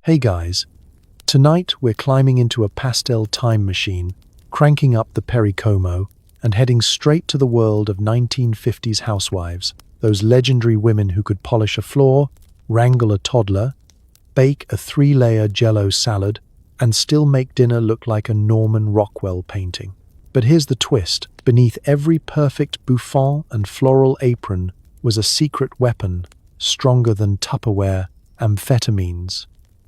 Hey guys, tonight we're climbing into a pastel time machine, cranking up the Pericomo, and heading straight to the world of 1950s housewives, those legendary women who could polish a floor, wrangle a toddler, bake a three-layer Jell-O salad, and still make dinner look like a Norman Rockwell painting. But here's the twist. Beneath every perfect bouffant and floral apron was a secret weapon, stronger than Tupperware, amphetamines.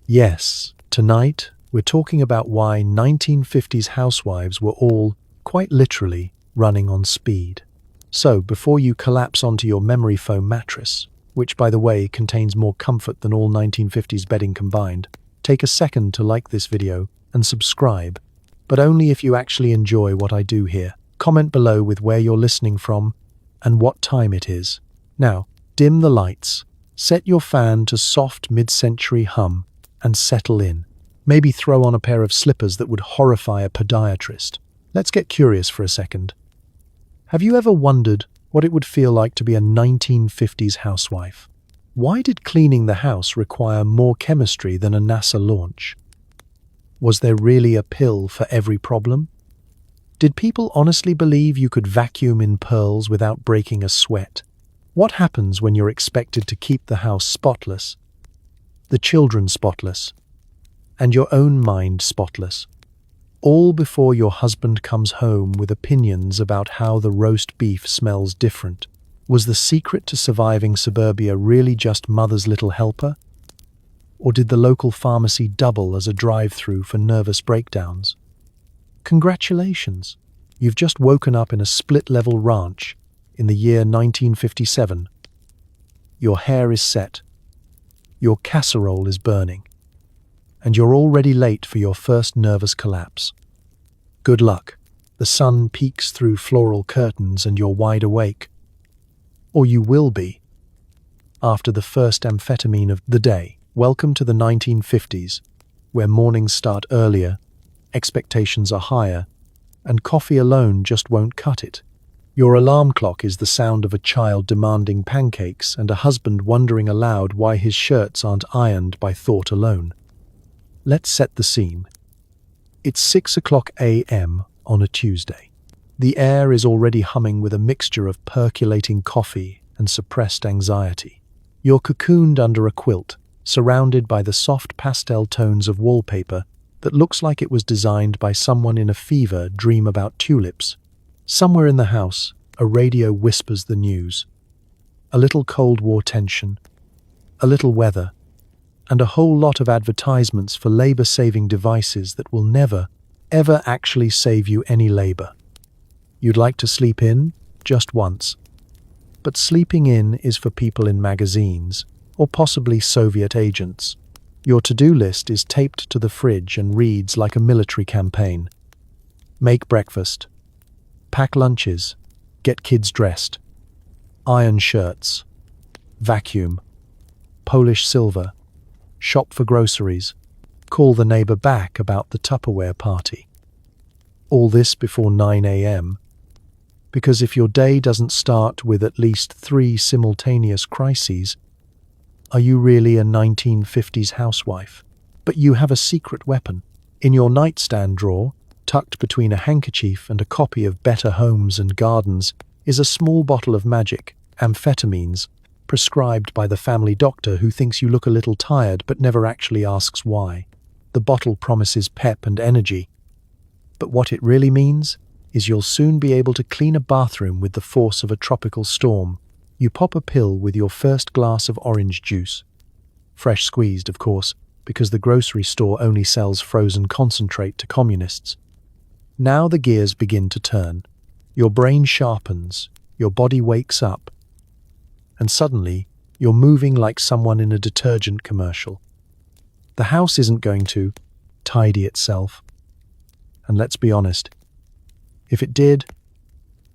Yes, tonight we're talking about why 1950s housewives were all, quite literally, running on speed. So, before you collapse onto your memory foam mattress, which by the way contains more comfort than all 1950s bedding combined, take a second to like this video and subscribe, but only if you actually enjoy what I do here. Comment below with where you're listening from and what time it is. Now, dim the lights, set your fan to soft mid-century hum, and settle in. Maybe throw on a pair of slippers that would horrify a podiatrist. Let's get curious for a second. Have you ever wondered what it would feel like to be a 1950s housewife? Why did cleaning the house require more chemistry than a NASA launch? Was there really a pill for every problem? Did people honestly believe you could vacuum in pearls without breaking a sweat? What happens when you're expected to keep the house spotless, the children spotless, and your own mind spotless, all before your husband comes home with opinions about how the roast beef smells different? Was the secret to surviving suburbia really just mother's little helper? Or did the local pharmacy double as a drive-through for nervous breakdowns? Congratulations! You've just woken up in a split-level ranch in the year 1957. Your hair is set, your casserole is burning, and you're already late for your first nervous collapse. Good luck. The sun peeks through floral curtains and you're wide awake. Or you will be, after the first amphetamine of the day. Welcome to the 1950s, where mornings start earlier, expectations are higher, and coffee alone just won't cut it. Your alarm clock is the sound of a child demanding pancakes and a husband wondering aloud why his shirts aren't ironed by thought alone. Let's set the scene. It's 6:00 a.m. on a Tuesday. The air is already humming with a mixture of percolating coffee and suppressed anxiety. You're cocooned under a quilt, surrounded by the soft pastel tones of wallpaper that looks like it was designed by someone in a fever dream about tulips. Somewhere in the house, a radio whispers the news. A little Cold War tension, a little weather, and a whole lot of advertisements for labor-saving devices that will never, ever actually save you any labor. You'd like to sleep in, just once. But sleeping in is for people in magazines, or possibly Soviet agents. Your to-do list is taped to the fridge and reads like a military campaign. Make breakfast. Pack lunches. Get kids dressed. Iron shirts. Vacuum. Polish silver. Shop for groceries. Call the neighbor back about the Tupperware party. All this before 9 a.m. Because if your day doesn't start with at least 3 simultaneous crises, are you really a 1950s housewife? But you have a secret weapon. In your nightstand drawer, tucked between a handkerchief and a copy of Better Homes and Gardens, is a small bottle of magic, amphetamines, prescribed by the family doctor who thinks you look a little tired but never actually asks why. The bottle promises pep and energy. But what it really means is you'll soon be able to clean a bathroom with the force of a tropical storm. You pop a pill with your first glass of orange juice. Fresh squeezed, of course, because the grocery store only sells frozen concentrate to communists. Now the gears begin to turn. Your brain sharpens, your body wakes up, and suddenly you're moving like someone in a detergent commercial. The house isn't going to tidy itself. And let's be honest, if it did,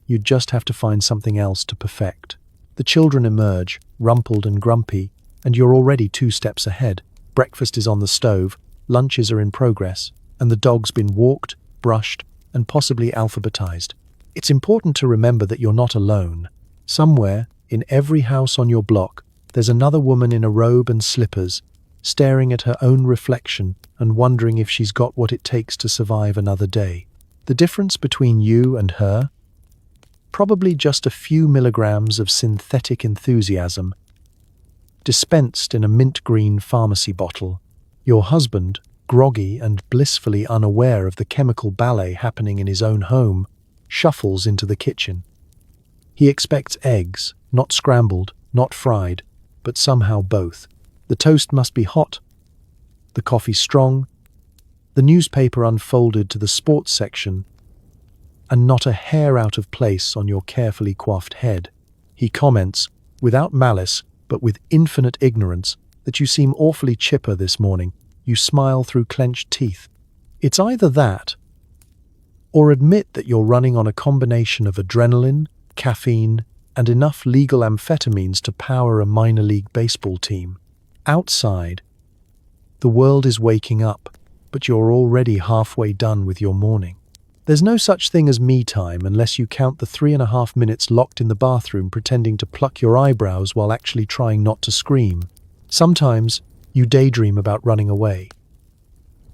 you'd just have to find something else to perfect. The children emerge, rumpled and grumpy, and you're already 2 steps ahead. Breakfast is on the stove, lunches are in progress, and the dog's been walked, brushed, and possibly alphabetized. It's important to remember that you're not alone. Somewhere, in every house on your block, there's another woman in a robe and slippers, staring at her own reflection and wondering if she's got what it takes to survive another day. The difference between you and her? Probably just a few milligrams of synthetic enthusiasm, dispensed in a mint green pharmacy bottle. Your husband, groggy and blissfully unaware of the chemical ballet happening in his own home, shuffles into the kitchen. He expects eggs, not scrambled, not fried, but somehow both. The toast must be hot, the coffee strong, the newspaper unfolded to the sports section, and not a hair out of place on your carefully coiffed head. He comments, without malice, but with infinite ignorance, that you seem awfully chipper this morning. You smile through clenched teeth. It's either that, or admit that you're running on a combination of adrenaline, caffeine, and enough legal amphetamines to power a minor league baseball team. Outside, the world is waking up, but you're already halfway done with your morning. There's no such thing as me time unless you count the 3.5 minutes locked in the bathroom pretending to pluck your eyebrows while actually trying not to scream. Sometimes you daydream about running away.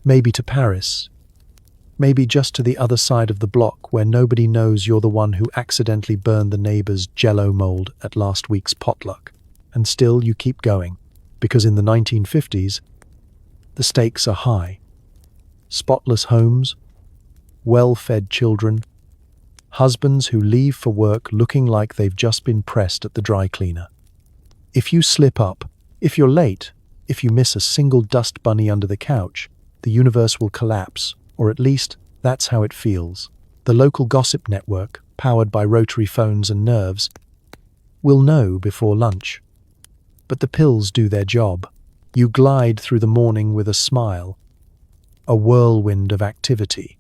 Maybe to Paris. Maybe just to the other side of the block where nobody knows you're the one who accidentally burned the neighbor's jello mold at last week's potluck. And still you keep going, because in the 1950s, the stakes are high. Spotless homes, well-fed children, husbands who leave for work looking like they've just been pressed at the dry cleaner. If you slip up, if you're late, if you miss a single dust bunny under the couch, the universe will collapse, or at least that's how it feels. The local gossip network, powered by rotary phones and nerves, will know before lunch. But the pills do their job. You glide through the morning with a smile, a whirlwind of activity,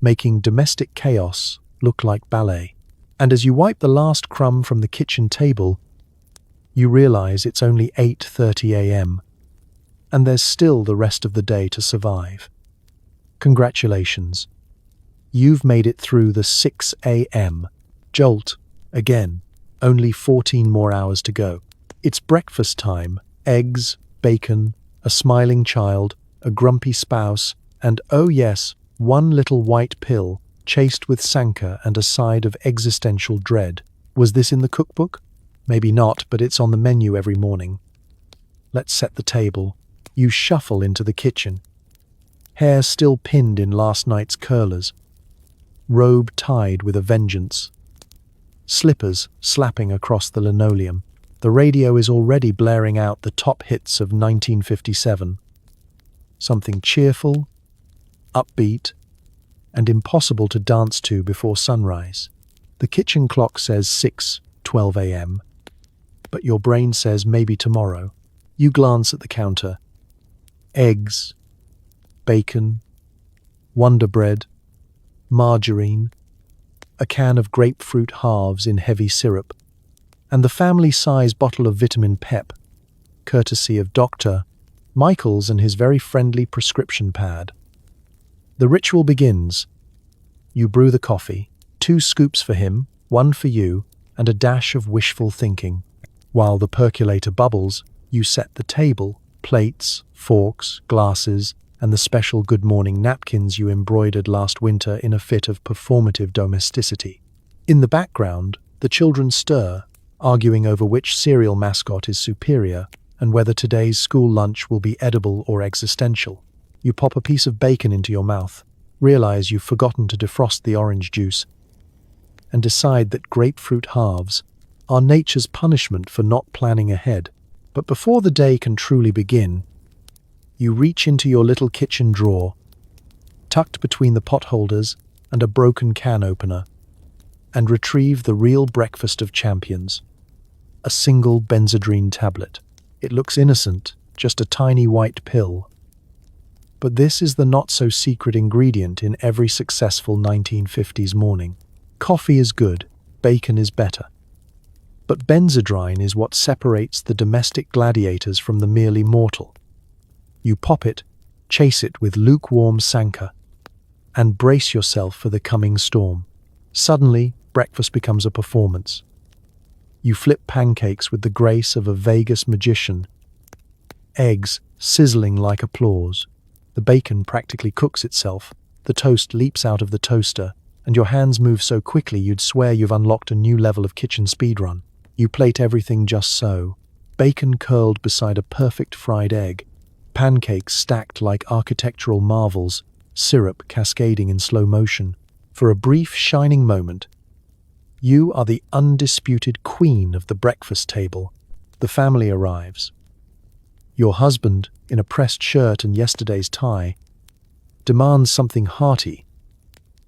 making domestic chaos look like ballet. And as you wipe the last crumb from the kitchen table, you realize it's only 8:30 a.m., and there's still the rest of the day to survive. Congratulations. You've made it through the 6 a.m. jolt. Again, only 14 more hours to go. It's breakfast time. Eggs, bacon, a smiling child, a grumpy spouse, and oh yes, one little white pill, chased with Sanka and a side of existential dread. Was this in the cookbook? Maybe not, but it's on the menu every morning. Let's set the table. You shuffle into the kitchen. Hair still pinned in last night's curlers. Robe tied with a vengeance. Slippers slapping across the linoleum. The radio is already blaring out the top hits of 1957. Something cheerful, upbeat, and impossible to dance to before sunrise. The kitchen clock says 6:12 a.m., but your brain says maybe tomorrow. You glance at the counter. Eggs, bacon, Wonder Bread, margarine, a can of grapefruit halves in heavy syrup, and the family-size bottle of vitamin Pep, courtesy of Dr. Michaels and his very friendly prescription pad. The ritual begins. You brew the coffee, 2 scoops for him, 1 for you, and a dash of wishful thinking. While the percolator bubbles, you set the table, plates, forks, glasses, and the special good morning napkins you embroidered last winter in a fit of performative domesticity. In the background, the children stir, arguing over which cereal mascot is superior and whether today's school lunch will be edible or existential. You pop a piece of bacon into your mouth, realize you've forgotten to defrost the orange juice, and decide that grapefruit halves are nature's punishment for not planning ahead. But before the day can truly begin, you reach into your little kitchen drawer, tucked between the pot holders and a broken can opener, and retrieve the real breakfast of champions. A single Benzedrine tablet. It looks innocent, just a tiny white pill. But this is the not-so-secret ingredient in every successful 1950s morning. Coffee is good, bacon is better. But Benzedrine is what separates the domestic gladiators from the merely mortal. You pop it, chase it with lukewarm Sanka, and brace yourself for the coming storm. Suddenly, breakfast becomes a performance. You flip pancakes with the grace of a Vegas magician. Eggs sizzling like applause. The bacon practically cooks itself, the toast leaps out of the toaster, and your hands move so quickly you'd swear you've unlocked a new level of kitchen speedrun. You plate everything just so. Bacon curled beside a perfect fried egg, pancakes stacked like architectural marvels, syrup cascading in slow motion. For a brief, shining moment, you are the undisputed queen of the breakfast table. The family arrives. Your husband, in a pressed shirt and yesterday's tie, demands something hearty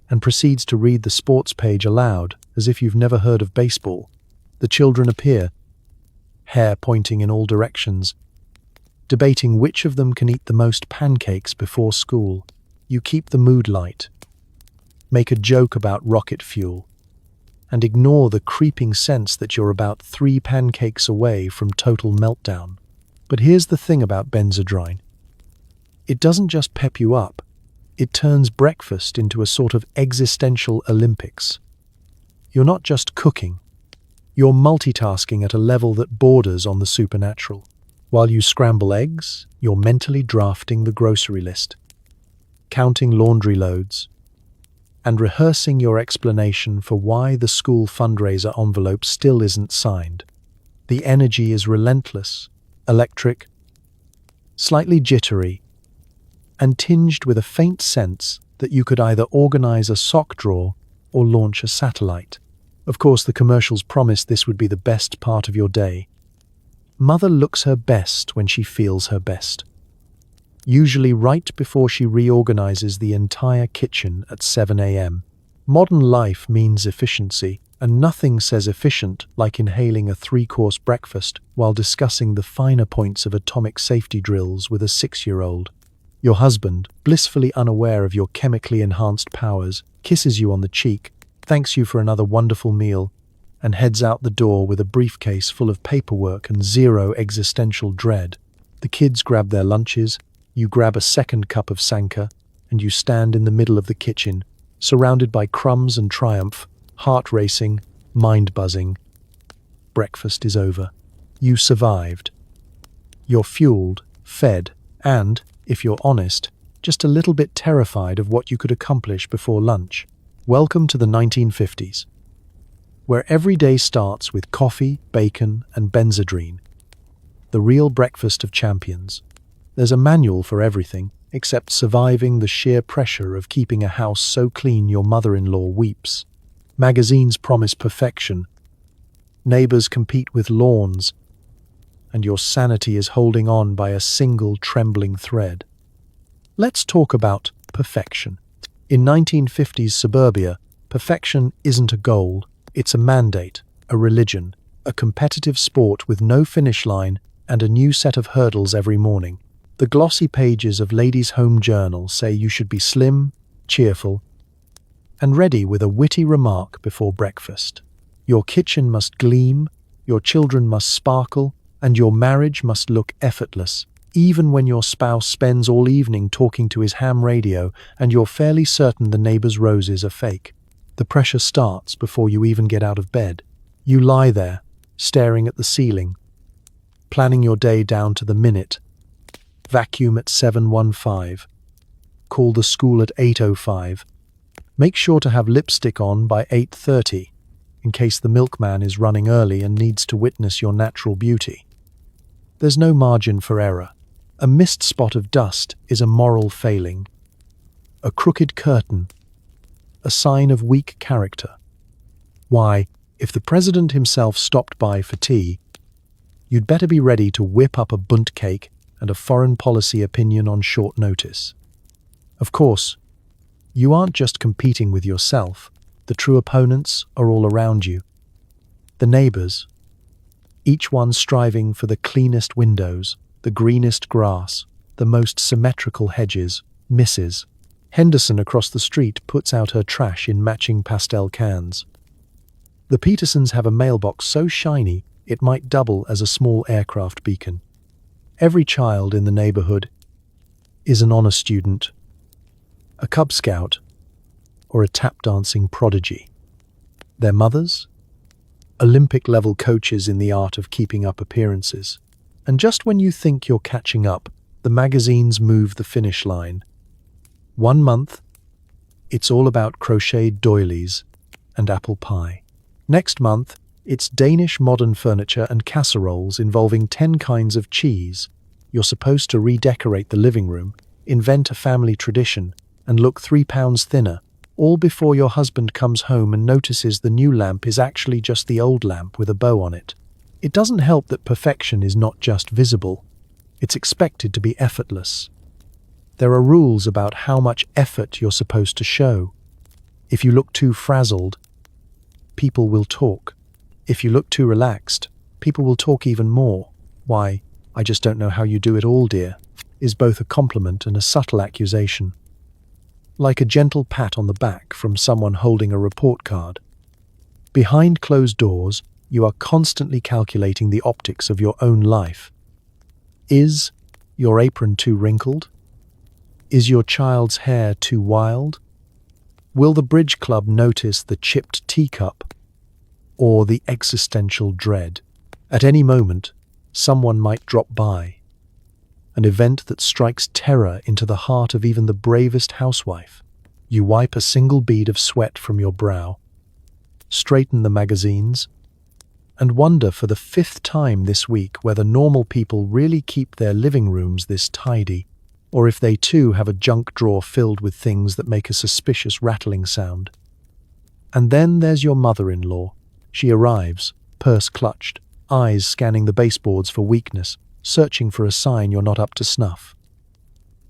and proceeds to read the sports page aloud as if you've never heard of baseball. The children appear, hair pointing in all directions, debating which of them can eat the most pancakes before school. You keep the mood light, make a joke about rocket fuel, and ignore the creeping sense that you're about 3 pancakes away from total meltdown. But here's the thing about Benzedrine. It doesn't just pep you up, it turns breakfast into a sort of existential Olympics. You're not just cooking, you're multitasking at a level that borders on the supernatural. While you scramble eggs, you're mentally drafting the grocery list, counting laundry loads, and rehearsing your explanation for why the school fundraiser envelope still isn't signed. The energy is relentless, electric, slightly jittery, and tinged with a faint sense that you could either organize a sock drawer or launch a satellite. Of course, the commercials promised this would be the best part of your day. Mother looks her best when she feels her best, usually right before she reorganizes the entire kitchen at 7 a.m. Modern life means efficiency, and nothing says efficient like inhaling a 3-course breakfast while discussing the finer points of atomic safety drills with a 6-year-old. Your husband, blissfully unaware of your chemically enhanced powers, kisses you on the cheek, thanks you for another wonderful meal, and heads out the door with a briefcase full of paperwork and zero existential dread. The kids grab their lunches, you grab a second cup of Sanka, and you stand in the middle of the kitchen, surrounded by crumbs and triumph, heart racing, mind buzzing. Breakfast is over. You survived. You're fueled, fed, and, if you're honest, just a little bit terrified of what you could accomplish before lunch. Welcome to the 1950s, where every day starts with coffee, bacon, and Benzedrine, the real breakfast of champions. There's a manual for everything, except surviving the sheer pressure of keeping a house so clean your mother-in-law weeps. Magazines promise perfection. Neighbors compete with lawns, and your sanity is holding on by a single trembling thread. Let's talk about perfection. In 1950s suburbia, perfection isn't a goal, it's a mandate, a religion, a competitive sport with no finish line and a new set of hurdles every morning. The glossy pages of Ladies' Home Journal say you should be slim, cheerful, and ready with a witty remark before breakfast. Your kitchen must gleam, your children must sparkle, and your marriage must look effortless, even when your spouse spends all evening talking to his ham radio and you're fairly certain the neighbor's roses are fake. The pressure starts before you even get out of bed. You lie there, staring at the ceiling, planning your day down to the minute. Vacuum at 7:15. Call the school at 8:05. Make sure to have lipstick on by 8:30, in case the milkman is running early and needs to witness your natural beauty. There's no margin for error. A missed spot of dust is a moral failing. A crooked curtain, a sign of weak character. Why, if the president himself stopped by for tea, you'd better be ready to whip up a bundt cake and a foreign policy opinion on short notice. Of course, you aren't just competing with yourself. The true opponents are all around you. The neighbors, each one striving for the cleanest windows, the greenest grass, the most symmetrical hedges, misses. Henderson across the street puts out her trash in matching pastel cans. The Petersons have a mailbox so shiny it might double as a small aircraft beacon. Every child in the neighborhood is an honor student, a Cub Scout, or a tap-dancing prodigy. Their mothers? Olympic-level coaches in the art of keeping up appearances. And just when you think you're catching up, The magazines move the finish line. 1 month, it's all about crocheted doilies and apple pie. Next month, it's Danish modern furniture and casseroles involving 10 kinds of cheese. You're supposed to redecorate the living room, invent a family tradition, and look 3 pounds thinner, all before your husband comes home and notices the new lamp is actually just the old lamp with a bow on it. It doesn't help that perfection is not just visible, it's expected to be effortless. There are rules about how much effort you're supposed to show. If you look too frazzled, people will talk. If you look too relaxed, people will talk even more. Why, I just don't know how you do it all, dear, is both a compliment and a subtle accusation. Like a gentle pat on the back from someone holding a report card. Behind closed doors, you are constantly calculating the optics of your own life. Is your apron too wrinkled? Is your child's hair too wild? Will the bridge club notice the chipped teacup? Or the existential dread? At any moment, someone might drop by. An event that strikes terror into the heart of even the bravest housewife. You wipe a single bead of sweat from your brow, straighten the magazines, and wonder for the 5th time this week whether normal people really keep their living rooms this tidy, or if they too have a junk drawer filled with things that make a suspicious rattling sound. And then there's your mother-in-law. She arrives, purse clutched, eyes scanning the baseboards for weakness, searching for a sign you're not up to snuff.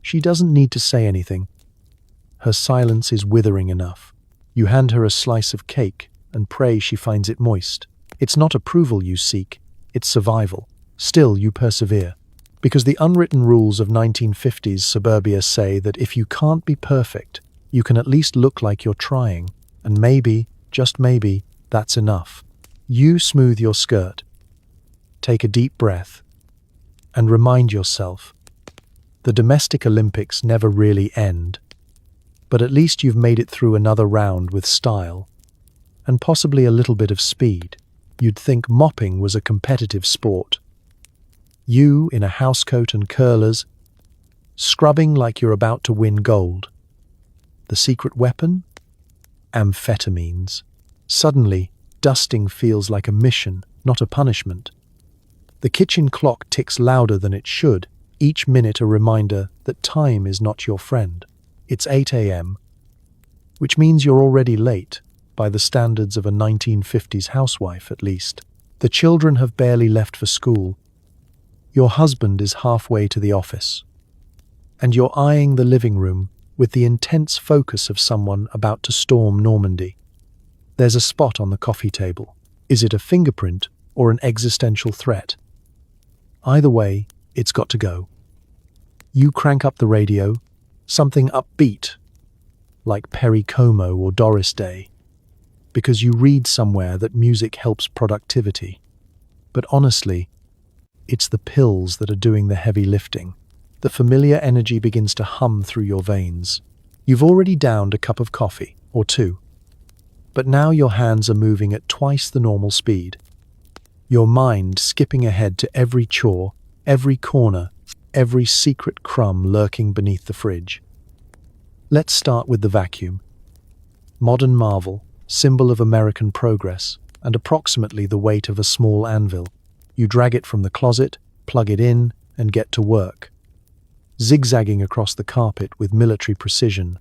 She doesn't need to say anything. Her silence is withering enough. You hand her a slice of cake and pray she finds it moist. It's not approval you seek, it's survival. Still, you persevere. Because the unwritten rules of 1950s suburbia say that if you can't be perfect, you can at least look like you're trying. And maybe, just maybe, that's enough. You smooth your skirt. Take a deep breath. And remind yourself, the domestic Olympics never really end. But at least you've made it through another round with style. And possibly a little bit of speed. You'd think mopping was a competitive sport. You, in a housecoat and curlers, scrubbing like you're about to win gold. The secret weapon? Amphetamines. Suddenly, dusting feels like a mission, not a punishment. The kitchen clock ticks louder than it should, each minute a reminder that time is not your friend. It's 8 a.m., which means you're already late, by the standards of a 1950s housewife at least. The children have barely left for school. Your husband is halfway to the office. And you're eyeing the living room with the intense focus of someone about to storm Normandy. There's a spot on the coffee table. Is it a fingerprint or an existential threat? Either way, it's got to go. You crank up the radio, something upbeat, like Perry Como or Doris Day, because you read somewhere that music helps productivity. But honestly, it's the pills that are doing the heavy lifting. The familiar energy begins to hum through your veins. You've already downed a cup of coffee, or two. But now your hands are moving at twice the normal speed. Your mind skipping ahead to every chore, every corner, every secret crumb lurking beneath the fridge. Let's start with the vacuum. Modern marvel, symbol of American progress, and approximately the weight of a small anvil. You drag it from the closet, plug it in, and get to work. Zigzagging across the carpet with military precision.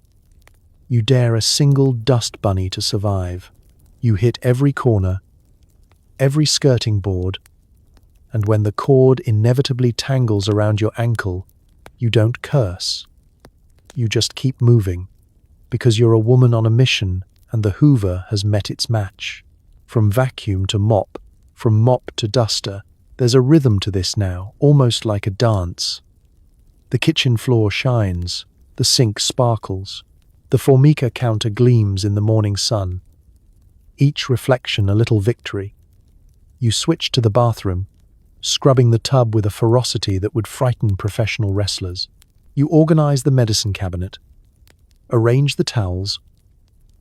You dare a single dust bunny to survive. You hit every corner, every skirting board, and when the cord inevitably tangles around your ankle, you don't curse. You just keep moving, because you're a woman on a mission and the Hoover has met its match. From vacuum to mop, from mop to duster, there's a rhythm to this now, almost like a dance. The kitchen floor shines, the sink sparkles, the Formica counter gleams in the morning sun. Each reflection a little victory. You switch to the bathroom, scrubbing the tub with a ferocity that would frighten professional wrestlers. You organize the medicine cabinet, arrange the towels,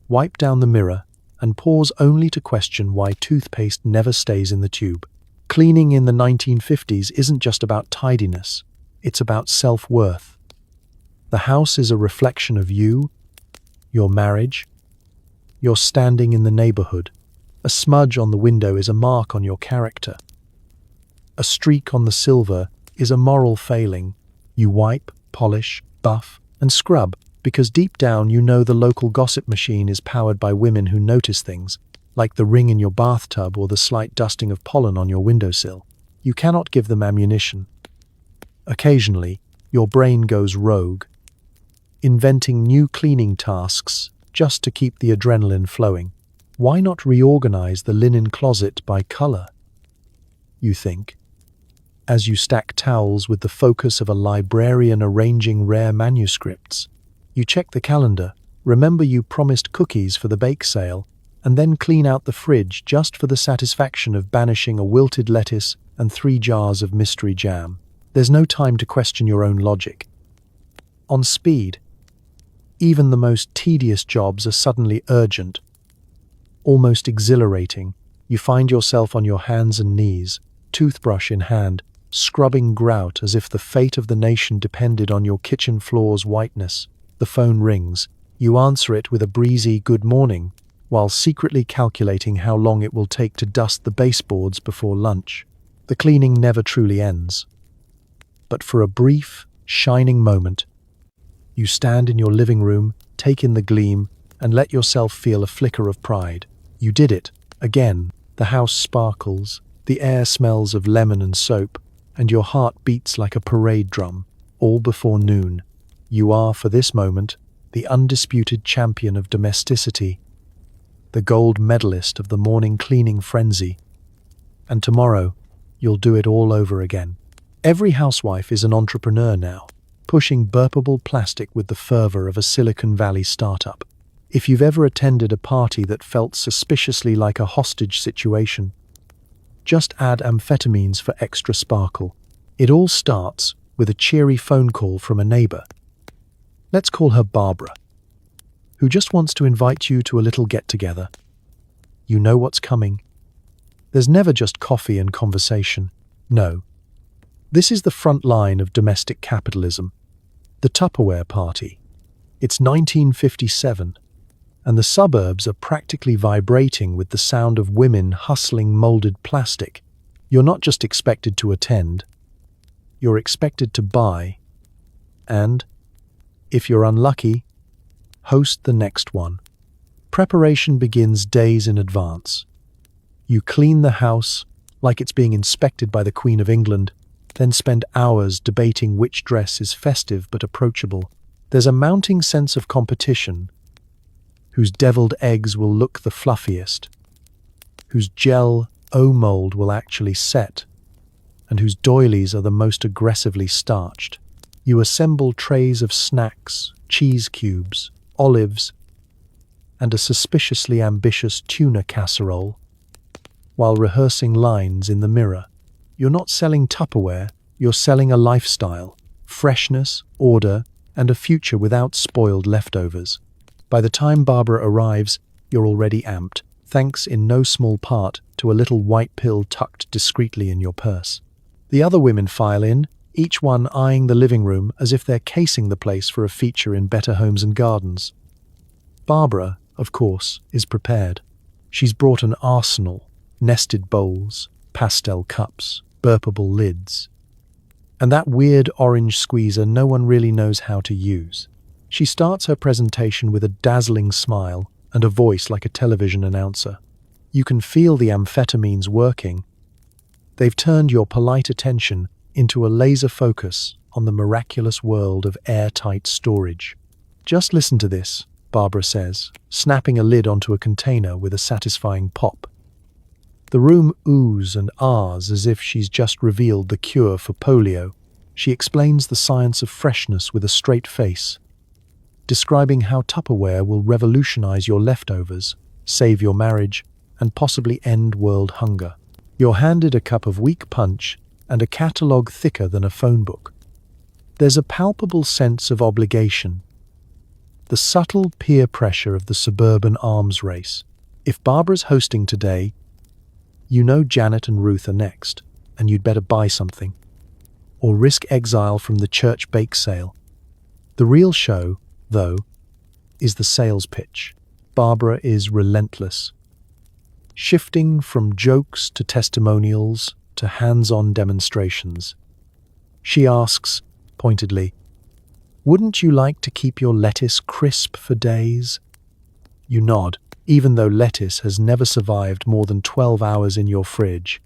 wipe down the mirror, and pause only to question why toothpaste never stays in the tube. Cleaning in the 1950s isn't just about tidiness. It's about self-worth. The house is a reflection of you, your marriage, your standing in the neighborhood. A smudge on the window is a mark on your character. A streak on the silver is a moral failing. You wipe, polish, buff, and scrub because deep down you know the local gossip machine is powered by women who notice things, like the ring in your bathtub or the slight dusting of pollen on your windowsill. You cannot give them ammunition. Occasionally, your brain goes rogue, inventing new cleaning tasks just to keep the adrenaline flowing. Why not reorganize the linen closet by color? You think, as you stack towels with the focus of a librarian arranging rare manuscripts. You check the calendar, remember you promised cookies for the bake sale, and then clean out the fridge just for the satisfaction of banishing a wilted lettuce and 3 jars of mystery jam. There's no time to question your own logic. On speed, even the most tedious jobs are suddenly urgent, almost exhilarating. You find yourself on your hands and knees, toothbrush in hand, scrubbing grout as if the fate of the nation depended on your kitchen floor's whiteness. The phone rings. You answer it with a breezy good morning, while secretly calculating how long it will take to dust the baseboards before lunch. The cleaning never truly ends. But for a brief, shining moment, you stand in your living room, take in the gleam, and let yourself feel a flicker of pride. You did it. Again, the house sparkles, the air smells of lemon and soap, and your heart beats like a parade drum, all before noon. You are, for this moment, the undisputed champion of domesticity, the gold medalist of the morning cleaning frenzy. And tomorrow, you'll do it all over again. Every housewife is an entrepreneur now, pushing burpable plastic with the fervor of a Silicon Valley startup. If you've ever attended a party that felt suspiciously like a hostage situation, just add amphetamines for extra sparkle. It all starts with a cheery phone call from a neighbor. Let's call her Barbara, who just wants to invite you to a little get-together. You know what's coming. There's never just coffee and conversation. No. This is the front line of domestic capitalism. The Tupperware party. It's 1957, and the suburbs are practically vibrating with the sound of women hustling molded plastic. You're not just expected to attend, you're expected to buy, and, if you're unlucky, host the next one. Preparation begins days in advance. You clean the house like it's being inspected by the Queen of England, then spend hours debating which dress is festive but approachable. There's a mounting sense of competition. Whose deviled eggs will look the fluffiest, whose gel O-mold will actually set, and whose doilies are the most aggressively starched. You assemble trays of snacks, cheese cubes, olives, and a suspiciously ambitious tuna casserole, while rehearsing lines in the mirror. You're not selling Tupperware, you're selling a lifestyle, freshness, order, and a future without spoiled leftovers. By the time Barbara arrives, you're already amped, thanks in no small part to a little white pill tucked discreetly in your purse. The other women file in, each one eyeing the living room as if they're casing the place for a feature in Better Homes and Gardens. Barbara, of course, is prepared. She's brought an arsenal, nested bowls, pastel cups, burpable lids, and that weird orange squeezer no one really knows how to use. She starts her presentation with a dazzling smile and a voice like a television announcer. You can feel the amphetamines working. They've turned your polite attention into a laser focus on the miraculous world of airtight storage. Just listen to this, Barbara says, snapping a lid onto a container with a satisfying pop. The room oohs and ahs as if she's just revealed the cure for polio. She explains the science of freshness with a straight face, describing how Tupperware will revolutionize your leftovers, save your marriage, and possibly end world hunger. You're handed a cup of weak punch and a catalogue thicker than a phone book. There's a palpable sense of obligation, the subtle peer pressure of the suburban arms race. If Barbara's hosting today, you know Janet and Ruth are next, and you'd better buy something. or risk exile from the church bake sale. The real show, though, is the sales pitch. Barbara is relentless, shifting from jokes to testimonials to hands-on demonstrations. She asks, pointedly, "Wouldn't you like to keep your lettuce crisp for days?" You nod, even though lettuce has never survived more than 12 hours in your fridge.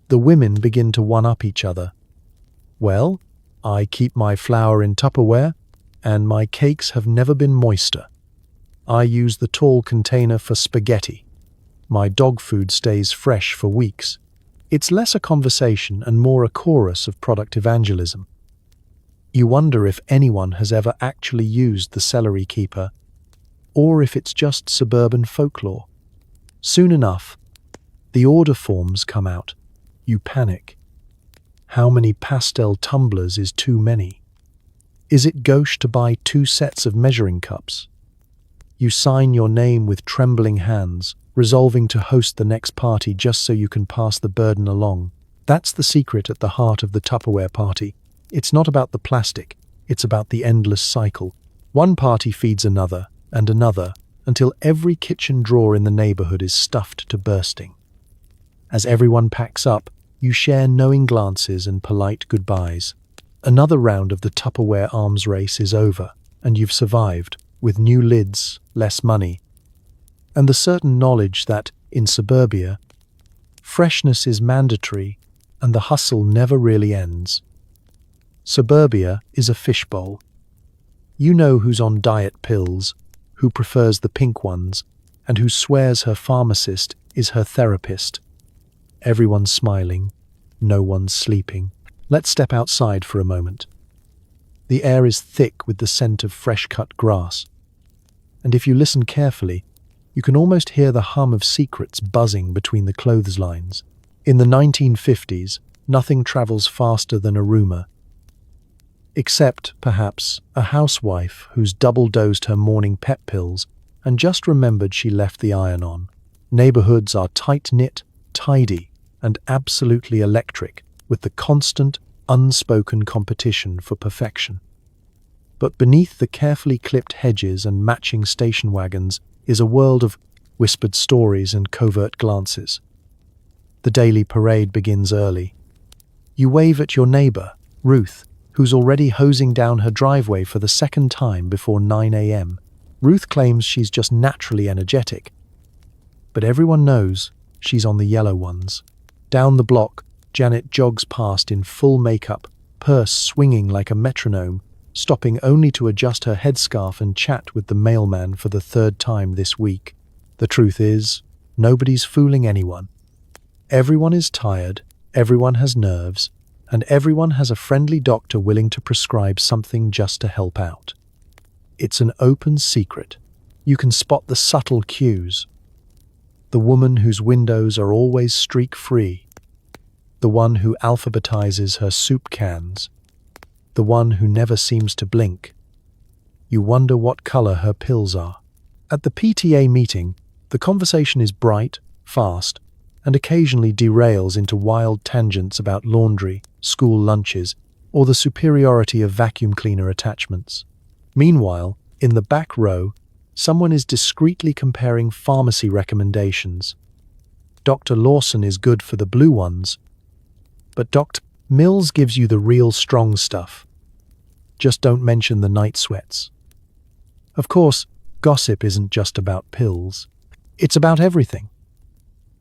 The women begin to one-up each other. "Well, I keep my flour in Tupperware, and my cakes have never been moister. I use the tall container for spaghetti. My dog food stays fresh for weeks." It's less a conversation and more a chorus of product evangelism. You wonder if anyone has ever actually used the celery keeper, or if it's just suburban folklore. Soon enough, the order forms come out. You panic. How many pastel tumblers is too many? Is it gauche to buy 2 sets of measuring cups? You sign your name with trembling hands, resolving to host the next party just so you can pass the burden along. That's the secret at the heart of the Tupperware party. It's not about the plastic, it's about the endless cycle. One party feeds another, and another, until every kitchen drawer in the neighborhood is stuffed to bursting. As everyone packs up, you share knowing glances and polite goodbyes. Another round of the Tupperware arms race is over, and you've survived, with new lids, less money, and the certain knowledge that, in suburbia, freshness is mandatory and the hustle never really ends. Suburbia is a fishbowl. You know who's on diet pills, who prefers the pink ones, and who swears her pharmacist is her therapist. Everyone's smiling, no one's sleeping. Let's step outside for a moment. The air is thick with the scent of fresh-cut grass, and if you listen carefully, you can almost hear the hum of secrets buzzing between the clotheslines. In the 1950s, nothing travels faster than a rumor. Except, perhaps, a housewife who's double-dosed her morning pep pills and just remembered she left the iron on. Neighborhoods are tight-knit, tidy, and absolutely electric, with the constant, unspoken competition for perfection. But beneath the carefully clipped hedges and matching station wagons is a world of whispered stories and covert glances. The daily parade begins early. You wave at your neighbor, Ruth, who's already hosing down her driveway for the second time before 9 a.m. Ruth claims she's just naturally energetic, but everyone knows she's on the yellow ones. Down the block, Janet jogs past in full makeup, purse swinging like a metronome, stopping only to adjust her headscarf and chat with the mailman for the 3rd time this week. The truth is, nobody's fooling anyone. Everyone is tired, everyone has nerves, and everyone has a friendly doctor willing to prescribe something just to help out. It's an open secret. You can spot the subtle cues. The woman whose windows are always streak-free. The one who alphabetizes her soup cans. The one who never seems to blink. You wonder what color her pills are. At the PTA meeting, the conversation is bright, fast, and occasionally derails into wild tangents about laundry, school lunches, or the superiority of vacuum cleaner attachments. Meanwhile, in the back row, someone is discreetly comparing pharmacy recommendations. Dr. Lawson is good for the blue ones, but Dr. Mills gives you the real strong stuff. Just don't mention the night sweats. Of course, gossip isn't just about pills. It's about everything.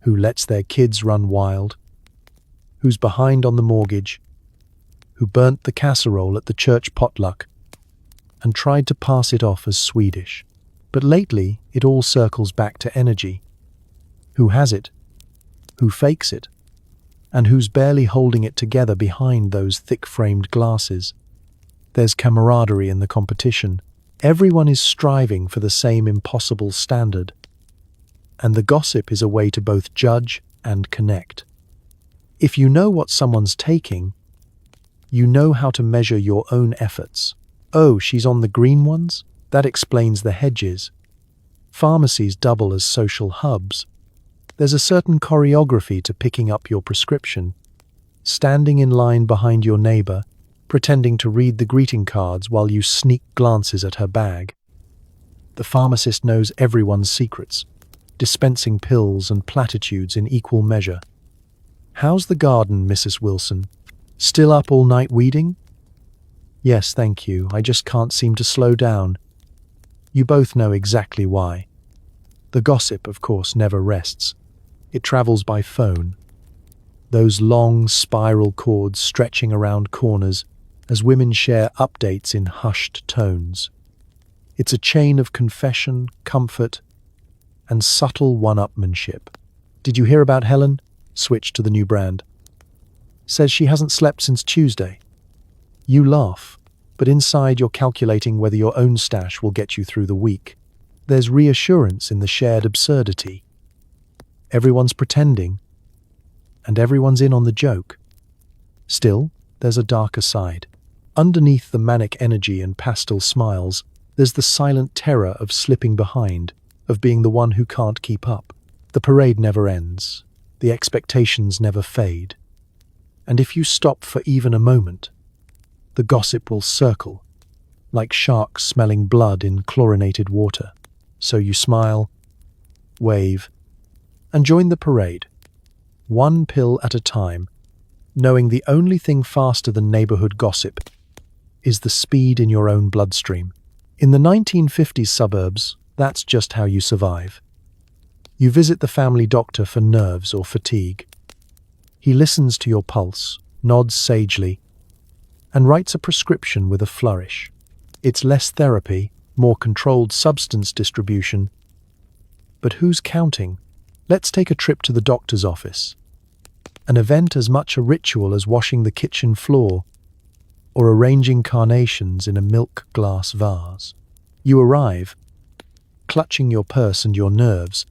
Who lets their kids run wild? Who's behind on the mortgage? Who burnt the casserole at the church potluck and tried to pass it off as Swedish? But lately, it all circles back to energy. Who has it? Who fakes it? And who's barely holding it together behind those thick-framed glasses? There's camaraderie in the competition. Everyone is striving for the same impossible standard. And the gossip is a way to both judge and connect. If you know what someone's taking, you know how to measure your own efforts. Oh, she's on the green ones? That explains the hedges. Pharmacies double as social hubs. There's a certain choreography to picking up your prescription, standing in line behind your neighbor, pretending to read the greeting cards while you sneak glances at her bag. The pharmacist knows everyone's secrets, dispensing pills and platitudes in equal measure. "How's the garden, Mrs. Wilson? Still up all night weeding?" "Yes, thank you. I just can't seem to slow down." You both know exactly why. The gossip, of course, never rests. It travels by phone. Those long spiral cords stretching around corners as women share updates in hushed tones. It's a chain of confession, comfort, and subtle one-upmanship. "Did you hear about Helen?" Switch to the new brand. "Says she hasn't slept since Tuesday." You laugh, but inside you're calculating whether your own stash will get you through the week. There's reassurance in the shared absurdity. Everyone's pretending, and everyone's in on the joke. Still, there's a darker side. Underneath the manic energy and pastel smiles, there's the silent terror of slipping behind, of being the one who can't keep up. The parade never ends. The expectations never fade. And if you stop for even a moment, the gossip will circle, like sharks smelling blood in chlorinated water. So you smile, wave, and join the parade, one pill at a time, knowing the only thing faster than neighborhood gossip is the speed in your own bloodstream. In the 1950s suburbs, that's just how you survive. You visit the family doctor for nerves or fatigue. He listens to your pulse, nods sagely, and writes a prescription with a flourish. It's less therapy, more controlled substance distribution. But who's counting? Let's take a trip to the doctor's office. An event as much a ritual as washing the kitchen floor or arranging carnations in a milk glass vase. You arrive, clutching your purse and your nerves,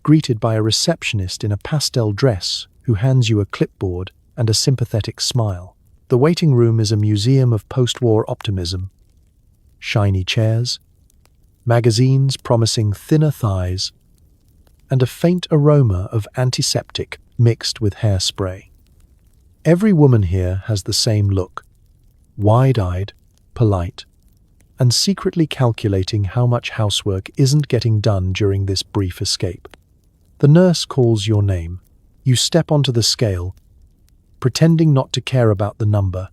greeted by a receptionist in a pastel dress who hands you a clipboard and a sympathetic smile. The waiting room is a museum of post-war optimism. Shiny chairs, magazines promising thinner thighs, and a faint aroma of antiseptic mixed with hairspray. Every woman here has the same look, wide-eyed, polite, and secretly calculating how much housework isn't getting done during this brief escape. The nurse calls your name. You step onto the scale, pretending not to care about the number,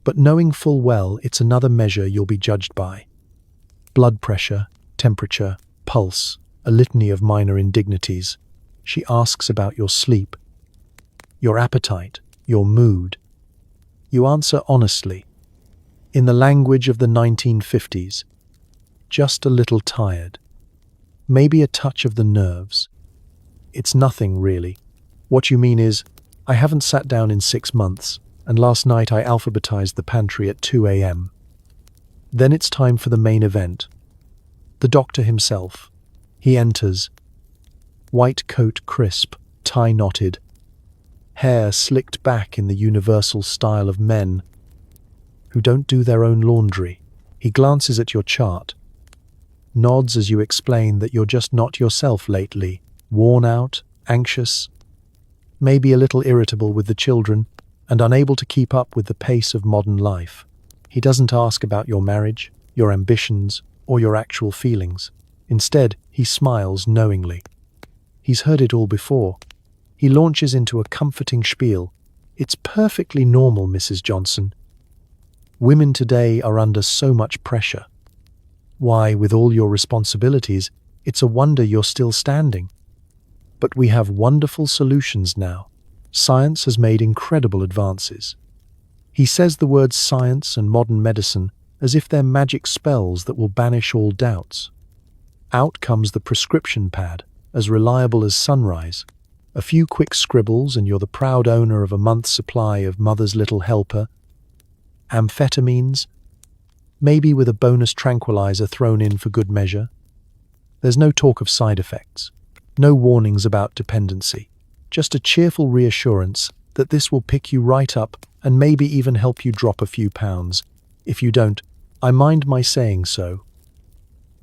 but knowing full well it's another measure you'll be judged by. Blood pressure, temperature, pulse, a litany of minor indignities. She asks about your sleep, your appetite, your mood. You answer honestly, in the language of the 1950s, just a little tired, maybe a touch of the nerves. It's nothing, really. What you mean is, I haven't sat down in 6 months, and last night I alphabetized the pantry at 2 a.m. Then it's time for the main event. The doctor himself. He enters. White coat crisp, tie knotted, hair slicked back in the universal style of men who don't do their own laundry. He glances at your chart, nods as you explain that you're just not yourself lately, worn out, anxious, maybe a little irritable with the children, and unable to keep up with the pace of modern life. He doesn't ask about your marriage, your ambitions, or your actual feelings. Instead, he smiles knowingly. He's heard it all before. He launches into a comforting spiel. "It's perfectly normal, Mrs. Johnson. Women today are under so much pressure. Why, with all your responsibilities, it's a wonder you're still standing. But we have wonderful solutions now. Science has made incredible advances." He says the words science and modern medicine as if they're magic spells that will banish all doubts. Out comes the prescription pad, as reliable as sunrise. A few quick scribbles and you're the proud owner of a month's supply of Mother's Little Helper, amphetamines, maybe with a bonus tranquilizer thrown in for good measure. There's no talk of side effects, no warnings about dependency, just a cheerful reassurance that this will pick you right up and maybe even help you drop a few pounds. If you don't, I mind my saying so.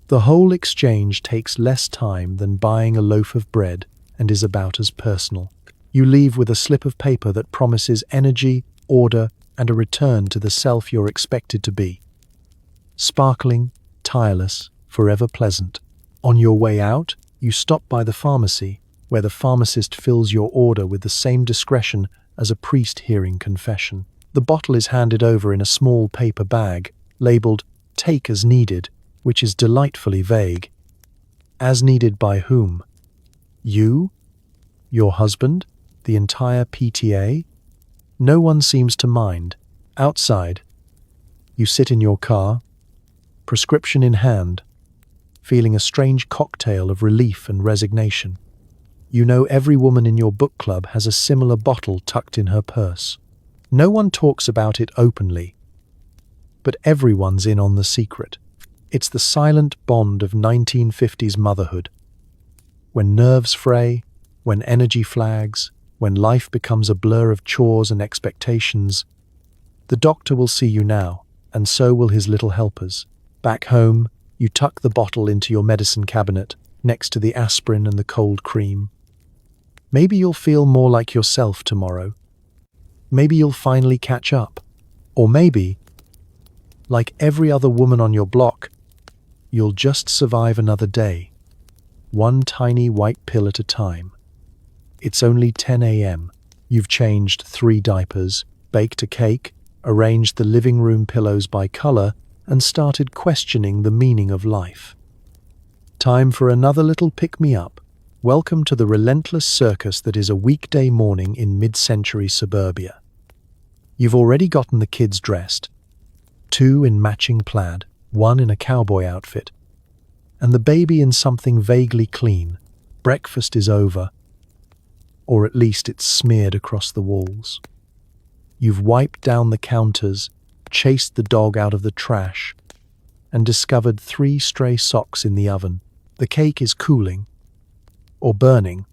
The whole exchange takes less time than buying a loaf of bread and is about as personal. You leave with a slip of paper that promises energy, order, and a return to the self you're expected to be. Sparkling, tireless, forever pleasant. On your way out, you stop by the pharmacy, where the pharmacist fills your order with the same discretion as a priest hearing confession. The bottle is handed over in a small paper bag, labeled "Take as needed," which is delightfully vague. As needed by whom? You? Your husband? The entire PTA? No one seems to mind. Outside, you sit in your car, prescription in hand, feeling a strange cocktail of relief and resignation. You know every woman in your book club has a similar bottle tucked in her purse. No one talks about it openly, but everyone's in on the secret. It's the silent bond of 1950s motherhood. When nerves fray, when energy flags, when life becomes a blur of chores and expectations, the doctor will see you now, and so will his little helpers. Back home, you tuck the bottle into your medicine cabinet, next to the aspirin and the cold cream. Maybe you'll feel more like yourself tomorrow. Maybe you'll finally catch up. Or maybe, like every other woman on your block, you'll just survive another day, one tiny white pill at a time. It's only 10 a.m. You've changed 3 diapers, baked a cake, arranged the living room pillows by color, and started questioning the meaning of life. Time for another little pick-me-up. Welcome to the relentless circus that is a weekday morning in mid-century suburbia. You've already gotten the kids dressed, 2 in matching plaid, 1 in a cowboy outfit, and the baby in something vaguely clean. Breakfast is over, or at least it's smeared across the walls. You've wiped down the counters, chased the dog out of the trash, and discovered 3 stray socks in the oven. The cake is cooling, or burning,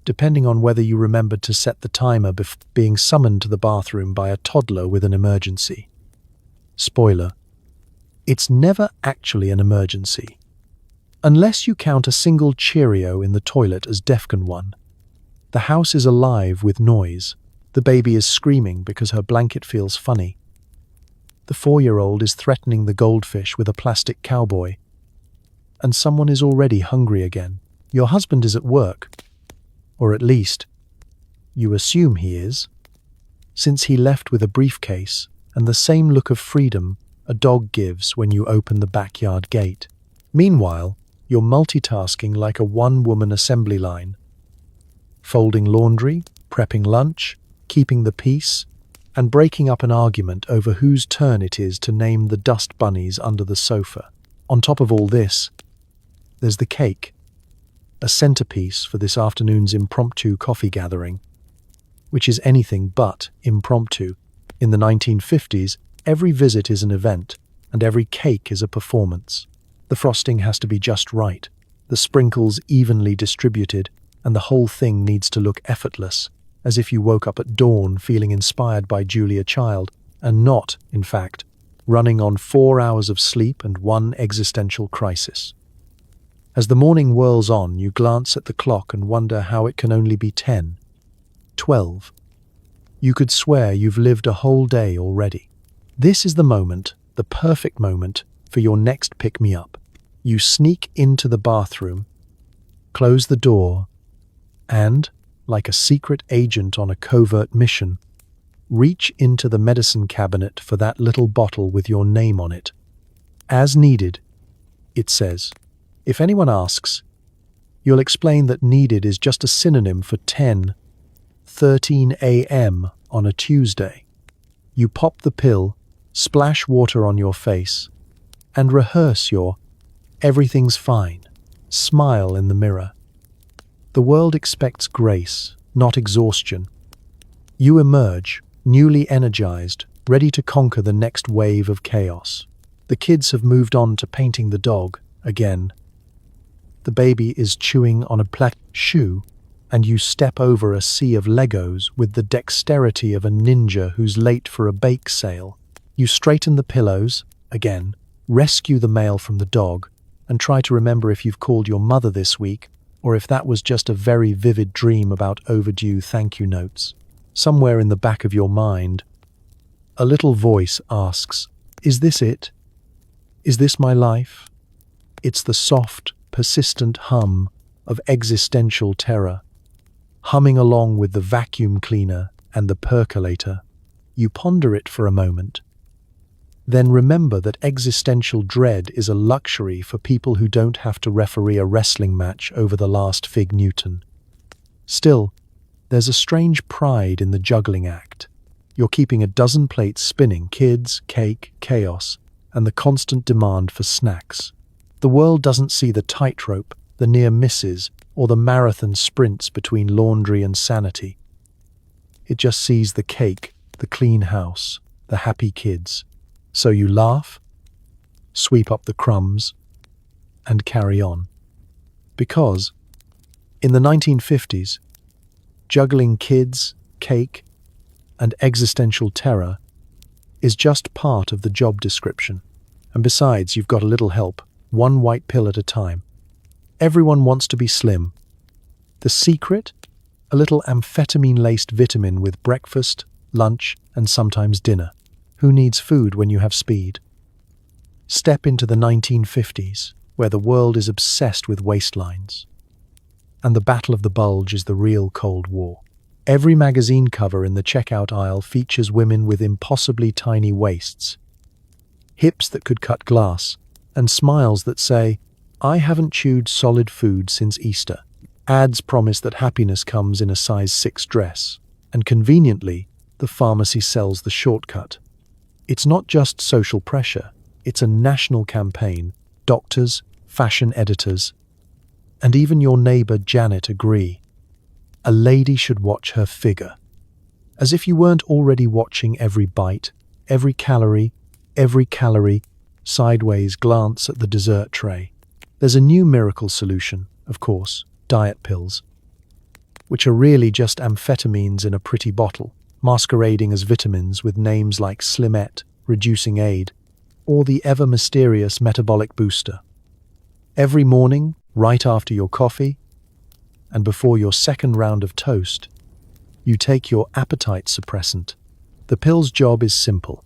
depending on whether you remembered to set the timer before being summoned to the bathroom by a toddler with an emergency. Spoiler: it's never actually an emergency, unless you count a single Cheerio in the toilet as Defcon 1. The house is alive with noise. The baby is screaming because her blanket feels funny. The 4-year-old is threatening the goldfish with a plastic cowboy. And someone is already hungry again. Your husband is at work. Or at least, you assume he is, since he left with a briefcase and the same look of freedom a dog gives when you open the backyard gate. Meanwhile, you're multitasking like a one-woman assembly line. Folding laundry, prepping lunch, keeping the peace, and breaking up an argument over whose turn it is to name the dust bunnies under the sofa. On top of all this, there's the cake, a centerpiece for this afternoon's impromptu coffee gathering, which is anything but impromptu. In the 1950s, every visit is an event, and every cake is a performance. The frosting has to be just right, the sprinkles evenly distributed, and the whole thing needs to look effortless, as if you woke up at dawn feeling inspired by Julia Child, and not, in fact, running on 4 hours of sleep and 1 existential crisis. As the morning whirls on, you glance at the clock and wonder how it can only be 10, 12. You could swear you've lived a whole day already. This is the moment, the perfect moment, for your next pick-me-up. You sneak into the bathroom, close the door, and, like a secret agent on a covert mission, reach into the medicine cabinet for that little bottle with your name on it. As needed, it says. If anyone asks, you'll explain that needed is just a synonym for 10:13 a.m. on a Tuesday. You pop the pill, splash water on your face, and rehearse your "everything's fine" smile in the mirror. The world expects grace, not exhaustion. You emerge, newly energized, ready to conquer the next wave of chaos. The kids have moved on to painting the dog again. The baby is chewing on a plastic shoe, and you step over a sea of Legos with the dexterity of a ninja who's late for a bake sale. You straighten the pillows, again, rescue the mail from the dog, and try to remember if you've called your mother this week, or if that was just a very vivid dream about overdue thank you notes. Somewhere in the back of your mind, A little voice asks, "Is this it? Is this my life?" It's the soft, persistent hum of existential terror, humming along with the vacuum cleaner and the percolator. You ponder it for a moment. Then remember that existential dread is a luxury for people who don't have to referee a wrestling match over the last Fig Newton. Still, there's a strange pride in the juggling act. You're keeping a dozen plates spinning: kids, cake, chaos, and the constant demand for snacks. The world doesn't see the tightrope, the near misses, or the marathon sprints between laundry and sanity. It just sees the cake, the clean house, the happy kids. So you laugh, sweep up the crumbs, and carry on. Because, in the 1950s, juggling kids, cake, and existential terror is just part of the job description. And besides, you've got a little help, one white pill at a time. Everyone wants to be slim. The secret? A little amphetamine-laced vitamin with breakfast, lunch, and sometimes dinner. Who needs food when you have speed? Step into the 1950s, where the world is obsessed with waistlines. And the Battle of the Bulge is the real Cold War. Every magazine cover in the checkout aisle features women with impossibly tiny waists, hips that could cut glass, and smiles that say, "I haven't chewed solid food since Easter." Ads promise that happiness comes in a size 6 dress, and conveniently, the pharmacy sells the shortcut. It's not just social pressure, it's a national campaign. Doctors, fashion editors, and even your neighbor Janet agree. A lady should watch her figure. As if you weren't already watching every bite, every calorie, sideways glance at the dessert tray. There's a new miracle solution, of course, diet pills, which are really just amphetamines in a pretty bottle, masquerading as vitamins with names like Slimette, Reducing Aid, or the ever-mysterious Metabolic Booster. Every morning, right after your coffee, and before your second round of toast, you take your appetite suppressant. The pill's job is simple.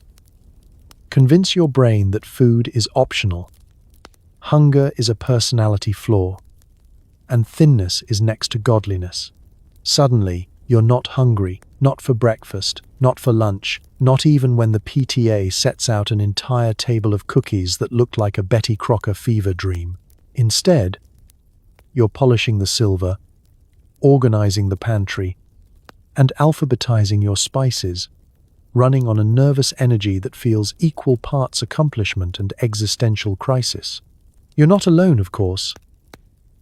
Convince your brain that food is optional. Hunger is a personality flaw, and thinness is next to godliness. Suddenly, you're not hungry, not for breakfast, not for lunch, not even when the PTA sets out an entire table of cookies that look like a Betty Crocker fever dream. Instead, you're polishing the silver, organizing the pantry, and alphabetizing your spices, running on a nervous energy that feels equal parts accomplishment and existential crisis. You're not alone, of course.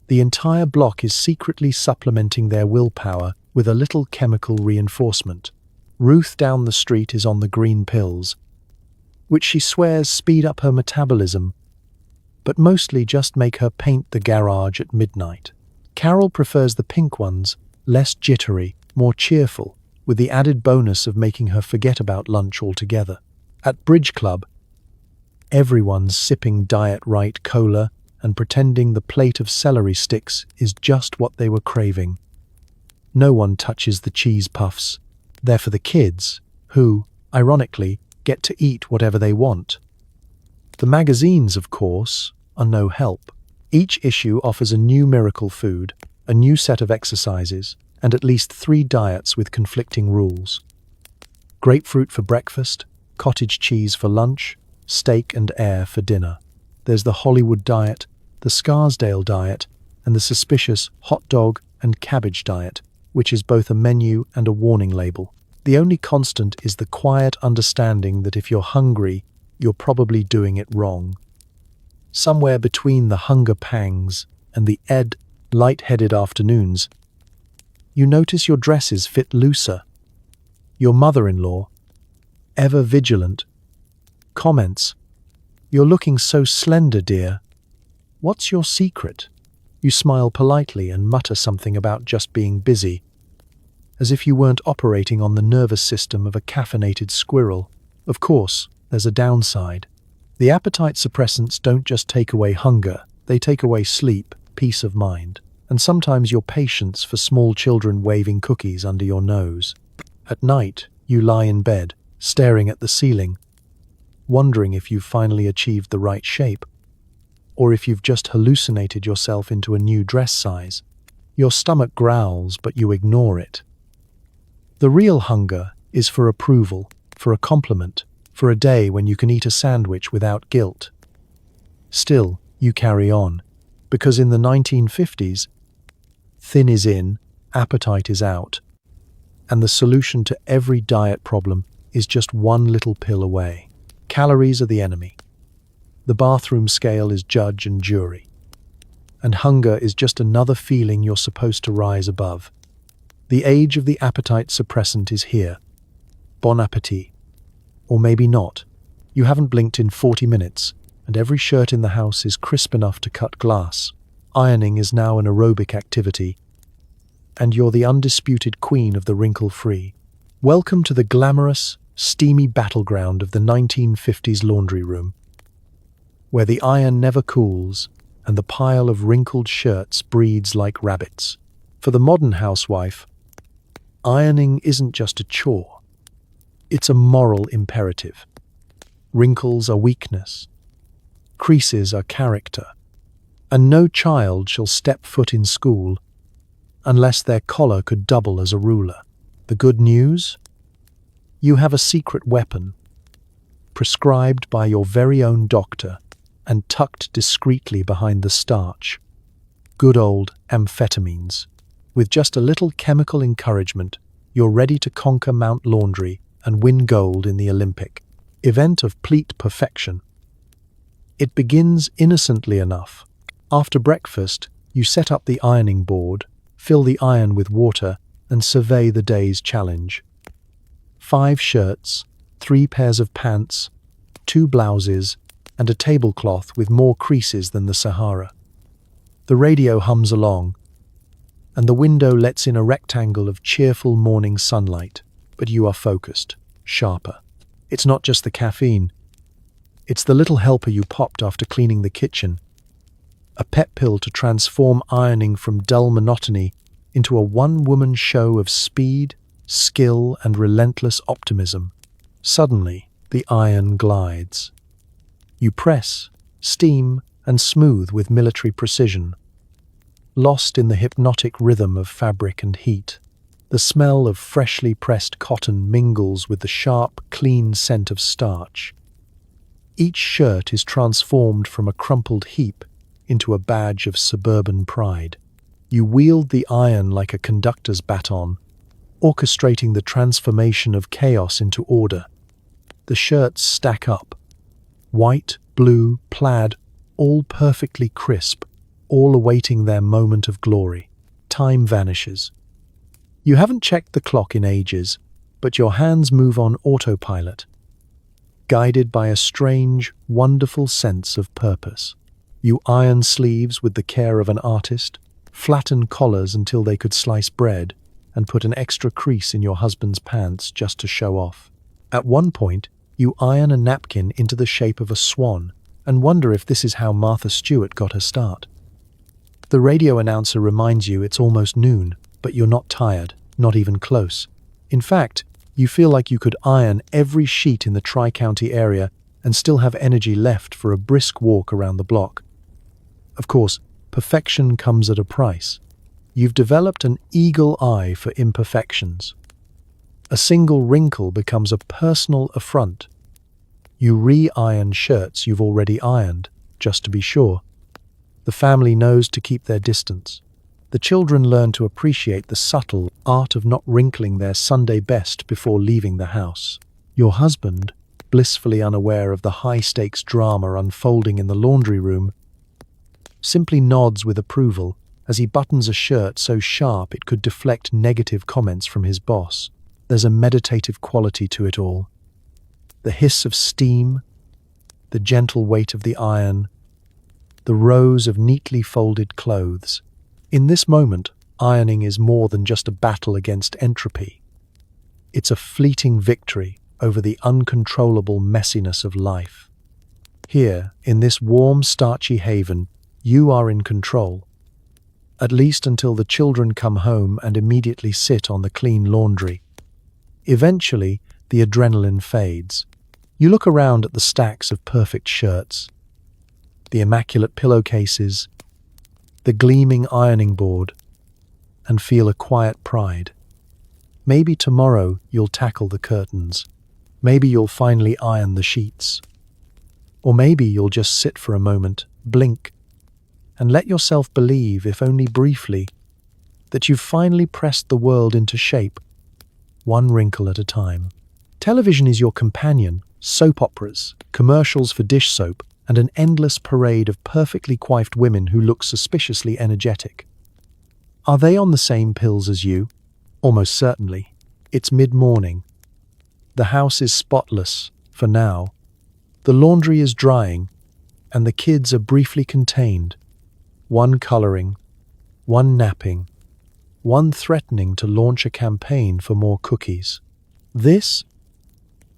The entire block is secretly supplementing their willpower with a little chemical reinforcement. Ruth down the street is on the green pills, which she swears speed up her metabolism, but mostly just make her paint the garage at midnight. Carol prefers the pink ones, less jittery, more cheerful, with the added bonus of making her forget about lunch altogether. At Bridge Club, everyone's sipping Diet Right cola and pretending the plate of celery sticks is just what they were craving. No one touches the cheese puffs. They're for the kids, who, ironically, get to eat whatever they want. The magazines, of course, are no help. Each issue offers a new miracle food, a new set of exercises, and at least 3 diets with conflicting rules. Grapefruit for breakfast, cottage cheese for lunch, steak and air for dinner. There's the Hollywood diet, the Scarsdale diet, and the suspicious hot dog and cabbage diet, which is both a menu and a warning label. The only constant is the quiet understanding that if you're hungry, you're probably doing it wrong. Somewhere between the hunger pangs and the light-headed afternoons, you notice your dresses fit looser. Your mother-in-law, ever vigilant, comments, "You're looking so slender, dear. What's your secret?" You smile politely and mutter something about just being busy, as if you weren't operating on the nervous system of a caffeinated squirrel. Of course, there's a downside. The appetite suppressants don't just take away hunger, they take away sleep, peace of mind, and sometimes your patience for small children waving cookies under your nose. At night, you lie in bed, staring at the ceiling, wondering if you've finally achieved the right shape, or if you've just hallucinated yourself into a new dress size. Your stomach growls, but you ignore it. The real hunger is for approval, for a compliment, for a day when you can eat a sandwich without guilt. Still, you carry on, because in the 1950s, thin is in, appetite is out, and the solution to every diet problem is just one little pill away. Calories are the enemy. The bathroom scale is judge and jury. And hunger is just another feeling you're supposed to rise above. The age of the appetite suppressant is here. Bon appetit. Or maybe not. You haven't blinked in 40 minutes, and every shirt in the house is crisp enough to cut glass. Ironing is now an aerobic activity, and you're the undisputed queen of the wrinkle-free. Welcome to the glamorous, steamy battleground of the 1950s laundry room, where the iron never cools and the pile of wrinkled shirts breeds like rabbits. For the modern housewife, ironing isn't just a chore. It's a moral imperative. Wrinkles are weakness. Creases are character. And no child shall step foot in school unless their collar could double as a ruler. The good news? You have a secret weapon, prescribed by your very own doctor and tucked discreetly behind the starch. Good old amphetamines. With just a little chemical encouragement, you're ready to conquer Mount Laundry and win gold in the Olympic event of pleat perfection. It begins innocently enough. After breakfast, you set up the ironing board, fill the iron with water, and survey the day's challenge. 5 shirts, 3 pairs of pants, 2 blouses, and a tablecloth with more creases than the Sahara. The radio hums along, and the window lets in a rectangle of cheerful morning sunlight, but you are focused, sharper. It's not just the caffeine. It's the little helper you popped after cleaning the kitchen. A pep pill to transform ironing from dull monotony into a one-woman show of speed, skill, and relentless optimism. Suddenly, the iron glides. You press, steam, and smooth with military precision. Lost in the hypnotic rhythm of fabric and heat, the smell of freshly pressed cotton mingles with the sharp, clean scent of starch. Each shirt is transformed from a crumpled heap into a badge of suburban pride. You wield the iron like a conductor's baton, orchestrating the transformation of chaos into order. The shirts stack up. White, blue, plaid, all perfectly crisp, all awaiting their moment of glory. Time vanishes. You haven't checked the clock in ages, but your hands move on autopilot, guided by a strange, wonderful sense of purpose. You iron sleeves with the care of an artist, flatten collars until they could slice bread, and put an extra crease in your husband's pants just to show off. At one point, you iron a napkin into the shape of a swan and wonder if this is how Martha Stewart got her start. The radio announcer reminds you it's almost noon, but you're not tired, not even close. In fact, you feel like you could iron every sheet in the Tri-County area and still have energy left for a brisk walk around the block. Of course, perfection comes at a price. You've developed an eagle eye for imperfections. A single wrinkle becomes a personal affront. You re-iron shirts you've already ironed, just to be sure. The family knows to keep their distance. The children learn to appreciate the subtle art of not wrinkling their Sunday best before leaving the house. Your husband, blissfully unaware of the high-stakes drama unfolding in the laundry room, simply nods with approval as he buttons a shirt so sharp it could deflect negative comments from his boss. There's a meditative quality to it all. The hiss of steam, the gentle weight of the iron, the rows of neatly folded clothes. In this moment, ironing is more than just a battle against entropy. It's a fleeting victory over the uncontrollable messiness of life. Here, in this warm, starchy haven, you are in control. At least until the children come home and immediately sit on the clean laundry. Eventually, the adrenaline fades. You look around at the stacks of perfect shirts, the immaculate pillowcases, the gleaming ironing board, and feel a quiet pride. Maybe tomorrow you'll tackle the curtains. Maybe you'll finally iron the sheets. Or maybe you'll just sit for a moment, blink, and let yourself believe, if only briefly, that you've finally pressed the world into shape, one wrinkle at a time. Television is your companion, soap operas, commercials for dish soap, and an endless parade of perfectly coiffed women who look suspiciously energetic. Are they on the same pills as you? Almost certainly. It's mid-morning. The house is spotless, for now. The laundry is drying, and the kids are briefly contained. One coloring, one napping, one threatening to launch a campaign for more cookies. This,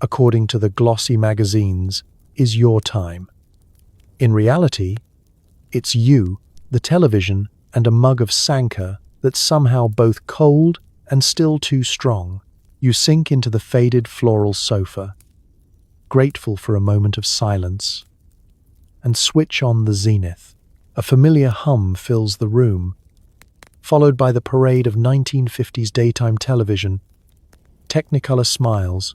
according to the glossy magazines, is your time. In reality, it's you, the television, and a mug of Sanka that's somehow both cold and still too strong. You sink into the faded floral sofa, grateful for a moment of silence, and switch on the zenith. A familiar hum fills the room, followed by the parade of 1950s daytime television, Technicolor smiles,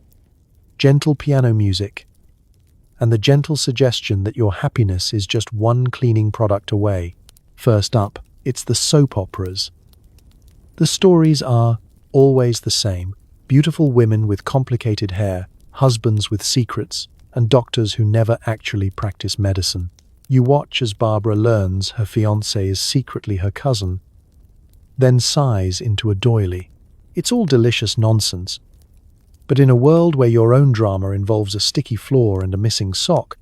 gentle piano music, and the gentle suggestion that your happiness is just one cleaning product away. First up, it's the soap operas. The stories are always the same: beautiful women with complicated hair, husbands with secrets, and doctors who never actually practice medicine. You watch as Barbara learns her fiancé is secretly her cousin, then sighs into a doily. It's all delicious nonsense. But in a world where your own drama involves a sticky floor and a missing sock,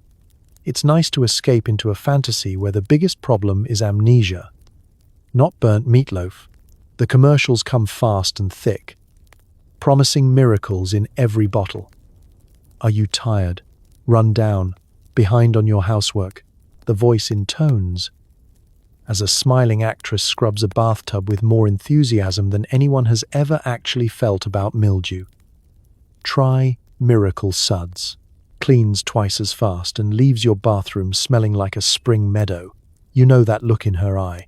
it's nice to escape into a fantasy where the biggest problem is amnesia, not burnt meatloaf. The commercials come fast and thick, promising miracles in every bottle. Are you tired, run down, behind on your housework? The voice intones, as a smiling actress scrubs a bathtub with more enthusiasm than anyone has ever actually felt about mildew. Try Miracle Suds. Cleans twice as fast and leaves your bathroom smelling like a spring meadow. You know that look in her eye.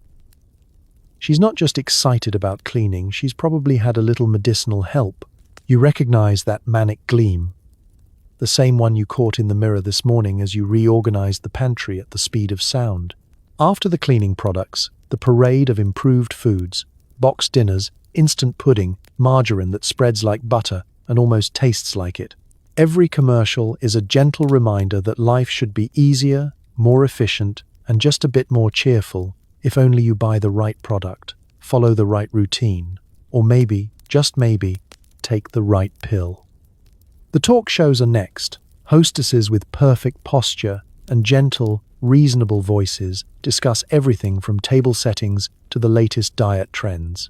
She's not just excited about cleaning, she's probably had a little medicinal help. You recognize that manic gleam, the same one you caught in the mirror this morning as you reorganized the pantry at the speed of sound. After the cleaning products, the parade of improved foods, boxed dinners, instant pudding, margarine that spreads like butter and almost tastes like it. Every commercial is a gentle reminder that life should be easier, more efficient, and just a bit more cheerful if only you buy the right product, follow the right routine, or maybe, just maybe, take the right pill. The talk shows are next. Hostesses with perfect posture and gentle, reasonable voices discuss everything from table settings to the latest diet trends.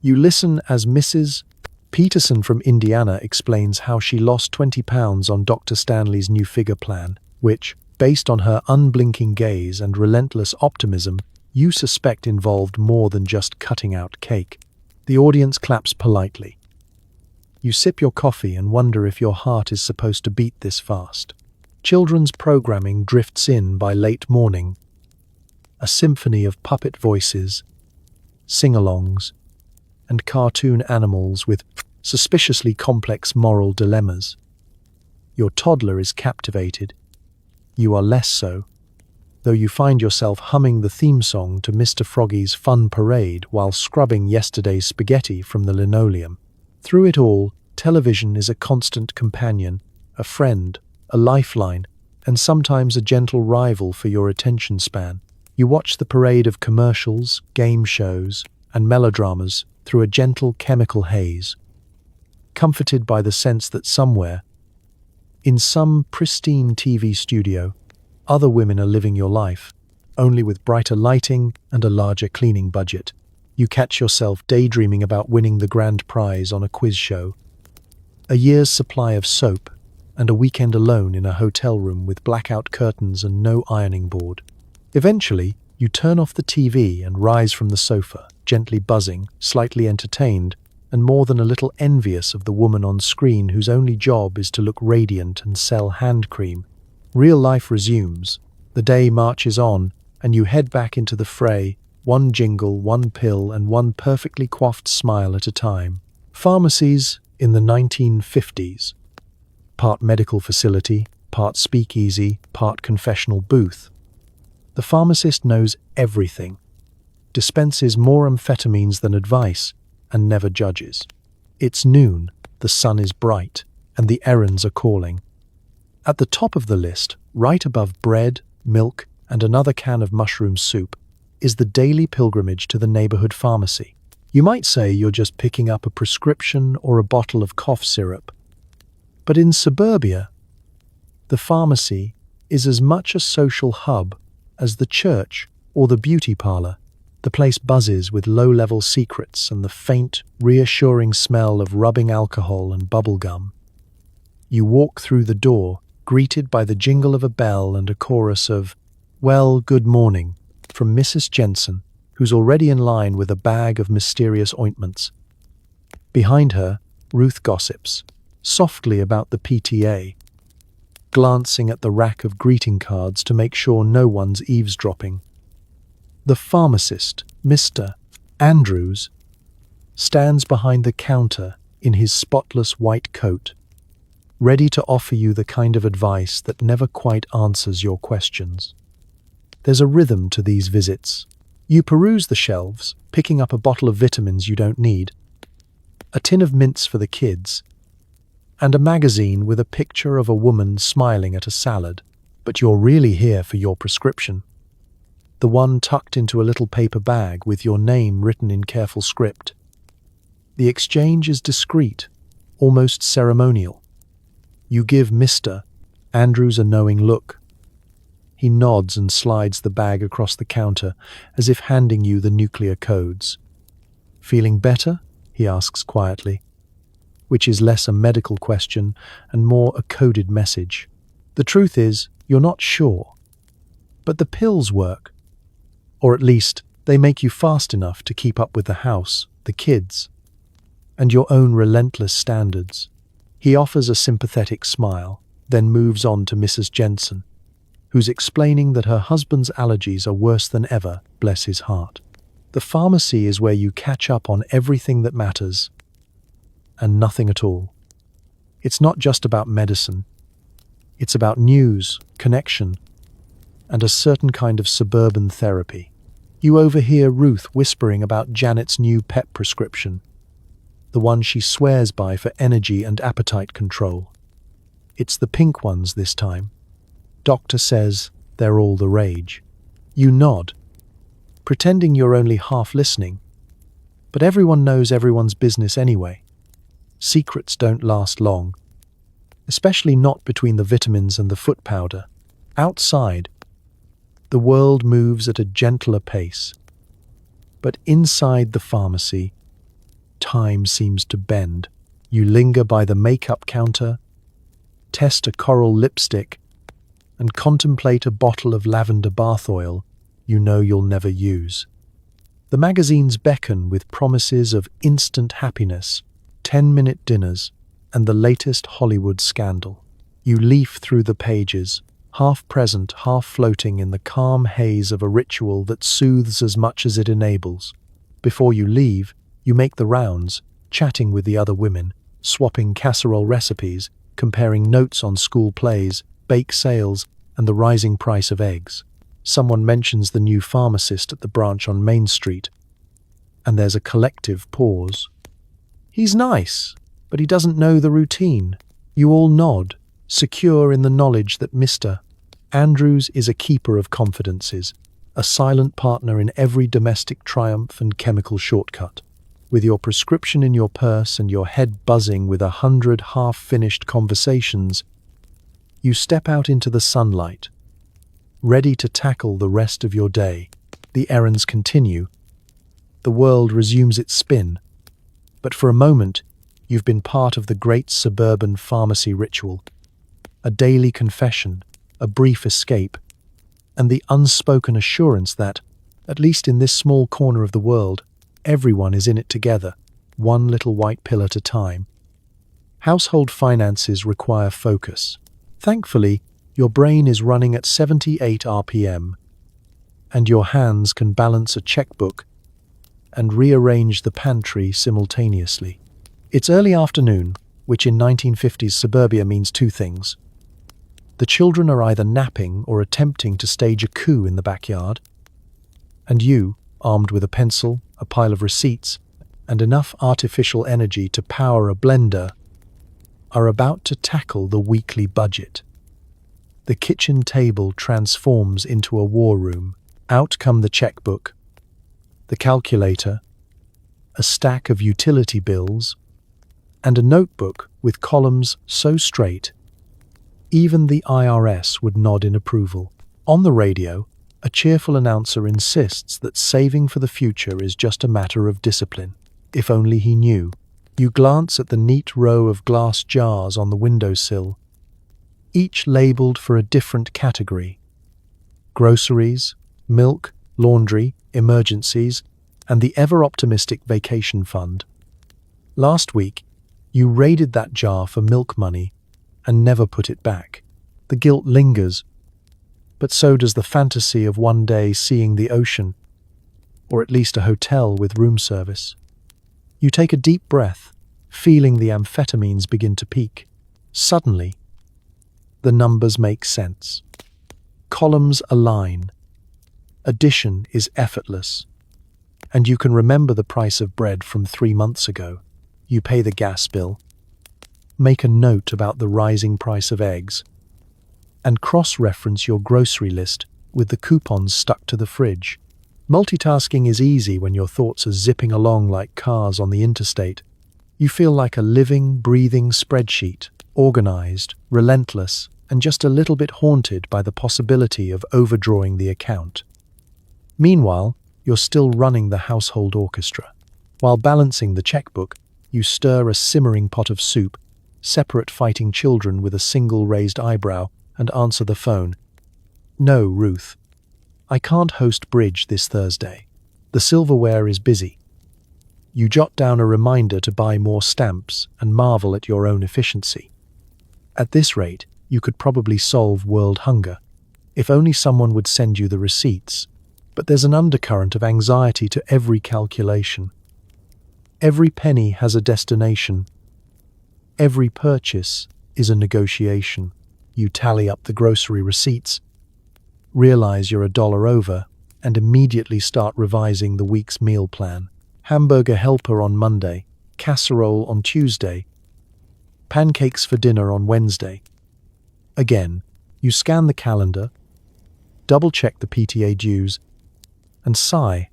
You listen as Mrs. Peterson from Indiana explains how she lost 20 pounds on Dr. Stanley's new figure plan, which, based on her unblinking gaze and relentless optimism, you suspect involved more than just cutting out cake. The audience claps politely. You sip your coffee and wonder if your heart is supposed to beat this fast. Children's programming drifts in by late morning, a symphony of puppet voices, sing-alongs, and cartoon animals with suspiciously complex moral dilemmas. Your toddler is captivated. You are less so, though you find yourself humming the theme song to Mr. Froggy's Fun Parade while scrubbing yesterday's spaghetti from the linoleum. Through it all, television is a constant companion, a friend, a lifeline, and sometimes a gentle rival for your attention span. You watch the parade of commercials, game shows, and melodramas through a gentle chemical haze, comforted by the sense that somewhere, in some pristine TV studio, other women are living your life, only with brighter lighting and a larger cleaning budget. You catch yourself daydreaming about winning the grand prize on a quiz show, a year's supply of soap, and a weekend alone in a hotel room with blackout curtains and no ironing board. Eventually, you turn off the TV and rise from the sofa, gently buzzing, slightly entertained, and more than a little envious of the woman on screen whose only job is to look radiant and sell hand cream. Real life resumes. The day marches on, and you head back into the fray, one jingle, one pill, and one perfectly coiffed smile at a time. Pharmacies in the 1950s. Part medical facility, part speakeasy, part confessional booth. The pharmacist knows everything, dispenses more amphetamines than advice, and never judges. It's noon, the sun is bright, and the errands are calling. At the top of the list, right above bread, milk, and another can of mushroom soup, is the daily pilgrimage to the neighborhood pharmacy. You might say you're just picking up a prescription or a bottle of cough syrup. But in suburbia, the pharmacy is as much a social hub as the church or the beauty parlor. The place buzzes with low-level secrets and the faint, reassuring smell of rubbing alcohol and bubble gum. You walk through the door, greeted by the jingle of a bell and a chorus of, "Well, good morning," from Mrs. Jensen, who's already in line with a bag of mysterious ointments. Behind her, Ruth gossips, softly about the PTA, glancing at the rack of greeting cards to make sure no one's eavesdropping. The pharmacist, Mr. Andrews, stands behind the counter in his spotless white coat, ready to offer you the kind of advice that never quite answers your questions. There's a rhythm to these visits. You peruse the shelves, picking up a bottle of vitamins you don't need, a tin of mints for the kids, and a magazine with a picture of a woman smiling at a salad. But you're really here for your prescription. The one tucked into a little paper bag with your name written in careful script. The exchange is discreet, almost ceremonial. You give Mr. Andrews a knowing look. He nods and slides the bag across the counter as if handing you the nuclear codes. "Feeling better?" he asks quietly, which is less a medical question and more a coded message. The truth is, you're not sure. But the pills work. Or at least, they make you fast enough to keep up with the house, the kids, and your own relentless standards. He offers a sympathetic smile, then moves on to Mrs. Jensen, who's explaining that her husband's allergies are worse than ever, bless his heart. The pharmacy is where you catch up on everything that matters, and nothing at all. It's not just about medicine. It's about news, connection, and a certain kind of suburban therapy. You overhear Ruth whispering about Janet's new pet prescription, the one she swears by for energy and appetite control. It's the pink ones this time. Doctor says they're all the rage. You nod, pretending you're only half listening. But everyone knows everyone's business anyway. Secrets don't last long, especially not between the vitamins and the foot powder. Outside, the world moves at a gentler pace. But inside the pharmacy, time seems to bend. You linger by the makeup counter, test a coral lipstick, and contemplate a bottle of lavender bath oil you know you'll never use. The magazines beckon with promises of instant happiness, 10-minute dinners, and the latest Hollywood scandal. You leaf through the pages, half present, half floating in the calm haze of a ritual that soothes as much as it enables. Before you leave, you make the rounds, chatting with the other women, swapping casserole recipes, comparing notes on school plays, bake sales, and the rising price of eggs. Someone mentions the new pharmacist at the branch on Main Street, and there's a collective pause. He's nice, but he doesn't know the routine. You all nod, secure in the knowledge that Mr. Andrews is a keeper of confidences, a silent partner in every domestic triumph and chemical shortcut. With your prescription in your purse and your head buzzing with 100 half-finished conversations, you step out into the sunlight, ready to tackle the rest of your day. The errands continue. The world resumes its spin. But for a moment, you've been part of the great suburban pharmacy ritual. A daily confession, a brief escape, and the unspoken assurance that, at least in this small corner of the world, everyone is in it together. one little white pill at a time. Household finances require focus. Thankfully, your brain is running at 78 RPM, and your hands can balance a checkbook and rearrange the pantry simultaneously. It's early afternoon, which in 1950s suburbia means two things. The children are either napping or attempting to stage a coup in the backyard, and you, armed with a pencil, a pile of receipts, and enough artificial energy to power a blender, are about to tackle the weekly budget. The kitchen table transforms into a war room. Out come the checkbook, the calculator, a stack of utility bills, and a notebook with columns so straight, even the IRS would nod in approval. On the radio, a cheerful announcer insists that saving for the future is just a matter of discipline. If only he knew. You glance at the neat row of glass jars on the windowsill, each labeled for a different category: groceries, milk, laundry, emergencies, and the ever-optimistic vacation fund. Last week, you raided that jar for milk money and never put it back. The guilt lingers, but so does the fantasy of one day seeing the ocean, or at least a hotel with room service. You take a deep breath, feeling the amphetamines begin to peak. Suddenly, the numbers make sense. Columns align. Addition is effortless. And you can remember the price of bread from 3 months ago. You pay the gas bill, make a note about the rising price of eggs, and cross-reference your grocery list with the coupons stuck to the fridge. Multitasking is easy when your thoughts are zipping along like cars on the interstate. You feel like a living, breathing spreadsheet, organized, relentless, and just a little bit haunted by the possibility of overdrawing the account. Meanwhile, you're still running the household orchestra. While balancing the checkbook, you stir a simmering pot of soup, separate fighting children with a single raised eyebrow, and answer the phone. "No, Ruth. I can't host bridge this Thursday. The silverware is busy." You jot down a reminder to buy more stamps and marvel at your own efficiency. At this rate, you could probably solve world hunger. If only someone would send you the receipts. But there's an undercurrent of anxiety to every calculation. Every penny has a destination. Every purchase is a negotiation. You tally up the grocery receipts, realize you're $1 over, and immediately start revising the week's meal plan. Hamburger helper on Monday, casserole on Tuesday, pancakes for dinner on Wednesday. Again, you scan the calendar, double-check the PTA dues, and sigh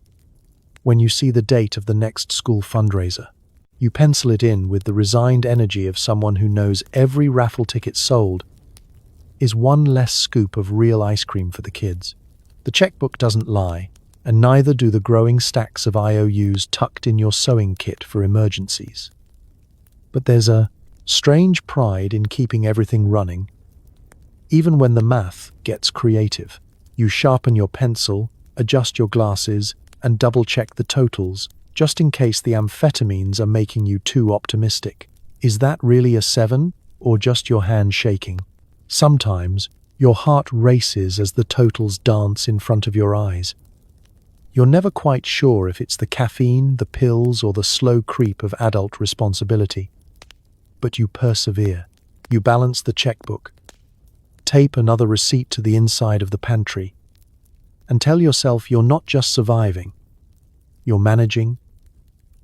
when you see the date of the next school fundraiser. You pencil it in with the resigned energy of someone who knows every raffle ticket sold is one less scoop of real ice cream for the kids. The checkbook doesn't lie, and neither do the growing stacks of IOUs tucked in your sewing kit for emergencies. But there's a strange pride in keeping everything running. Even when the math gets creative, you sharpen your pencil, adjust your glasses, and double-check the totals, just in case the amphetamines are making you too optimistic. Is that really a 7, or just your hand shaking? Sometimes, your heart races as the totals dance in front of your eyes. You're never quite sure if it's the caffeine, the pills, or the slow creep of adult responsibility. But you persevere. You balance the checkbook, tape another receipt to the inside of the pantry, and tell yourself you're not just surviving. You're managing,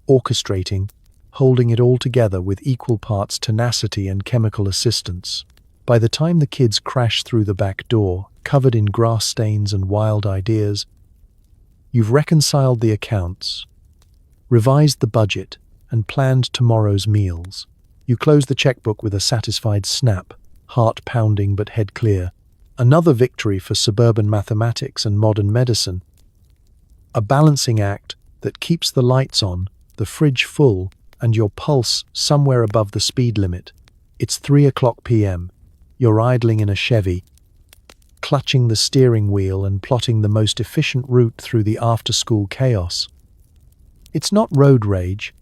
orchestrating, holding it all together with equal parts tenacity and chemical assistance. By the time the kids crash through the back door, covered in grass stains and wild ideas, you've reconciled the accounts, revised the budget, and planned tomorrow's meals. You close the checkbook with a satisfied snap, heart pounding but head clear. Another victory for suburban mathematics and modern medicine. A balancing act that keeps the lights on, the fridge full, and your pulse somewhere above the speed limit. It's 3:00 p.m. You're idling in a Chevy, clutching the steering wheel and plotting the most efficient route through the after-school chaos. It's not road rage.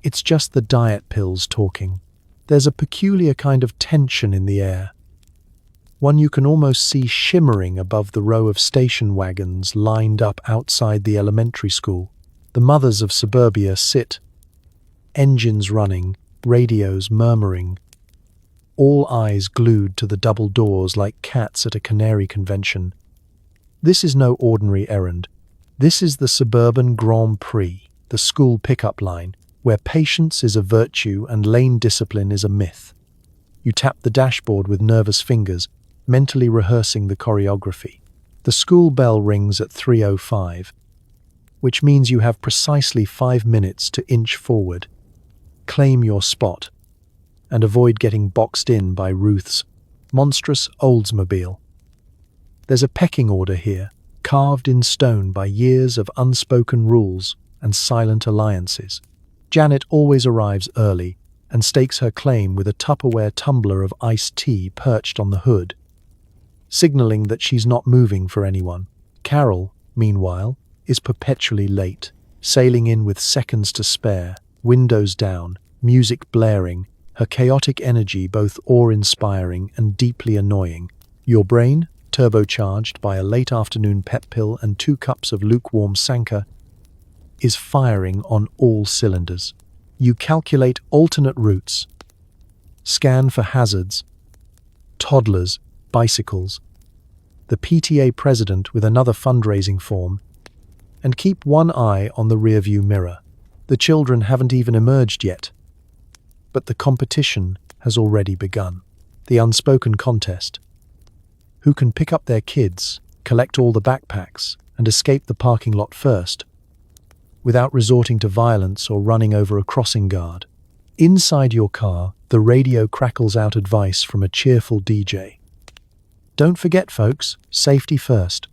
It's just the diet pills talking. There's a peculiar kind of tension in the air, one you can almost see shimmering above the row of station wagons lined up outside the elementary school. The mothers of suburbia sit, engines running, radios murmuring, all eyes glued to the double doors like cats at a canary convention. This is no ordinary errand. This is the suburban Grand Prix, the school pickup line, where patience is a virtue and lane discipline is a myth. You tap the dashboard with nervous fingers, mentally rehearsing the choreography. The school bell rings at 3:05, which means you have precisely 5 minutes to inch forward, claim your spot, and avoid getting boxed in by Ruth's monstrous Oldsmobile. There's a pecking order here, carved in stone by years of unspoken rules and silent alliances. Janet always arrives early and stakes her claim with a Tupperware tumbler of iced tea perched on the hood, signaling that she's not moving for anyone. Carol, meanwhile, is perpetually late, sailing in with seconds to spare, windows down, music blaring, her chaotic energy both awe-inspiring and deeply annoying. Your brain, turbocharged by a late afternoon pep pill and 2 cups of lukewarm Sanka, is firing on all cylinders. You calculate alternate routes, scan for hazards, toddlers, bicycles, the PTA president with another fundraising form, and keep one eye on the rearview mirror. The children haven't even emerged yet, but the competition has already begun. The unspoken contest. Who can pick up their kids, collect all the backpacks, and escape the parking lot first, without resorting to violence or running over a crossing guard. Inside your car, the radio crackles out advice from a cheerful DJ. Don't forget, folks, safety first.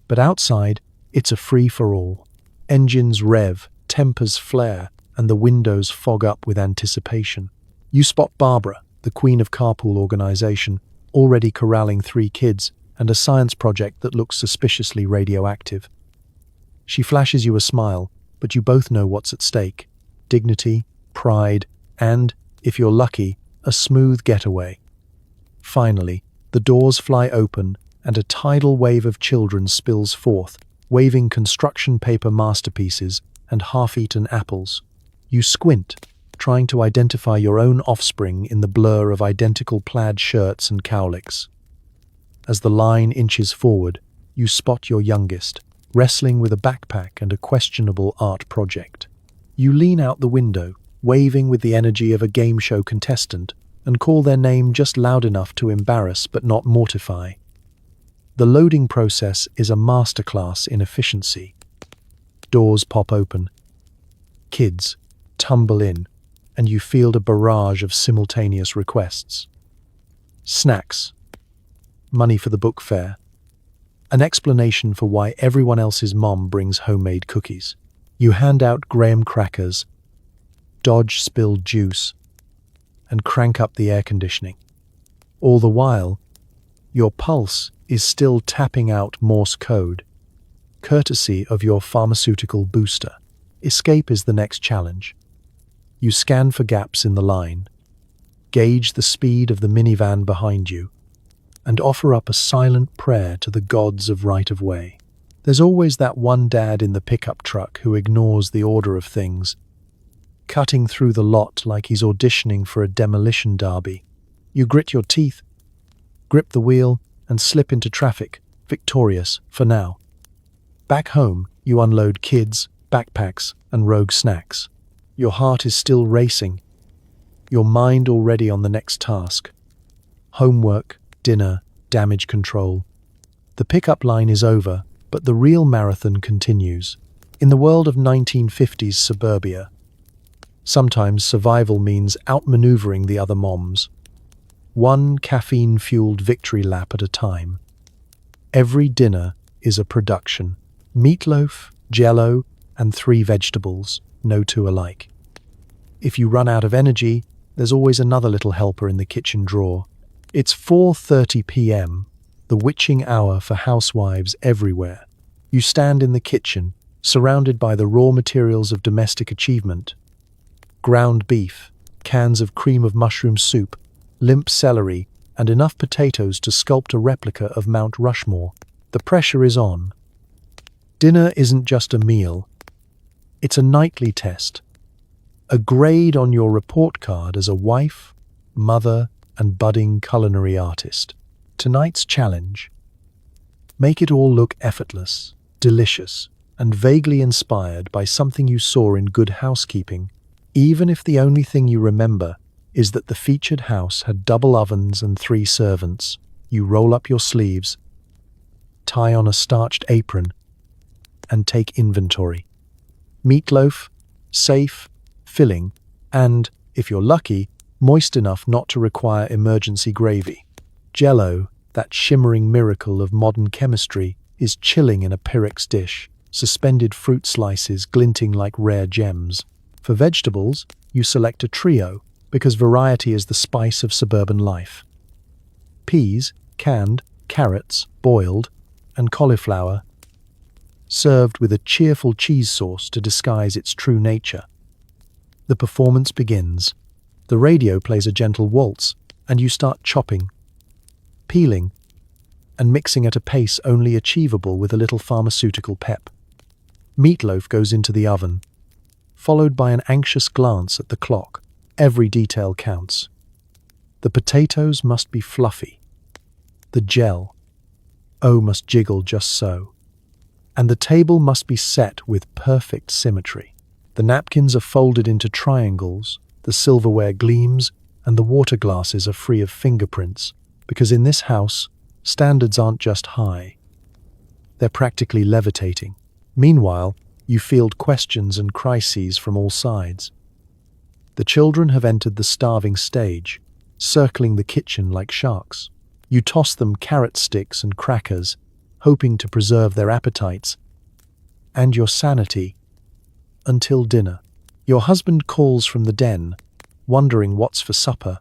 But outside, it's a free-for-all. Engines rev, tempers flare, and the windows fog up with anticipation. You spot Barbara, the queen of carpool organization, already corralling 3 kids and a science project that looks suspiciously radioactive. She flashes you a smile, but you both know what's at stake. Dignity, pride, and, if you're lucky, a smooth getaway. Finally, the doors fly open and a tidal wave of children spills forth, waving construction paper masterpieces and half-eaten apples. You squint, trying to identify your own offspring in the blur of identical plaid shirts and cowlicks. As the line inches forward, you spot your youngest, wrestling with a backpack and a questionable art project. You lean out the window, waving with the energy of a game show contestant, and call their name just loud enough to embarrass but not mortify. The loading process is a masterclass in efficiency. Doors pop open. Kids tumble in, and you field a barrage of simultaneous requests. Snacks, money for the book fare, an explanation for why everyone else's mom brings homemade cookies. You hand out graham crackers, dodge spilled juice, and crank up the air conditioning. All the while, your pulse is still tapping out Morse code, courtesy of your pharmaceutical booster. Escape is the next challenge. You scan for gaps in the line, gauge the speed of the minivan behind you, and offer up a silent prayer to the gods of right-of-way. There's always that one dad in the pickup truck who ignores the order of things, cutting through the lot like he's auditioning for a demolition derby. You grit your teeth, grip the wheel, and slip into traffic, victorious for now. Back home, you unload kids, backpacks, and rogue snacks. Your heart is still racing, your mind already on the next task. Homework, dinner, damage control. The pickup line is over, but the real marathon continues. In the world of 1950s suburbia, sometimes survival means outmaneuvering the other moms, one caffeine-fueled victory lap at a time. Every dinner is a production. Meatloaf, Jell-O, and 3 vegetables, no 2 alike. If you run out of energy, there's always another little helper in the kitchen drawer. It's 4:30 p.m., the witching hour for housewives everywhere. You stand in the kitchen, surrounded by the raw materials of domestic achievement, ground beef, cans of cream of mushroom soup, limp celery, and enough potatoes to sculpt a replica of Mount Rushmore. The pressure is on. Dinner isn't just a meal. It's a nightly test. A grade on your report card as a wife, mother, and budding culinary artist. Tonight's challenge: make it all look effortless, delicious, and vaguely inspired by something you saw in Good Housekeeping, even if the only thing you remember is that the featured house had double ovens and 3 servants. You roll up your sleeves, tie on a starched apron, and take inventory. Meatloaf, safe, filling, and, if you're lucky, moist enough not to require emergency gravy. Jell-O, that shimmering miracle of modern chemistry, is chilling in a Pyrex dish, suspended fruit slices glinting like rare gems. For vegetables, you select a trio, because variety is the spice of suburban life. Peas, canned, carrots, boiled, and cauliflower, served with a cheerful cheese sauce to disguise its true nature. The performance begins. The radio plays a gentle waltz, and you start chopping, peeling, and mixing at a pace only achievable with a little pharmaceutical pep. Meatloaf goes into the oven, followed by an anxious glance at the clock. Every detail counts. The potatoes must be fluffy. The gel-o must jiggle just so. And the table must be set with perfect symmetry. The napkins are folded into triangles, the silverware gleams, and the water glasses are free of fingerprints, because in this house, standards aren't just high. They're practically levitating. Meanwhile, you field questions and crises from all sides. The children have entered the starving stage, circling the kitchen like sharks. You toss them carrot sticks and crackers, hoping to preserve their appetites and your sanity until dinner. Your husband calls from the den, wondering what's for supper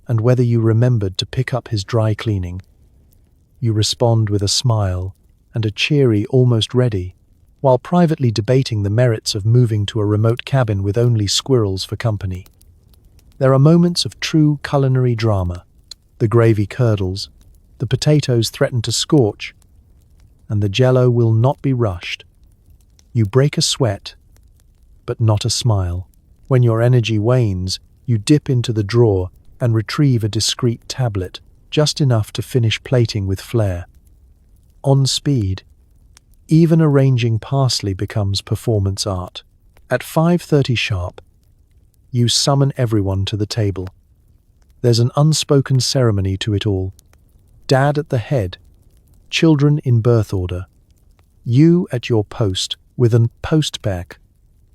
and whether you remembered to pick up his dry cleaning. You respond with a smile and a cheery almost ready, while privately debating the merits of moving to a remote cabin with only squirrels for company. There are moments of true culinary drama. The gravy curdles, the potatoes threaten to scorch, and the Jell-O will not be rushed. You break a sweat, but not a smile. When your energy wanes, you dip into the drawer and retrieve a discreet tablet, just enough to finish plating with flair. On speed, even arranging parsley becomes performance art. At 5:30 sharp, you summon everyone to the table. There's an unspoken ceremony to it all. Dad at the head, children in birth order. You at your post with an postback,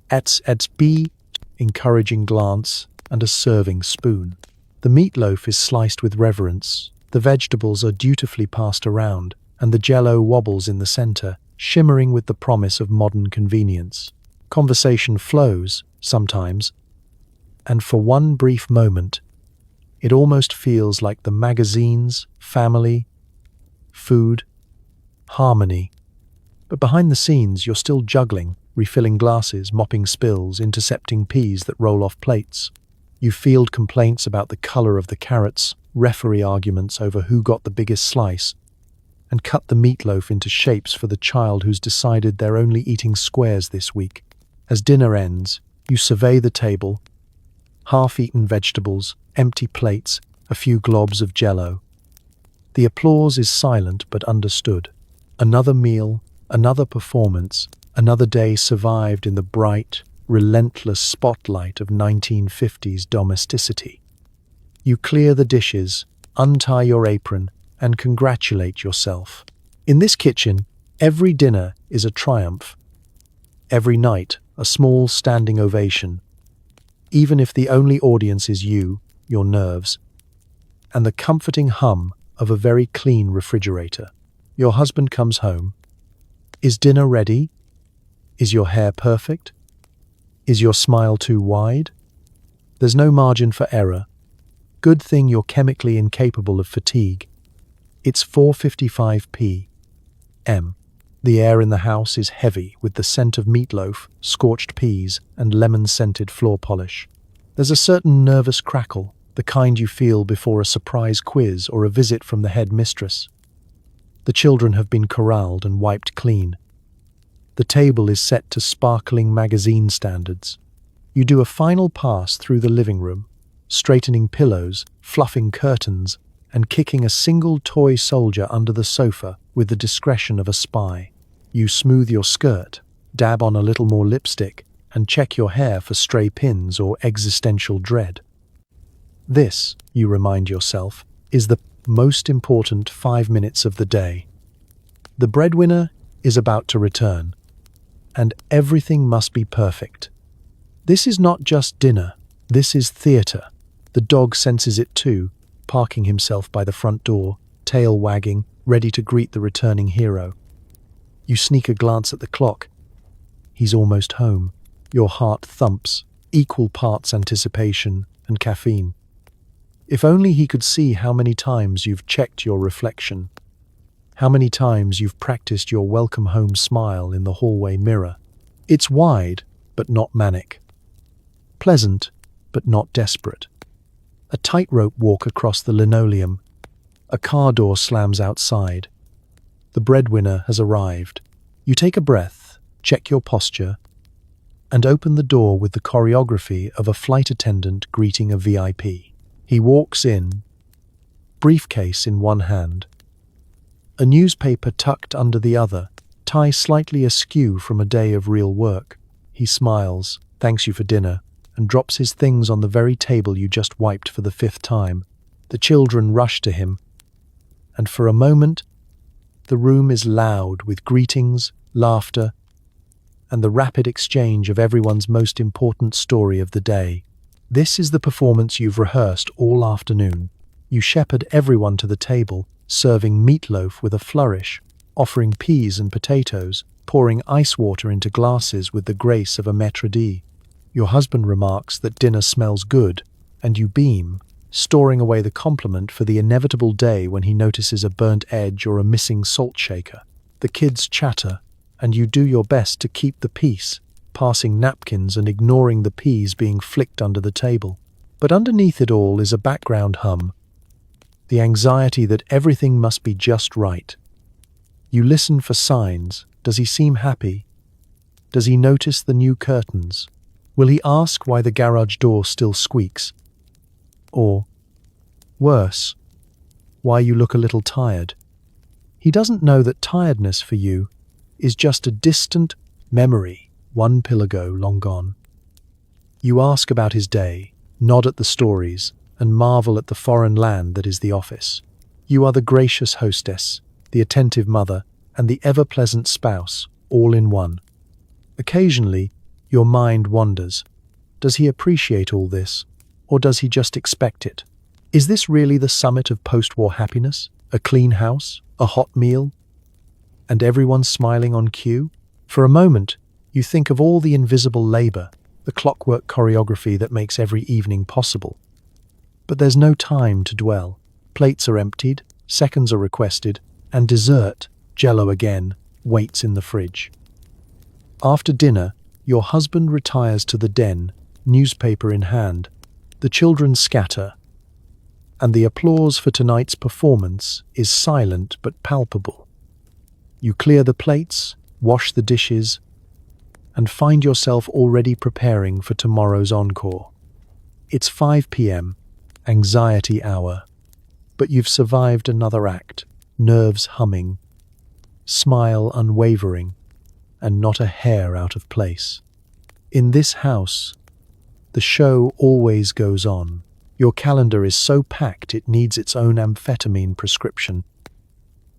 ats B, encouraging glance, and a serving spoon. The meatloaf is sliced with reverence, the vegetables are dutifully passed around, and the Jell-O wobbles in the center, shimmering with the promise of modern convenience. Conversation flows, sometimes, and for one brief moment, it almost feels like the magazines, family, food, harmony. But behind the scenes, you're still juggling, refilling glasses, mopping spills, intercepting peas that roll off plates. You field complaints about the color of the carrots, referee arguments over who got the biggest slice, and cut the meatloaf into shapes for the child who's decided they're only eating squares this week. As dinner ends, you survey the table, half-eaten vegetables, empty plates, a few globs of Jell-O. The applause is silent but understood. Another meal, another performance, another day survived in the bright, relentless spotlight of 1950s domesticity. You clear the dishes, untie your apron, and congratulate yourself. In this kitchen, every dinner is a triumph. Every night, a small standing ovation. Even if the only audience is you, your nerves, and the comforting hum of a very clean refrigerator. Your husband comes home. Is dinner ready? Is your hair perfect? Is your smile too wide? There's no margin for error. Good thing you're chemically incapable of fatigue. It's 4:55 p.m. The air in the house is heavy with the scent of meatloaf, scorched peas, and lemon-scented floor polish. There's a certain nervous crackle, the kind you feel before a surprise quiz or a visit from the head mistress. The children have been corralled and wiped clean. The table is set to sparkling magazine standards. You do a final pass through the living room, straightening pillows, fluffing curtains, and kicking a single toy soldier under the sofa with the discretion of a spy. You smooth your skirt, dab on a little more lipstick, and check your hair for stray pins or existential dread. This, you remind yourself, is the most important 5 minutes of the day. The breadwinner is about to return, and everything must be perfect. This is not just dinner, this is theatre. The dog senses it too, parking himself by the front door, tail wagging, ready to greet the returning hero. You sneak a glance at the clock. He's almost home. Your heart thumps, equal parts anticipation and caffeine. If only he could see how many times you've checked your reflection, how many times you've practiced your welcome home smile in the hallway mirror. It's wide, but not manic. Pleasant, but not desperate. A tightrope walk across the linoleum. A car door slams outside. The breadwinner has arrived. You take a breath, check your posture, and open the door with the choreography of a flight attendant greeting a VIP. He walks in, briefcase in one hand, a newspaper tucked under the other, tie slightly askew from a day of real work. He smiles, thanks you for dinner, and drops his things on the very table you just wiped for the 5th time. The children rush to him, and for a moment, the room is loud with greetings, laughter, and the rapid exchange of everyone's most important story of the day. This is the performance you've rehearsed all afternoon. You shepherd everyone to the table, serving meatloaf with a flourish, offering peas and potatoes, pouring ice water into glasses with the grace of a maître d'. Your husband remarks that dinner smells good, and you beam, storing away the compliment for the inevitable day when he notices a burnt edge or a missing salt shaker. The kids chatter, and you do your best to keep the peace, passing napkins and ignoring the peas being flicked under the table. But underneath it all is a background hum, the anxiety that everything must be just right. You listen for signs. Does he seem happy? Does he notice the new curtains? Will he ask why the garage door still squeaks? Or, worse, why you look a little tired? He doesn't know that tiredness for you is just a distant memory, one pill ago, long gone. You ask about his day, nod at the stories, and marvel at the foreign land that is the office. You are the gracious hostess, the attentive mother, and the ever-pleasant spouse, all in one. Occasionally, your mind wanders. Does he appreciate all this, or does he just expect it? Is this really the summit of post-war happiness? A clean house? A hot meal? And everyone smiling on cue? For a moment, you think of all the invisible labor, the clockwork choreography that makes every evening possible. But there's no time to dwell. Plates are emptied, seconds are requested, and dessert, Jell-O again, waits in the fridge. After dinner, your husband retires to the den, newspaper in hand. The children scatter, and the applause for tonight's performance is silent but palpable. You clear the plates, wash the dishes, and find yourself already preparing for tomorrow's encore. It's 5 p.m., anxiety hour, but you've survived another act, nerves humming, smile unwavering, and not a hair out of place. In this house, the show always goes on. Your calendar is so packed it needs its own amphetamine prescription.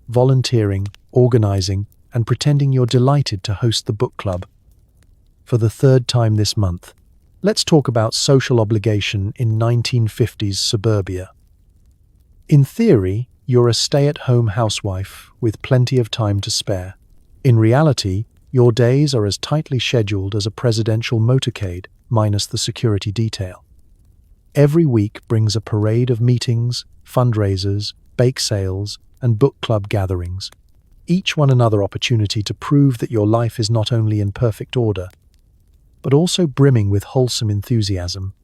Volunteering, organizing, and pretending you're delighted to host the book club. For the 3rd time this month, let's talk about social obligation in 1950s suburbia. In theory, you're a stay-at-home housewife with plenty of time to spare. In reality, your days are as tightly scheduled as a presidential motorcade, minus the security detail. Every week brings a parade of meetings, fundraisers, bake sales, and book club gatherings. each one another opportunity to prove that your life is not only in perfect order, but also brimming with wholesome enthusiasm.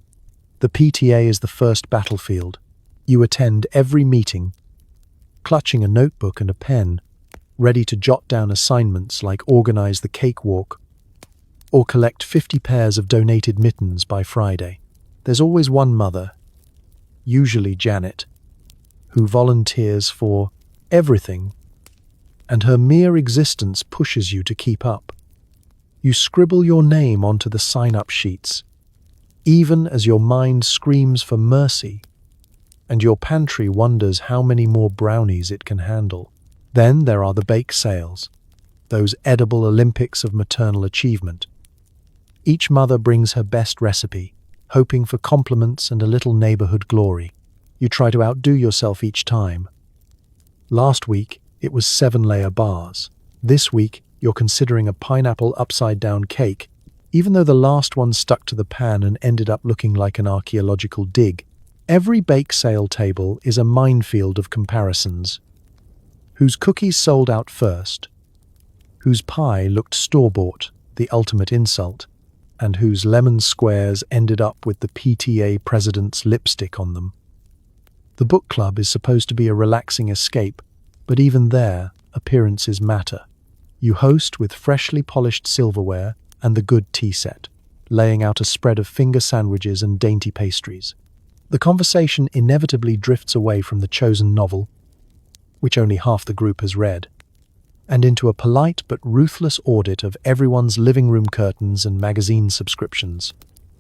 The PTA is the first battlefield. You attend every meeting, clutching a notebook and a pen, ready to jot down assignments like organize the cakewalk or collect 50 pairs of donated mittens by Friday. There's always one mother, usually Janet, who volunteers for everything, and her mere existence pushes you to keep up. You scribble your name onto the sign-up sheets, even as your mind screams for mercy, and your pantry wonders how many more brownies it can handle. Then there are the bake sales, those edible Olympics of maternal achievement. Each mother brings her best recipe, hoping for compliments and a little neighborhood glory. You try to outdo yourself each time. Last week, it was 7-layer bars. This week, you're considering a pineapple upside-down cake, even though the last one stuck to the pan and ended up looking like an archaeological dig. Every bake sale table is a minefield of comparisons. Whose cookies sold out first, whose pie looked store-bought, the ultimate insult, and whose lemon squares ended up with the PTA president's lipstick on them. The book club is supposed to be a relaxing escape, but even there, appearances matter. You host with freshly polished silverware and the good tea set, laying out a spread of finger sandwiches and dainty pastries. The conversation inevitably drifts away from the chosen novel, which only half the group has read, and into a polite but ruthless audit of everyone's living room curtains and magazine subscriptions.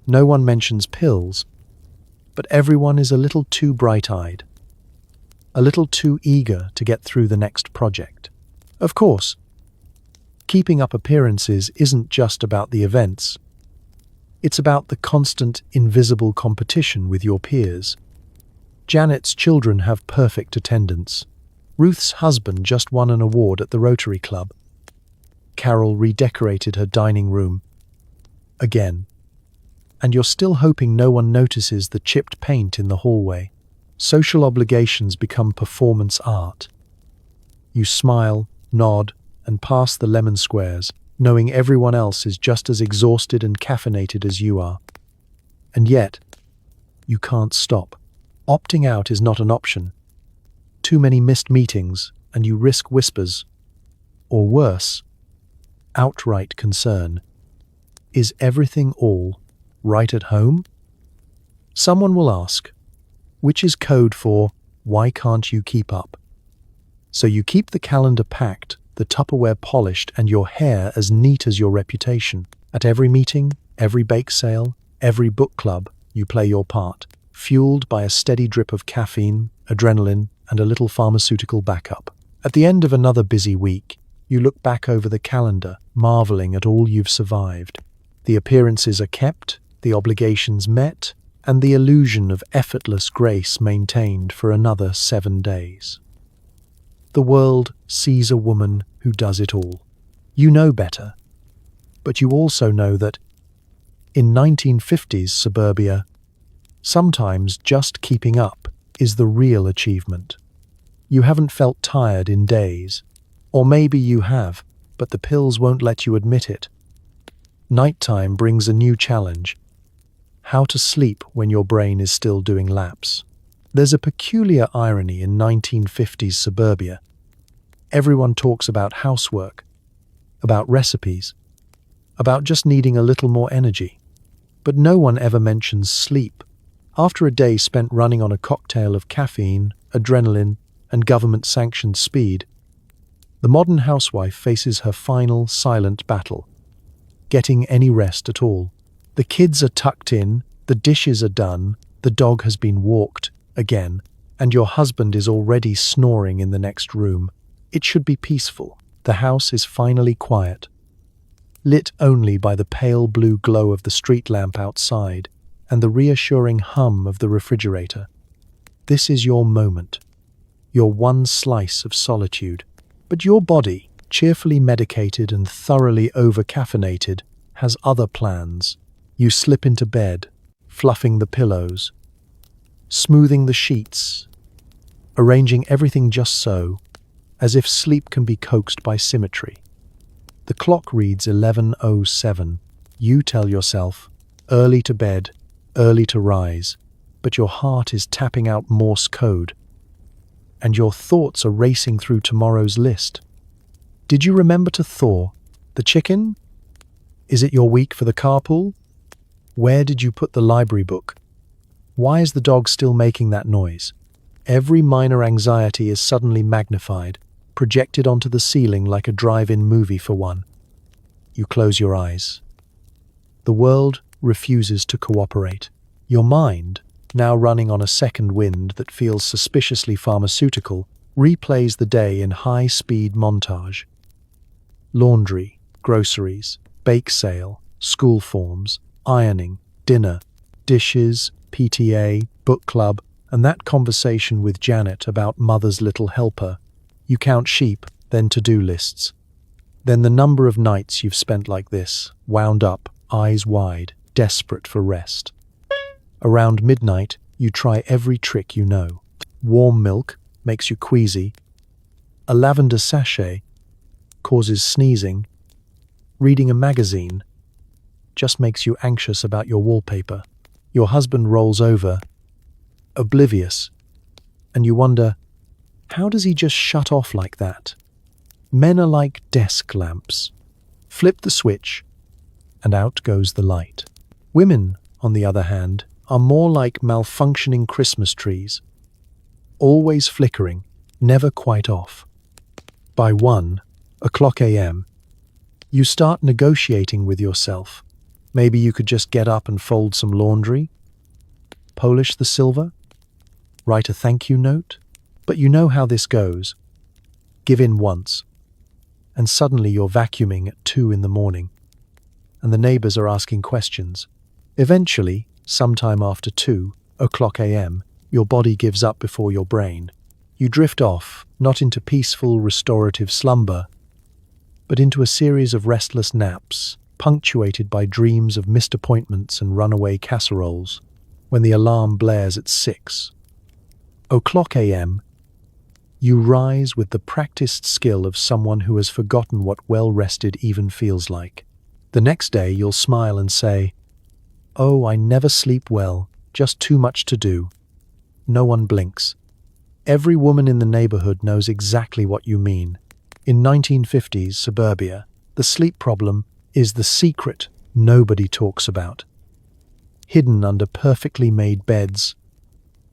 No one mentions pills, but everyone is a little too bright-eyed, a little too eager to get through the next project. Of course, keeping up appearances isn't just about the events. It's about the constant, invisible competition with your peers. Janet's children have perfect attendance. Ruth's husband just won an award at the Rotary Club. Carol redecorated her dining room again. And you're still hoping no one notices the chipped paint in the hallway. Social obligations become performance art. You smile, nod, and pass the lemon squares, knowing everyone else is just as exhausted and caffeinated as you are. And yet, you can't stop. Opting out is not an option. Too many missed meetings, and you risk whispers. Or worse, outright concern. Is everything all right at home? Someone will ask, which is code for, why can't you keep up? So you keep the calendar packed, the Tupperware polished, and your hair as neat as your reputation. At every meeting, every bake sale, every book club, you play your part, fueled by a steady drip of caffeine, adrenaline, and a little pharmaceutical backup. At the end of another busy week, you look back over the calendar, marveling at all you've survived. The appearances are kept, the obligations met, and the illusion of effortless grace maintained for another 7 days. The world sees a woman who does it all. You know better, but you also know that, in 1950s suburbia, sometimes just keeping up is the real achievement. You haven't felt tired in days, or maybe you have, but the pills won't let you admit it. Nighttime brings a new challenge: how to sleep when your brain is still doing laps. There's a peculiar irony in 1950s suburbia. Everyone talks about housework, about recipes, about just needing a little more energy, but no one ever mentions sleep. After a day spent running on a cocktail of caffeine, adrenaline, and government-sanctioned speed, the modern housewife faces her final, silent battle: getting any rest at all. The kids are tucked in, the dishes are done, the dog has been walked again, and your husband is already snoring in the next room. It should be peaceful. The house is finally quiet, lit only by the pale blue glow of the street lamp outside and the reassuring hum of the refrigerator. This is your moment, your one slice of solitude. But your body, cheerfully medicated and thoroughly over-caffeinated, has other plans. You slip into bed, fluffing the pillows, smoothing the sheets, arranging everything just so, as if sleep can be coaxed by symmetry. The clock reads 11:07. You tell yourself, early to bed, early to rise, but your heart is tapping out Morse code, and your thoughts are racing through tomorrow's list. Did you remember to thaw the chicken? Is it your week for the carpool? Where did you put the library book? Why is the dog still making that noise? Every minor anxiety is suddenly magnified, projected onto the ceiling like a drive-in movie for one. You close your eyes. The world refuses to cooperate. Your mind, now running on a second wind that feels suspiciously pharmaceutical, replays the day in high-speed montage. Laundry, groceries, bake sale, school forms, ironing, dinner, dishes, PTA, book club, and that conversation with Janet about mother's little helper. You count sheep, then to-do lists. Then the number of nights you've spent like this, wound up, eyes wide, desperate for rest. Around midnight, you try every trick you know. Warm milk makes you queasy. A lavender sachet causes sneezing. Reading a magazine just makes you anxious about your wallpaper. Your husband rolls over, oblivious, and you wonder, how does he just shut off like that? Men are like desk lamps. Flip the switch, and out goes the light. Women, on the other hand, are more like malfunctioning Christmas trees, always flickering, never quite off. By 1:00 a.m., you start negotiating with yourself. Maybe you could just get up and fold some laundry, polish the silver, write a thank you note. But you know how this goes. Give in once, and suddenly you're vacuuming at 2 in the morning, and the neighbors are asking questions. Eventually, sometime after 2:00 a.m., your body gives up before your brain. You drift off, not into peaceful, restorative slumber, but into a series of restless naps, punctuated by dreams of missed appointments and runaway casseroles. When the alarm blares at 6:00 a.m., you rise with the practiced skill of someone who has forgotten what well-rested even feels like. The next day you'll smile and say, "Oh, I never sleep well, just too much to do." No one blinks. Every woman in the neighborhood knows exactly what you mean. In 1950s suburbia, the sleep problem is the secret nobody talks about. Hidden under perfectly made beds,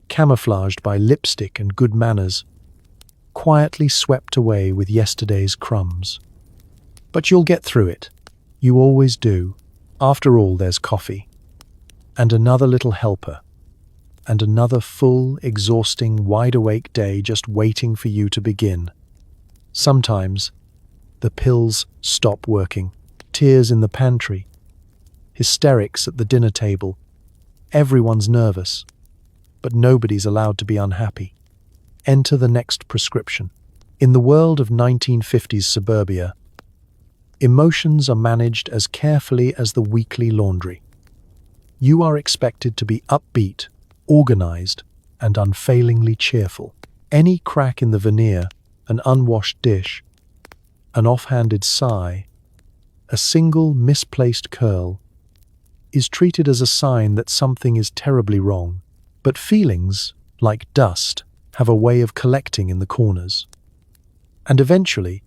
camouflaged by lipstick and good manners, quietly swept away with yesterday's crumbs. But you'll get through it. You always do. After all, there's coffee. And another little helper. And another full, exhausting, wide-awake day just waiting for you to begin. Sometimes, the pills stop working. Tears in the pantry. Hysterics at the dinner table. Everyone's nervous. But nobody's allowed to be unhappy. Enter the next prescription. In the world of 1950s suburbia, emotions are managed as carefully as the weekly laundry. You are expected to be upbeat, organized, and unfailingly cheerful. Any crack in the veneer, an unwashed dish, an offhanded sigh, a single misplaced curl, is treated as a sign that something is terribly wrong. But feelings, like dust, have a way of collecting in the corners. And eventually,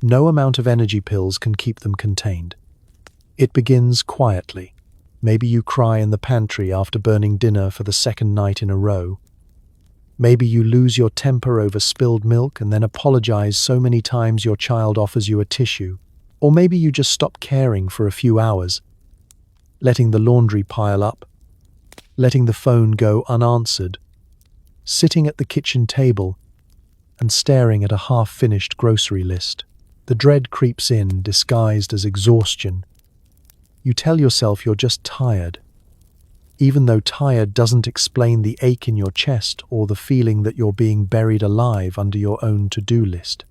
no amount of energy pills can keep them contained. It begins quietly. Maybe you cry in the pantry after burning dinner for the second night in a row. Maybe you lose your temper over spilled milk and then apologize so many times your child offers you a tissue. Or maybe you just stop caring for a few hours, letting the laundry pile up, letting the phone go unanswered, sitting at the kitchen table and staring at a half-finished grocery list. The dread creeps in, disguised as exhaustion. You tell yourself you're just tired, even though tired doesn't explain the ache in your chest or the feeling that you're being buried alive under your own to-do list.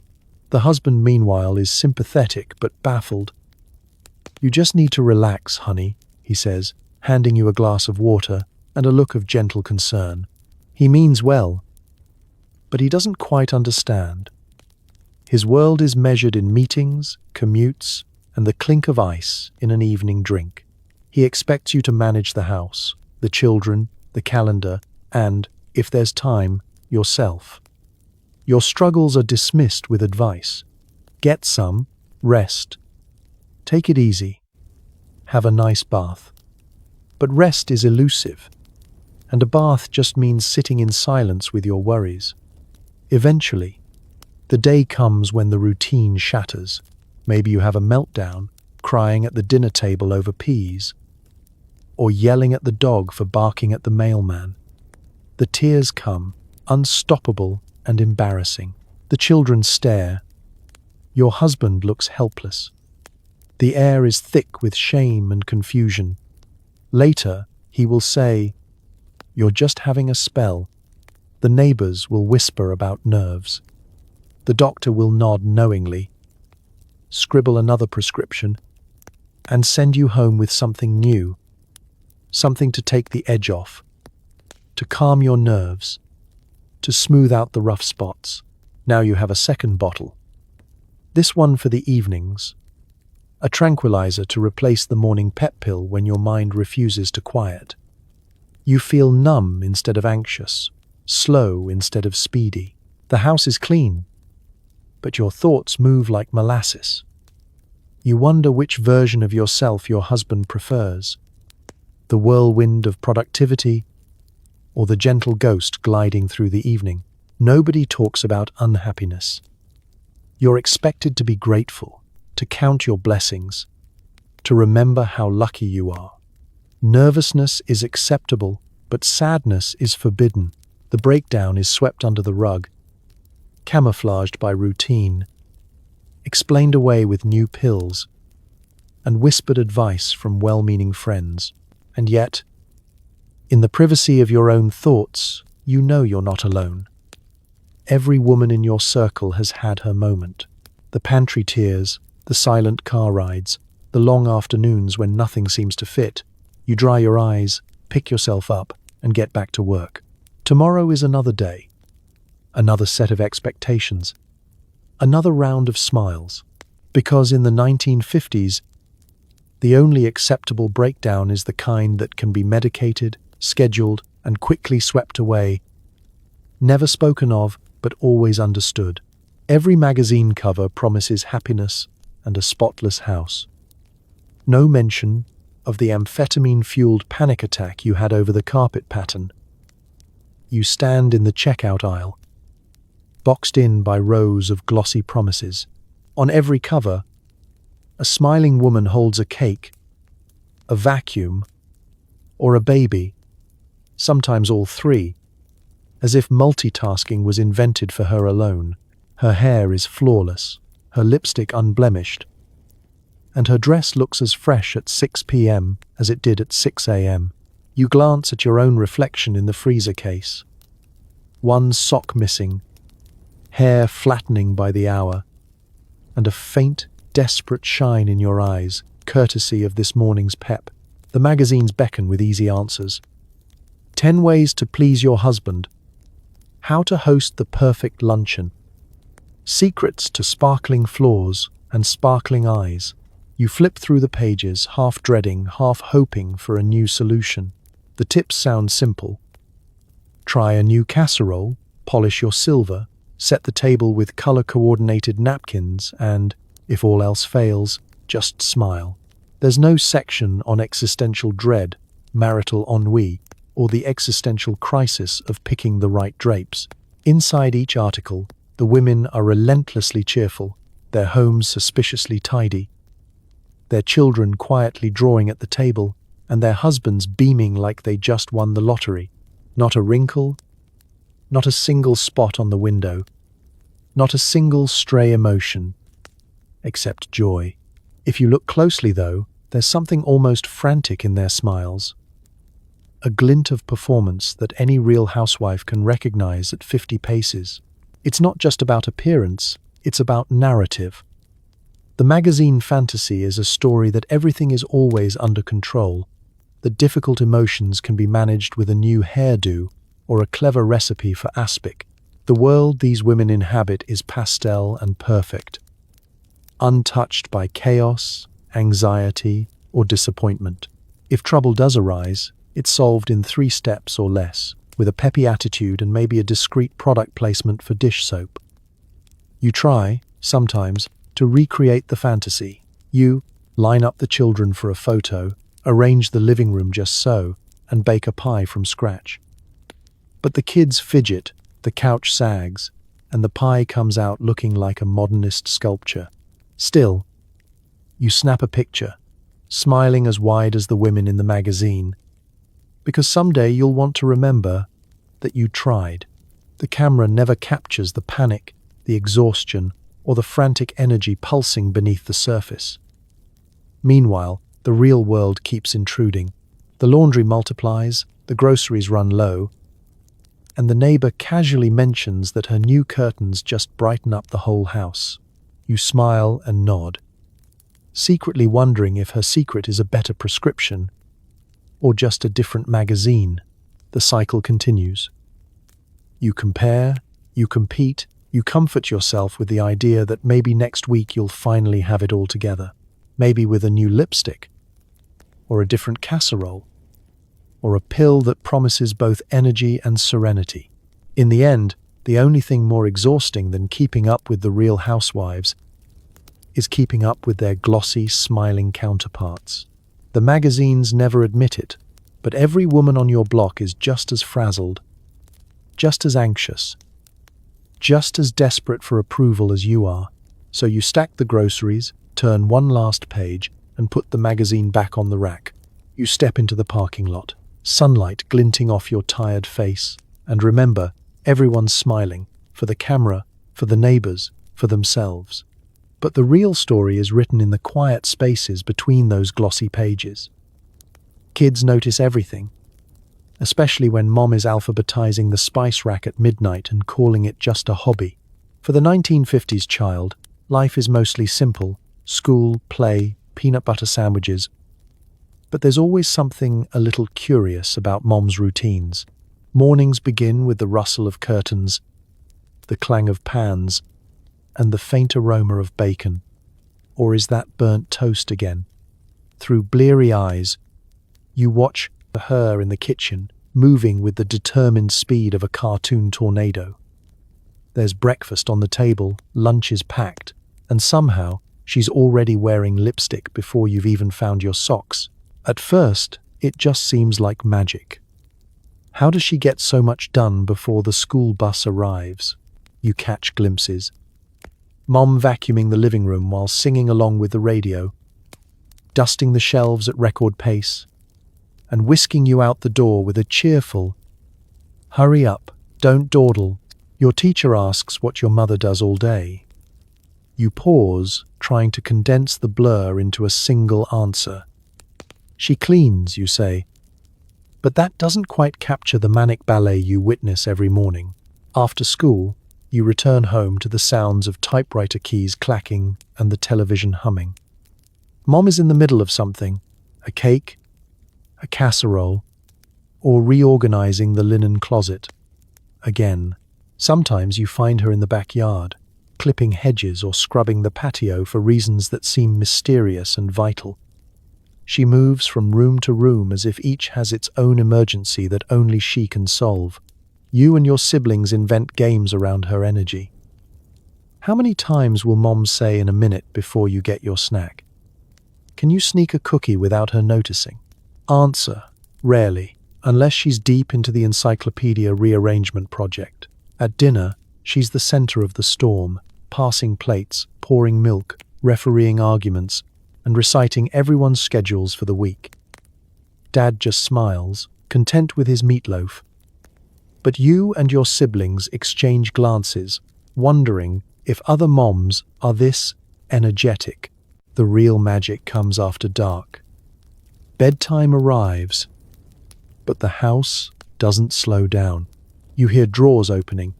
The husband, meanwhile, is sympathetic but baffled. "You just need to relax, honey," he says, handing you a glass of water and a look of gentle concern. He means well, but he doesn't quite understand. His world is measured in meetings, commutes, and the clink of ice in an evening drink. He expects you to manage the house, the children, the calendar, and, if there's time, yourself. Your struggles are dismissed with advice. Get some, rest. Take it easy. Have a nice bath. But rest is elusive, and a bath just means sitting in silence with your worries. Eventually, the day comes when the routine shatters. Maybe you have a meltdown, crying at the dinner table over peas, or yelling at the dog for barking at the mailman. The tears come, unstoppable and embarrassing. The children stare. Your husband looks helpless. The air is thick with shame and confusion. Later, he will say, "You're just having a spell." The neighbors will whisper about nerves. The doctor will nod knowingly, scribble another prescription, and send you home with something new, something to take the edge off, to calm your nerves, to smooth out the rough spots. Now you have a second bottle. This one for the evenings, a tranquilizer to replace the morning pep pill when your mind refuses to quiet. You feel numb instead of anxious, slow instead of speedy. The house is clean, but your thoughts move like molasses. You wonder which version of yourself your husband prefers, the whirlwind of productivity or the gentle ghost gliding through the evening. Nobody talks about unhappiness. You're expected to be grateful, to count your blessings, to remember how lucky you are. Nervousness is acceptable, but sadness is forbidden. The breakdown is swept under the rug, camouflaged by routine, explained away with new pills, and whispered advice from well-meaning friends. And yet, in the privacy of your own thoughts, you know you're not alone. Every woman in your circle has had her moment. The pantry tears, the silent car rides, the long afternoons when nothing seems to fit. You dry your eyes, pick yourself up, and get back to work. Tomorrow is another day, another set of expectations, another round of smiles. Because in the 1950s, the only acceptable breakdown is the kind that can be medicated, scheduled, and quickly swept away. Never spoken of, but always understood. Every magazine cover promises happiness and a spotless house. No mention of the amphetamine-fueled panic attack you had over the carpet pattern. You stand in the checkout aisle, boxed in by rows of glossy promises. On every cover, a smiling woman holds a cake, a vacuum, or a baby, sometimes all three, as if multitasking was invented for her alone. Her hair is flawless, her lipstick unblemished, and her dress looks as fresh at 6 p.m. as it did at 6 a.m. You glance at your own reflection in the freezer case. One sock missing, hair flattening by the hour, and a faint, desperate shine in your eyes, courtesy of this morning's pep. The magazines beckon with easy answers. 10 ways to please your husband. How to host the perfect luncheon. Secrets to sparkling floors and sparkling eyes. You flip through the pages, half dreading, half hoping for a new solution. The tips sound simple. Try a new casserole, polish your silver, set the table with color-coordinated napkins, and, if all else fails, just smile. There's no section on existential dread, marital ennui, or the existential crisis of picking the right drapes. Inside each article, the women are relentlessly cheerful, their homes suspiciously tidy, their children quietly drawing at the table, and their husbands beaming like they just won the lottery. Not a wrinkle, not a single spot on the window, not a single stray emotion, except joy. If you look closely, though, there's something almost frantic in their smiles. A glint of performance that any real housewife can recognize at 50 paces. It's not just about appearance, it's about narrative. The magazine fantasy is a story that everything is always under control, that difficult emotions can be managed with a new hairdo or a clever recipe for aspic. The world these women inhabit is pastel and perfect, untouched by chaos, anxiety, or disappointment. If trouble does arise, it's solved in 3 steps or less, with a peppy attitude and maybe a discreet product placement for dish soap. You try, sometimes, to recreate the fantasy. You line up the children for a photo, arrange the living room just so, and bake a pie from scratch. But the kids fidget, the couch sags, and the pie comes out looking like a modernist sculpture. Still, you snap a picture, smiling as wide as the women in the magazine, because someday you'll want to remember that you tried. The camera never captures the panic, the exhaustion, or the frantic energy pulsing beneath the surface. Meanwhile, the real world keeps intruding. The laundry multiplies, the groceries run low, and the neighbor casually mentions that her new curtains just brighten up the whole house. You smile and nod, secretly wondering if her secret is a better prescription or just a different magazine. The cycle continues. You compare, you compete, you comfort yourself with the idea that maybe next week you'll finally have it all together. Maybe with a new lipstick, or a different casserole, or a pill that promises both energy and serenity. In the end, the only thing more exhausting than keeping up with the Real Housewives is keeping up with their glossy, smiling counterparts. The magazines never admit it, but every woman on your block is just as frazzled, just as anxious, just as desperate for approval as you are. So you stack the groceries, turn one last page, and put the magazine back on the rack. You step into the parking lot, sunlight glinting off your tired face, and remember, everyone's smiling, for the camera, for the neighbors, for themselves. But the real story is written in the quiet spaces between those glossy pages. Kids notice everything, especially when mom is alphabetizing the spice rack at midnight and calling it just a hobby. For the 1950s child, life is mostly simple: school, play, peanut butter sandwiches. But there's always something a little curious about mom's routines. Mornings begin with the rustle of curtains, the clang of pans, and the faint aroma of bacon. Or is that burnt toast again? Through bleary eyes, you watch her in the kitchen, moving with the determined speed of a cartoon tornado. There's breakfast on the table, lunch is packed, and somehow she's already wearing lipstick before you've even found your socks. At first, it just seems like magic. How does she get so much done before the school bus arrives? You catch glimpses. Mom vacuuming the living room while singing along with the radio, dusting the shelves at record pace, and whisking you out the door with a cheerful, "Hurry up, don't dawdle." Your teacher asks what your mother does all day. You pause, trying to condense the blur into a single answer. She cleans, you say. But that doesn't quite capture the manic ballet you witness every morning. After school, you return home to the sounds of typewriter keys clacking and the television humming. Mom is in the middle of something: a cake, a casserole, or reorganizing the linen closet. Again, sometimes you find her in the backyard, clipping hedges or scrubbing the patio for reasons that seem mysterious and vital. She moves from room to room as if each has its own emergency that only she can solve. You and your siblings invent games around her energy. How many times will Mom say in a minute before you get your snack? Can you sneak a cookie without her noticing? Answer: rarely, unless she's deep into the encyclopedia rearrangement project. At dinner, she's the center of the storm, passing plates, pouring milk, refereeing arguments, and reciting everyone's schedules for the week. Dad just smiles, content with his meatloaf. But you and your siblings exchange glances, wondering if other moms are this energetic. The real magic comes after dark. Bedtime arrives, but the house doesn't slow down. You hear drawers opening,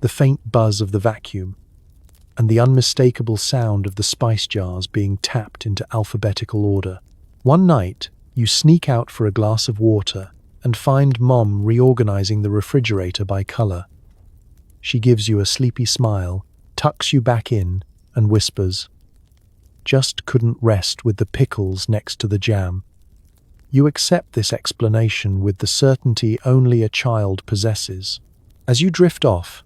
the faint buzz of the vacuum, and the unmistakable sound of the spice jars being tapped into alphabetical order. One night, you sneak out for a glass of water and find Mom reorganizing the refrigerator by color. She gives you a sleepy smile, tucks you back in, and whispers, "Just couldn't rest with the pickles next to the jam." You accept this explanation with the certainty only a child possesses. As you drift off,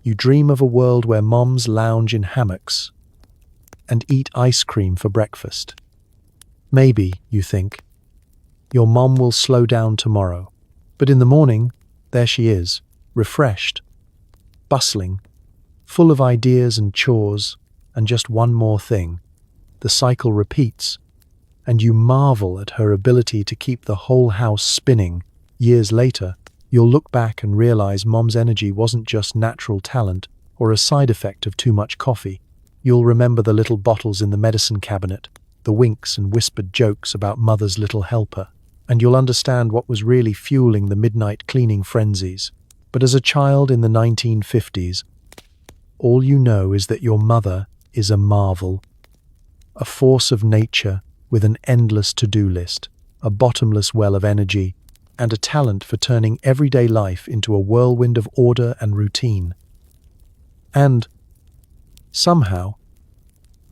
you dream of a world where moms lounge in hammocks and eat ice cream for breakfast. Maybe, you think, your mom will slow down tomorrow. But in the morning, there she is, refreshed, bustling, full of ideas and chores, and just one more thing. The cycle repeats, and you marvel at her ability to keep the whole house spinning. Years later, you'll look back and realize mom's energy wasn't just natural talent or a side effect of too much coffee. You'll remember the little bottles in the medicine cabinet, the winks and whispered jokes about mother's little helper, and you'll understand what was really fueling the midnight cleaning frenzies. But as a child in the 1950s, all you know is that your mother is a marvel, a force of nature with an endless to-do list, a bottomless well of energy, and a talent for turning everyday life into a whirlwind of order and routine. And, somehow,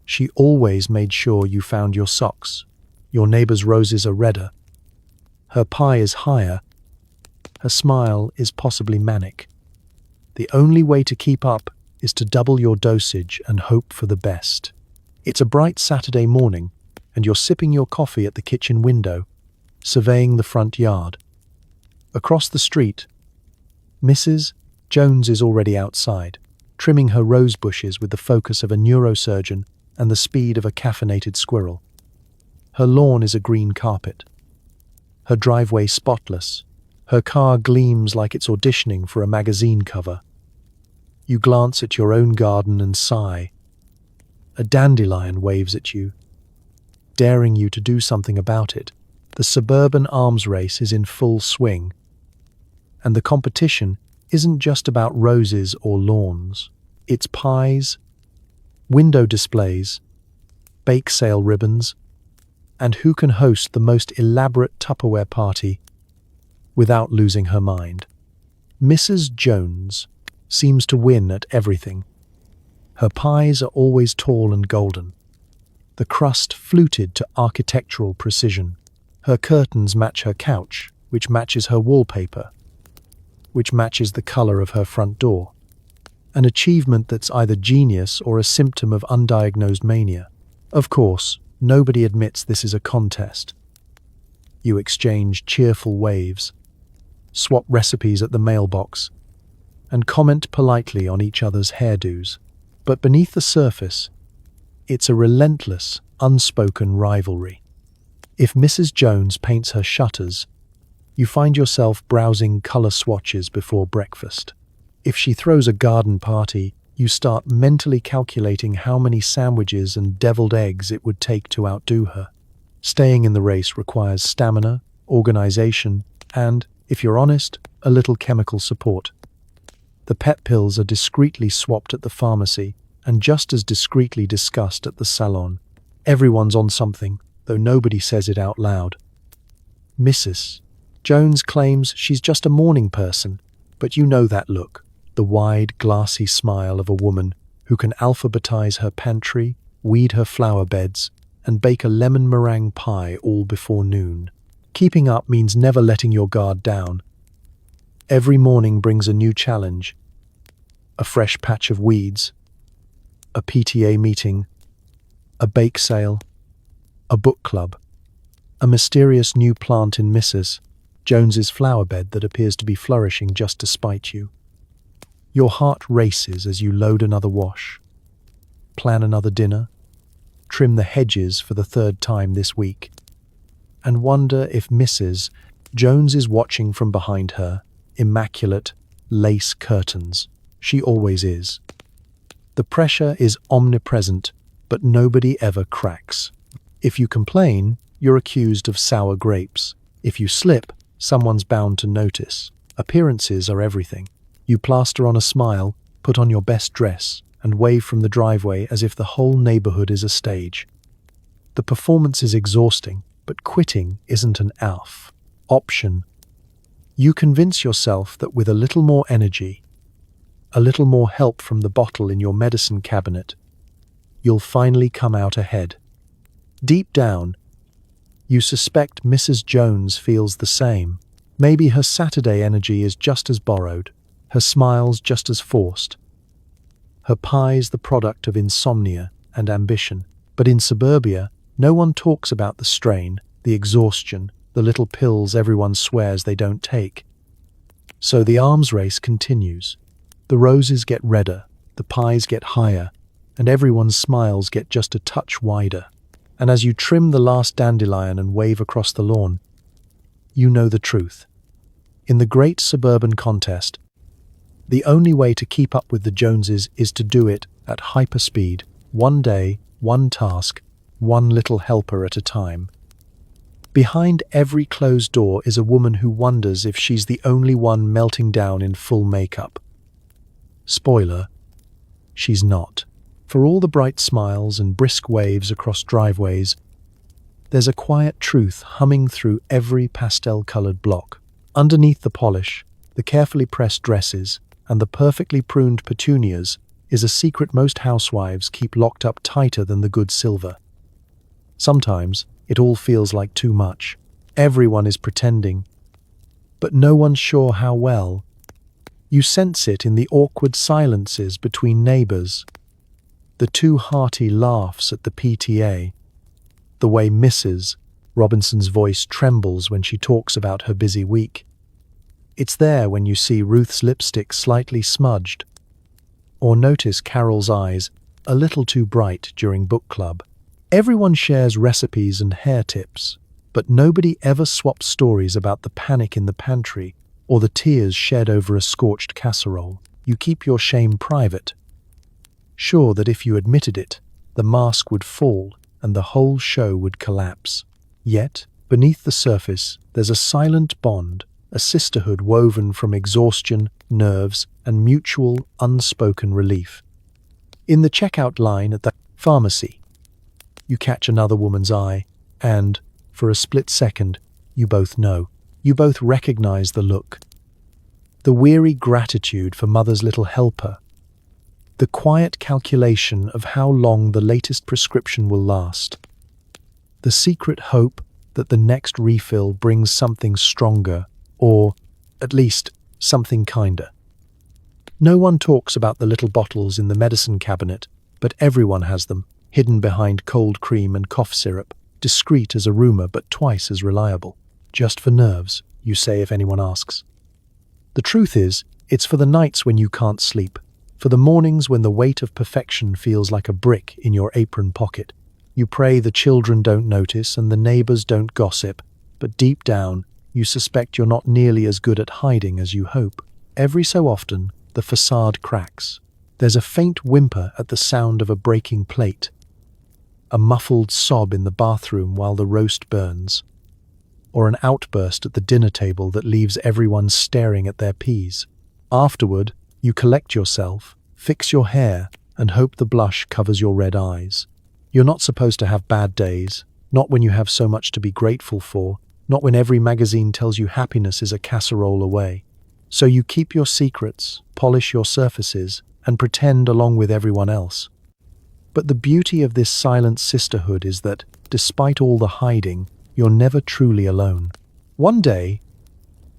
she always made sure you found your socks. Your neighbor's roses are redder. Her pie is higher. Her smile is possibly manic. The only way to keep up is to double your dosage and hope for the best. It's a bright Saturday morning, and you're sipping your coffee at the kitchen window, surveying the front yard. Across the street, Mrs. Jones is already outside, trimming her rose bushes with the focus of a neurosurgeon and the speed of a caffeinated squirrel. Her lawn is a green carpet, her driveway spotless. Her car gleams like it's auditioning for a magazine cover. You glance at your own garden and sigh. A dandelion waves at you, daring you to do something about it. The suburban arms race is in full swing, and the competition isn't just about roses or lawns. It's pies, window displays, bake sale ribbons, and who can host the most elaborate Tupperware party without losing her mind. Mrs. Jones seems to win at everything. Her pies are always tall and golden, the crust fluted to architectural precision. Her curtains match her couch, which matches her wallpaper, which matches the color of her front door. An achievement that's either genius or a symptom of undiagnosed mania. Of course, nobody admits this is a contest. You exchange cheerful waves, swap recipes at the mailbox, and comment politely on each other's hairdos. But beneath the surface, it's a relentless, unspoken rivalry. If Mrs. Jones paints her shutters, you find yourself browsing color swatches before breakfast. If she throws a garden party, you start mentally calculating how many sandwiches and deviled eggs it would take to outdo her. Staying in the race requires stamina, organization, and, if you're honest, a little chemical support. The pet pills are discreetly swapped at the pharmacy and just as discreetly discussed at the salon. Everyone's on something, though nobody says it out loud. Mrs. Jones claims she's just a morning person, but you know that look, the wide, glassy smile of a woman who can alphabetize her pantry, weed her flower beds, and bake a lemon meringue pie all before noon. Keeping up means never letting your guard down. Every morning brings a new challenge, a fresh patch of weeds, a PTA meeting, a bake sale, a book club, a mysterious new plant in Mrs. Jones's flower bed that appears to be flourishing just to spite you. Your heart races as you load another wash, plan another dinner, trim the hedges for the third time this week, and wonder if Mrs. Jones is watching from behind her immaculate lace curtains. She always is. The pressure is omnipresent, but nobody ever cracks. If you complain, you're accused of sour grapes. If you slip, someone's bound to notice. Appearances are everything. You plaster on a smile, put on your best dress, and wave from the driveway as if the whole neighborhood is a stage. The performance is exhausting, but quitting isn't an option. You convince yourself that with a little more energy, a little more help from the bottle in your medicine cabinet, you'll finally come out ahead. Deep down, you suspect Mrs. Jones feels the same. Maybe her Saturday energy is just as borrowed, her smiles just as forced, her pies the product of insomnia and ambition. But in suburbia, no one talks about the strain, the exhaustion, the little pills everyone swears they don't take. So the arms race continues. The roses get redder, the pies get higher, and everyone's smiles get just a touch wider. And as you trim the last dandelion and wave across the lawn, you know the truth. In the great suburban contest, the only way to keep up with the Joneses is to do it at hyperspeed, one day, one task, one little helper at a time. Behind every closed door is a woman who wonders if she's the only one melting down in full makeup. Spoiler, she's not. For all the bright smiles and brisk waves across driveways, there's a quiet truth humming through every pastel-colored block. Underneath the polish, the carefully pressed dresses, and the perfectly pruned petunias is a secret most housewives keep locked up tighter than the good silver. Sometimes, it all feels like too much. Everyone is pretending, but no one's sure how well. You sense it in the awkward silences between neighbors, the too hearty laughs at the PTA, the way Mrs. Robinson's voice trembles when she talks about her busy week. It's there when you see Ruth's lipstick slightly smudged, or notice Carol's eyes a little too bright during book club. Everyone shares recipes and hair tips, but nobody ever swaps stories about the panic in the pantry or the tears shed over a scorched casserole. You keep your shame private, sure that if you admitted it, the mask would fall and the whole show would collapse. Yet, beneath the surface, there's a silent bond, a sisterhood woven from exhaustion, nerves, and mutual, unspoken relief. In the checkout line at the pharmacy, you catch another woman's eye, and, for a split second, you both know. You both recognize the look. The weary gratitude for mother's little helper. The quiet calculation of how long the latest prescription will last. The secret hope that the next refill brings something stronger, or, at least, something kinder. No one talks about the little bottles in the medicine cabinet, but everyone has them, hidden behind cold cream and cough syrup, discreet as a rumor but twice as reliable. Just for nerves, you say if anyone asks. The truth is, it's for the nights when you can't sleep, for the mornings when the weight of perfection feels like a brick in your apron pocket. You pray the children don't notice and the neighbors don't gossip, but deep down, you suspect you're not nearly as good at hiding as you hope. Every so often, the facade cracks. There's a faint whimper at the sound of a breaking plate, a muffled sob in the bathroom while the roast burns, or an outburst at the dinner table that leaves everyone staring at their peas. Afterward, you collect yourself, fix your hair, and hope the blush covers your red eyes. You're not supposed to have bad days, not when you have so much to be grateful for, not when every magazine tells you happiness is a casserole away. So you keep your secrets, polish your surfaces, and pretend along with everyone else. But the beauty of this silent sisterhood is that, despite all the hiding, you're never truly alone. One day,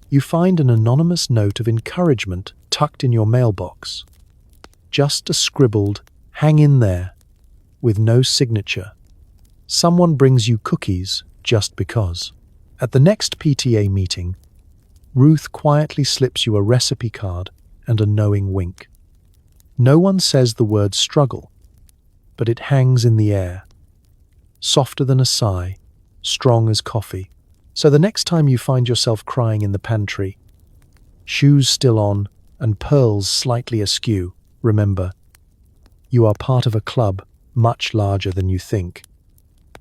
you find an anonymous note of encouragement tucked in your mailbox. Just a scribbled, "Hang in there," with no signature. Someone brings you cookies just because. At the next PTA meeting, Ruth quietly slips you a recipe card and a knowing wink. No one says the word struggle, but it hangs in the air, softer than a sigh, strong as coffee. So the next time you find yourself crying in the pantry, shoes still on and pearls slightly askew, remember, you are part of a club much larger than you think.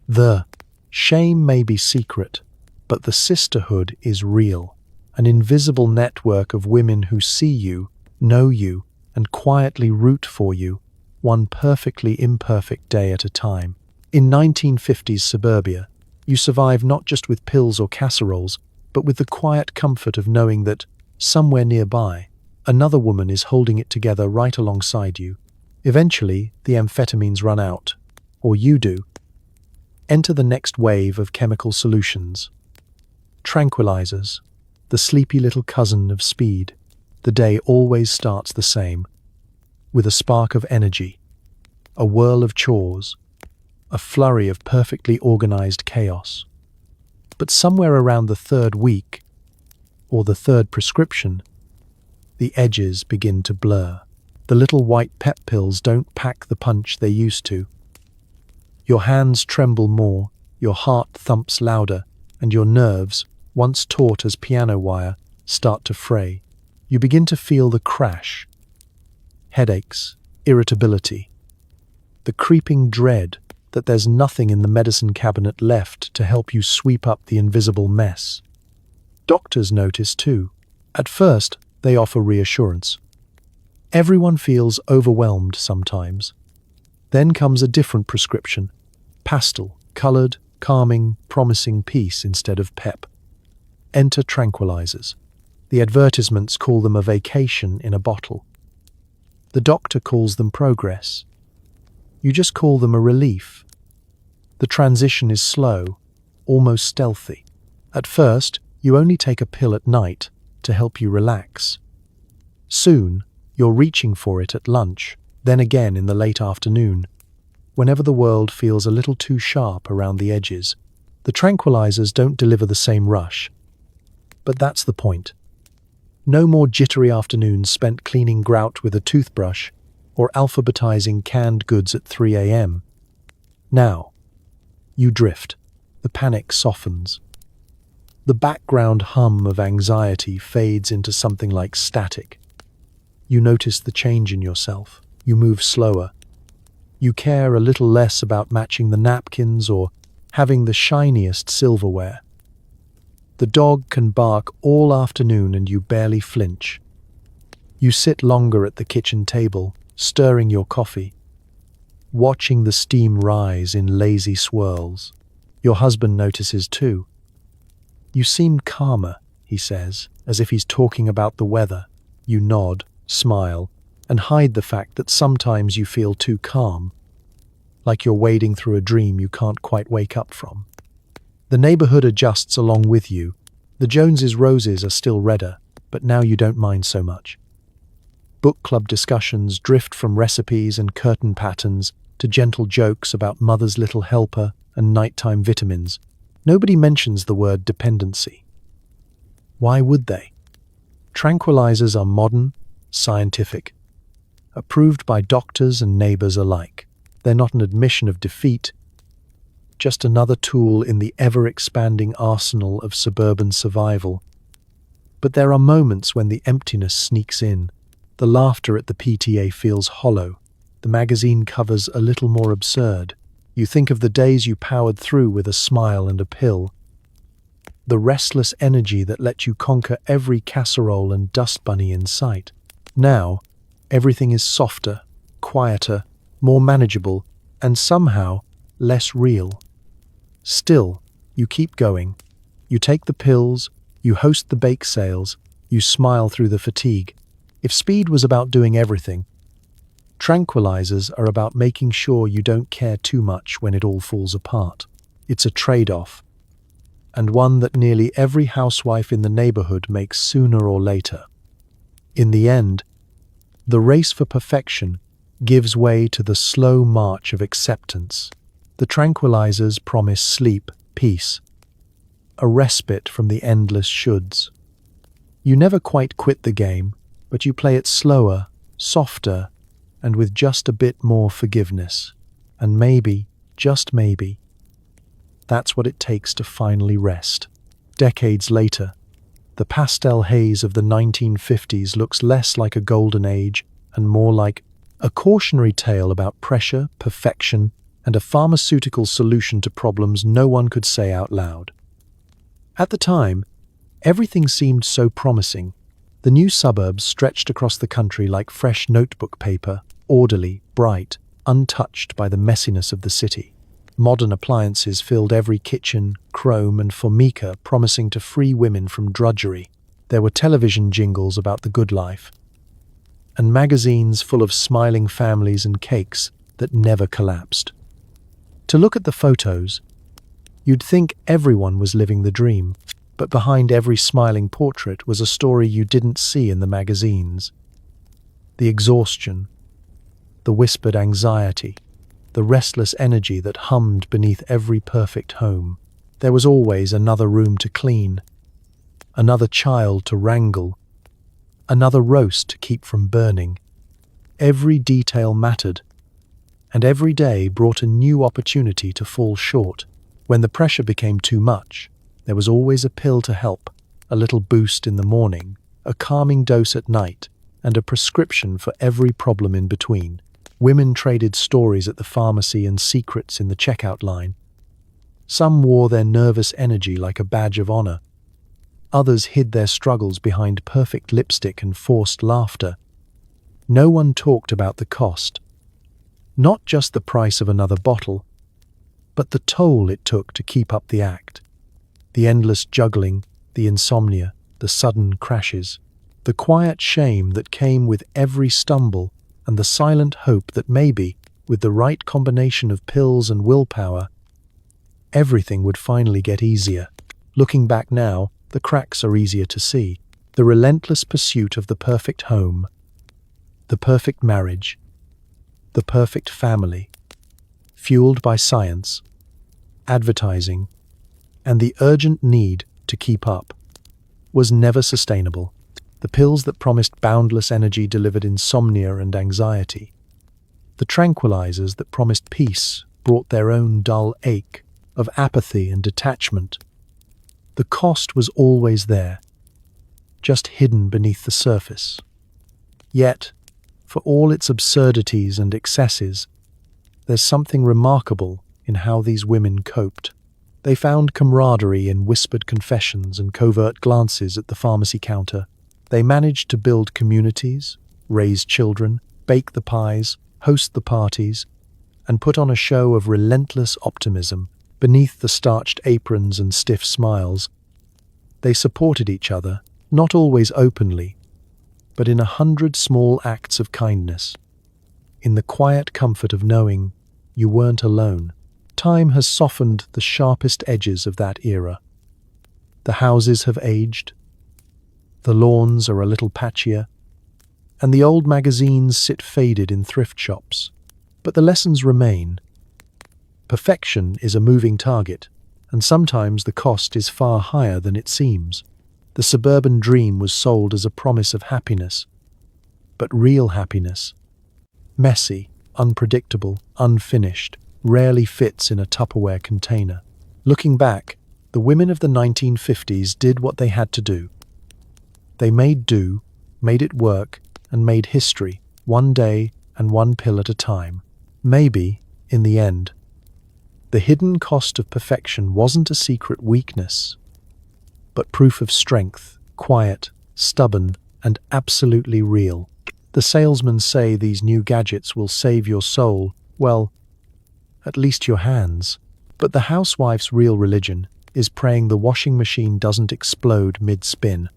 The shame may be secret, but the sisterhood is real, an invisible network of women who see you, know you, and quietly root for you, one perfectly imperfect day at a time. In 1950s suburbia, you survive not just with pills or casseroles, but with the quiet comfort of knowing that, somewhere nearby, Another woman is holding it together right alongside you. Eventually, the amphetamines run out. Or you do. Enter the next wave of chemical solutions. Tranquilizers, the sleepy little cousin of speed. The day always starts the same, with a spark of energy, a whirl of chores, a flurry of perfectly organized chaos. But somewhere around the third week, or the third prescription, the edges begin to blur. The little white pep pills don't pack the punch they used to. Your hands tremble more, your heart thumps louder, and your nerves, once taut as piano wire, start to fray. You begin to feel the crash. Headaches, irritability, the creeping dread that there's nothing in the medicine cabinet left to help you sweep up the invisible mess. Doctors notice too. At first, they offer reassurance. Everyone feels overwhelmed sometimes. Then comes a different prescription. Pastel, colored, calming, promising peace instead of pep. Enter tranquilizers. The advertisements call them a vacation in a bottle. The doctor calls them progress. You just call them a relief. The transition is slow, almost stealthy. At first, you only take a pill at night to help you relax. Soon, you're reaching for it at lunch, then again in the late afternoon. Whenever the world feels a little too sharp around the edges, the tranquilizers don't deliver the same rush. But that's the point. No more jittery afternoons spent cleaning grout with a toothbrush or alphabetizing canned goods at 3 a.m. Now, you drift. The panic softens. The background hum of anxiety fades into something like static. You notice the change in yourself. You move slower. You care a little less about matching the napkins or having the shiniest silverware. The dog can bark all afternoon and you barely flinch. You sit longer at the kitchen table, stirring your coffee, watching the steam rise in lazy swirls. Your husband notices too. You seem calmer, he says, as if he's talking about the weather. You nod, smile, and hide the fact that sometimes you feel too calm, like you're wading through a dream you can't quite wake up from. The neighborhood adjusts along with you. The Joneses' roses are still redder, but now you don't mind so much. Book club discussions drift from recipes and curtain patterns to gentle jokes about mother's little helper and nighttime vitamins. Nobody mentions the word dependency. Why would they? Tranquilizers are modern, scientific, approved by doctors and neighbors alike. They're not an admission of defeat, just another tool in the ever-expanding arsenal of suburban survival. But there are moments when the emptiness sneaks in. The laughter at the PTA feels hollow. The magazine covers a little more absurd. You think of the days you powered through with a smile and a pill. The restless energy that let you conquer every casserole and dust bunny in sight. Now, everything is softer, quieter, more manageable, and somehow less real. Still, you keep going. You take the pills, you host the bake sales, you smile through the fatigue. If speed was about doing everything, tranquilizers are about making sure you don't care too much when it all falls apart. It's a trade-off, and one that nearly every housewife in the neighborhood makes sooner or later. In the end, the race for perfection gives way to the slow march of acceptance. The tranquilizers promise sleep, peace, a respite from the endless shoulds. You never quite quit the game, but you play it slower, softer, and with just a bit more forgiveness. And maybe, just maybe, that's what it takes to finally rest. Decades later, the pastel haze of the 1950s looks less like a golden age and more like a cautionary tale about pressure, perfection, and a pharmaceutical solution to problems no one could say out loud. At the time, everything seemed so promising. The new suburbs stretched across the country like fresh notebook paper, orderly, bright, untouched by the messiness of the city. Modern appliances filled every kitchen, chrome and formica, promising to free women from drudgery. There were television jingles about the good life, and magazines full of smiling families and cakes that never collapsed. To look at the photos, you'd think everyone was living the dream, but behind every smiling portrait was a story you didn't see in the magazines. The exhaustion, the whispered anxiety, the restless energy that hummed beneath every perfect home. There was always another room to clean, another child to wrangle, another roast to keep from burning. Every detail mattered, and every day brought a new opportunity to fall short. When the pressure became too much, there was always a pill to help, a little boost in the morning, a calming dose at night, and a prescription for every problem in between. Women traded stories at the pharmacy and secrets in the checkout line. Some wore their nervous energy like a badge of honor. Others hid their struggles behind perfect lipstick and forced laughter. No one talked about the cost. Not just the price of another bottle, but the toll it took to keep up the act. The endless juggling, the insomnia, the sudden crashes, the quiet shame that came with every stumble, and the silent hope that maybe, with the right combination of pills and willpower, everything would finally get easier. Looking back now, the cracks are easier to see. The relentless pursuit of the perfect home, the perfect marriage, the perfect family, fueled by science, advertising, and the urgent need to keep up, was never sustainable. The pills that promised boundless energy delivered insomnia and anxiety. The tranquilizers that promised peace brought their own dull ache of apathy and detachment. The cost was always there, just hidden beneath the surface. Yet, for all its absurdities and excesses, there's something remarkable in how these women coped. They found camaraderie in whispered confessions and covert glances at the pharmacy counter. They managed to build communities, raise children, bake the pies, host the parties, and put on a show of relentless optimism beneath the starched aprons and stiff smiles. They supported each other, not always openly, but in 100 small acts of kindness, in the quiet comfort of knowing you weren't alone. Time has softened the sharpest edges of that era. The houses have aged, the lawns are a little patchier, and the old magazines sit faded in thrift shops. But the lessons remain. Perfection is a moving target, and sometimes the cost is far higher than it seems. The suburban dream was sold as a promise of happiness, but real happiness, messy, unpredictable, unfinished, rarely fits in a Tupperware container. Looking back, the women of the 1950s did what they had to do. They made do, made it work, and made history, one day and one pill at a time. Maybe, in the end, the hidden cost of perfection wasn't a secret weakness, but proof of strength, quiet, stubborn, and absolutely real. The salesmen say these new gadgets will save your soul, well, at least your hands. But the housewife's real religion is praying the washing machine doesn't explode mid-spin,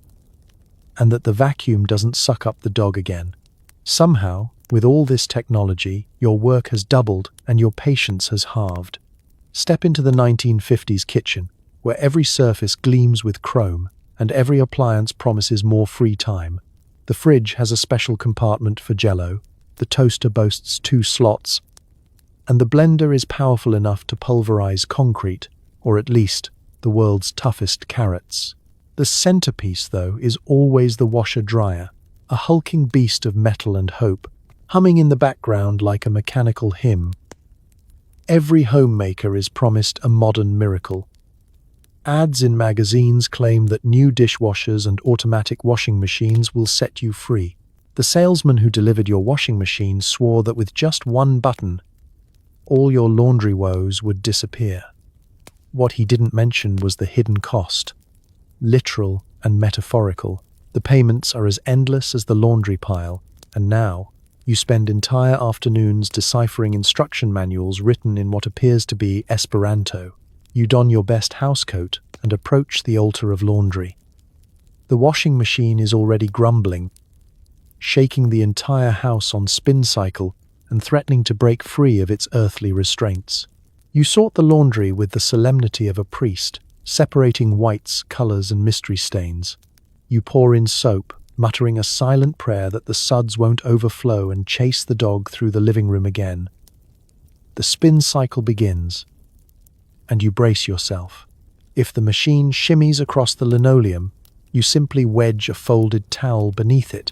and that the vacuum doesn't suck up the dog again. Somehow, with all this technology, your work has doubled and your patience has halved. Step into the 1950s kitchen, where every surface gleams with chrome and every appliance promises more free time. The fridge has a special compartment for Jell-O, the toaster boasts 2 slots, and the blender is powerful enough to pulverize concrete, or at least the world's toughest carrots. The centerpiece, though, is always the washer-dryer, a hulking beast of metal and hope, humming in the background like a mechanical hymn. Every homemaker is promised a modern miracle. Ads in magazines claim that new dishwashers and automatic washing machines will set you free. The salesman who delivered your washing machine swore that with just one button, all your laundry woes would disappear. What he didn't mention was the hidden cost, literal and metaphorical. The payments are as endless as the laundry pile, and now you spend entire afternoons deciphering instruction manuals written in what appears to be Esperanto. You don your best housecoat and approach the altar of laundry. The washing machine is already grumbling, shaking the entire house on spin cycle and threatening to break free of its earthly restraints. You sort the laundry with the solemnity of a priest, separating whites, colors, and mystery stains. You pour in soap, muttering a silent prayer that the suds won't overflow, and chase the dog through the living room again. The spin cycle begins, and you brace yourself. If the machine shimmies across the linoleum, you simply wedge a folded towel beneath it,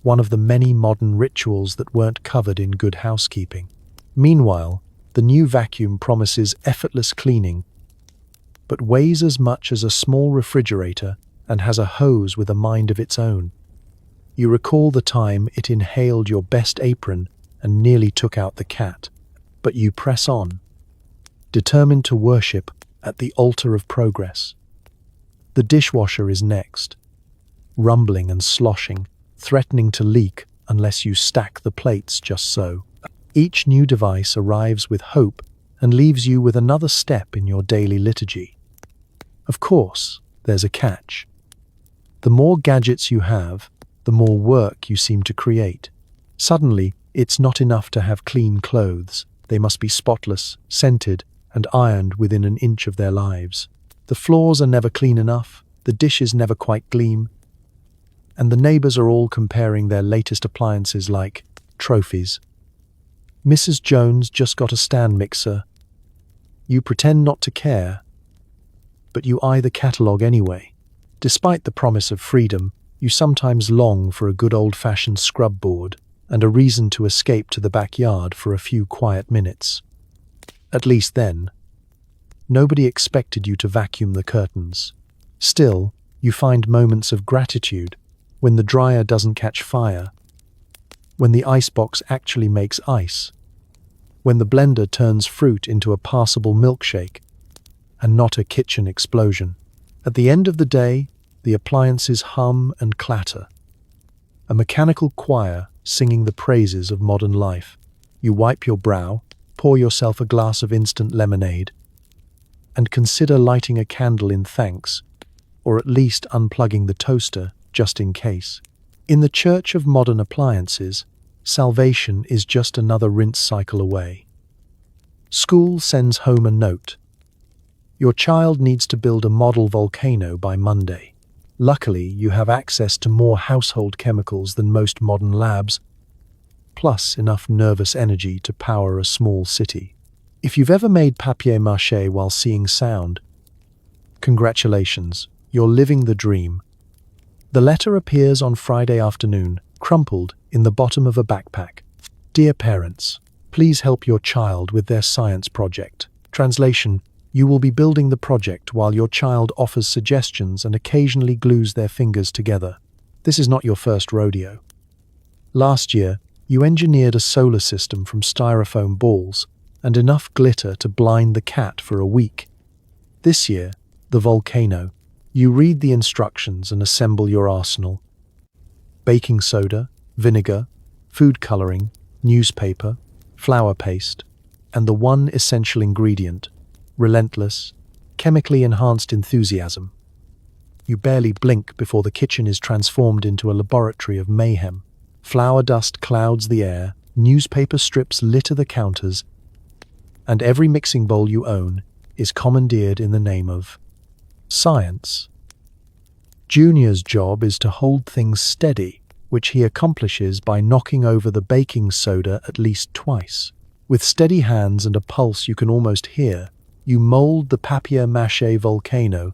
one of the many modern rituals that weren't covered in Good Housekeeping. Meanwhile, the new vacuum promises effortless cleaning, but weighs as much as a small refrigerator and has a hose with a mind of its own. You recall the time it inhaled your best apron and nearly took out the cat, but you press on, determined to worship at the altar of progress. The dishwasher is next, rumbling and sloshing, threatening to leak unless you stack the plates just so. Each new device arrives with hope and leaves you with another step in your daily liturgy. Of course, there's a catch. The more gadgets you have, the more work you seem to create. Suddenly, it's not enough to have clean clothes. They must be spotless, scented, and ironed within an inch of their lives. The floors are never clean enough, the dishes never quite gleam, and the neighbors are all comparing their latest appliances like trophies. Mrs. Jones just got a stand mixer. You pretend not to care, but you eye the catalogue anyway. Despite the promise of freedom, you sometimes long for a good old-fashioned scrub board and a reason to escape to the backyard for a few quiet minutes. At least then, nobody expected you to vacuum the curtains. Still, you find moments of gratitude when the dryer doesn't catch fire, when the icebox actually makes ice, when the blender turns fruit into a passable milkshake, and not a kitchen explosion. At the end of the day, the appliances hum and clatter, a mechanical choir singing the praises of modern life. You wipe your brow, pour yourself a glass of instant lemonade, and consider lighting a candle in thanks, or at least unplugging the toaster just in case. In the church of modern appliances, salvation is just another rinse cycle away. School sends home a note. Your child needs to build a model volcano by Monday. Luckily, you have access to more household chemicals than most modern labs, plus enough nervous energy to power a small city. If you've ever made papier-mâché while seeing sound, congratulations, you're living the dream. The letter appears on Friday afternoon, crumpled in the bottom of a backpack. Dear parents, please help your child with their science project. Translation: you will be building the project while your child offers suggestions and occasionally glues their fingers together. This is not your first rodeo. Last year, you engineered a solar system from styrofoam balls and enough glitter to blind the cat for a week. This year, the volcano. You read the instructions and assemble your arsenal. Baking soda, vinegar, food coloring, newspaper, flour paste, and the one essential ingredient, relentless, chemically enhanced enthusiasm. You barely blink before the kitchen is transformed into a laboratory of mayhem. Flour dust clouds the air, newspaper strips litter the counters, and every mixing bowl you own is commandeered in the name of science. Junior's job is to hold things steady, which he accomplishes by knocking over the baking soda at least twice. With steady hands and a pulse you can almost hear, you mold the papier-mâché volcano,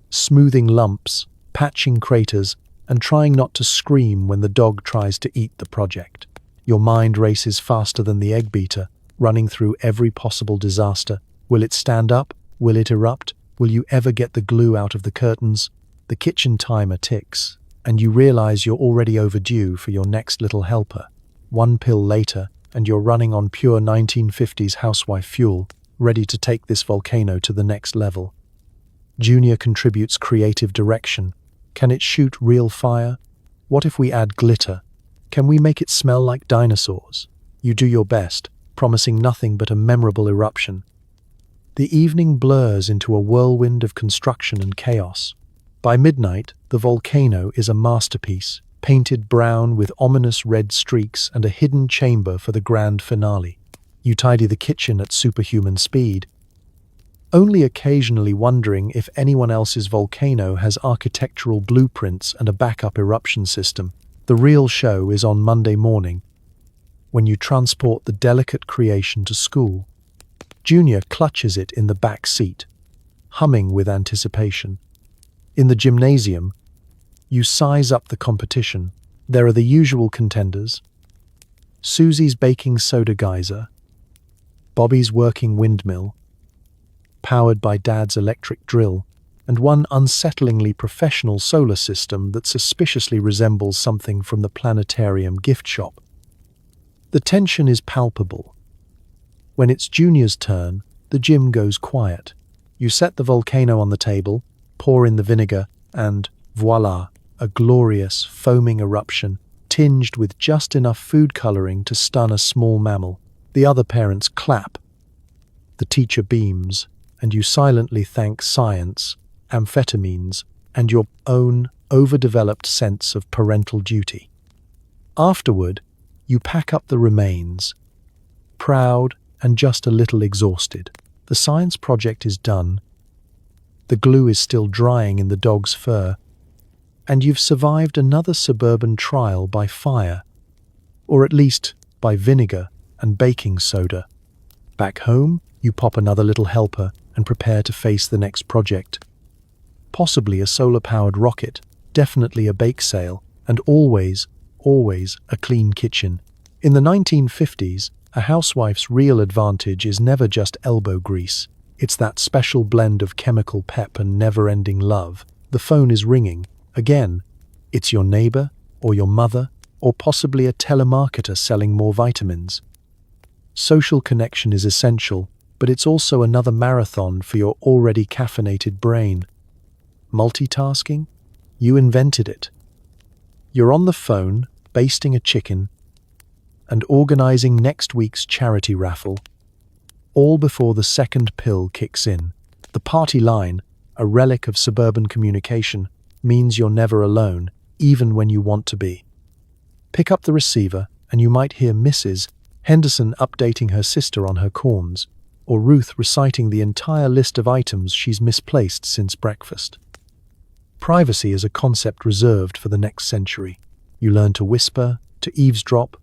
smoothing lumps, patching craters, and trying not to scream when the dog tries to eat the project. Your mind races faster than the egg beater, running through every possible disaster. Will it stand up? Will it erupt? Will you ever get the glue out of the curtains? The kitchen timer ticks, and you realize you're already overdue for your next little helper. One pill later, and you're running on pure 1950s housewife fuel, ready to take this volcano to the next level. Junior contributes creative direction. Can it shoot real fire? What if we add glitter? Can we make it smell like dinosaurs? You do your best, promising nothing but a memorable eruption. The evening blurs into a whirlwind of construction and chaos. By midnight, the volcano is a masterpiece. painted brown with ominous red streaks and a hidden chamber for the grand finale. You tidy the kitchen at superhuman speed, only occasionally wondering if anyone else's volcano has architectural blueprints and a backup eruption system. The real show is on Monday morning, when you transport the delicate creation to school. Junior clutches it in the back seat, humming with anticipation. In the gymnasium, you size up the competition. There are the usual contenders: Susie's baking soda geyser, Bobby's working windmill, powered by Dad's electric drill, and one unsettlingly professional solar system that suspiciously resembles something from the planetarium gift shop. The tension is palpable. When it's Junior's turn, the gym goes quiet. You set the volcano on the table, pour in the vinegar, and voila, a glorious, foaming eruption, tinged with just enough food coloring to stun a small mammal. The other parents clap. The teacher beams, and you silently thank science, amphetamines, and your own overdeveloped sense of parental duty. Afterward, you pack up the remains, proud and just a little exhausted. The science project is done, the glue is still drying in the dog's fur, and you've survived another suburban trial by fire, or at least by vinegar and baking soda. Back home, you pop another little helper and prepare to face the next project. Possibly a solar-powered rocket, definitely a bake sale, and always a clean kitchen. In the 1950s, a housewife's real advantage is never just elbow grease. It's that special blend of chemical pep and never-ending love. The phone is ringing. Again, it's your neighbor, or your mother, or possibly a telemarketer selling more vitamins. Social connection is essential, but it's also another marathon for your already caffeinated brain. Multitasking? You invented it. You're on the phone, basting a chicken, and organizing next week's charity raffle, all before the second pill kicks in. The party line, a relic of suburban communication, means you're never alone, even when you want to be. Pick up the receiver, and you might hear Mrs. Henderson updating her sister on her corns, or Ruth reciting the entire list of items she's misplaced since breakfast. Privacy is a concept reserved for the next century. You learn to whisper, to eavesdrop,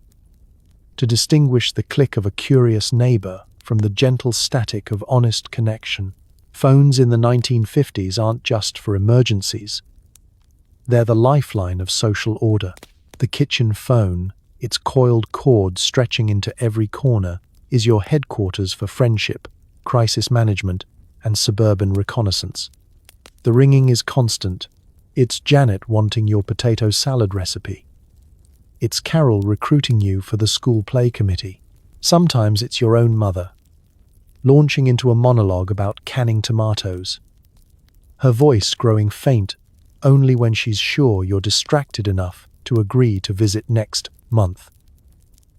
to distinguish the click of a curious neighbor from the gentle static of honest connection. Phones in the 1950s aren't just for emergencies. They're the lifeline of social order. The kitchen phone, its coiled cord stretching into every corner, is your headquarters for friendship, crisis management, and suburban reconnaissance. The ringing is constant. It's Janet wanting your potato salad recipe. It's Carol recruiting you for the school play committee. Sometimes it's your own mother, launching into a monologue about canning tomatoes, her voice growing faint only when she's sure you're distracted enough to agree to visit next month.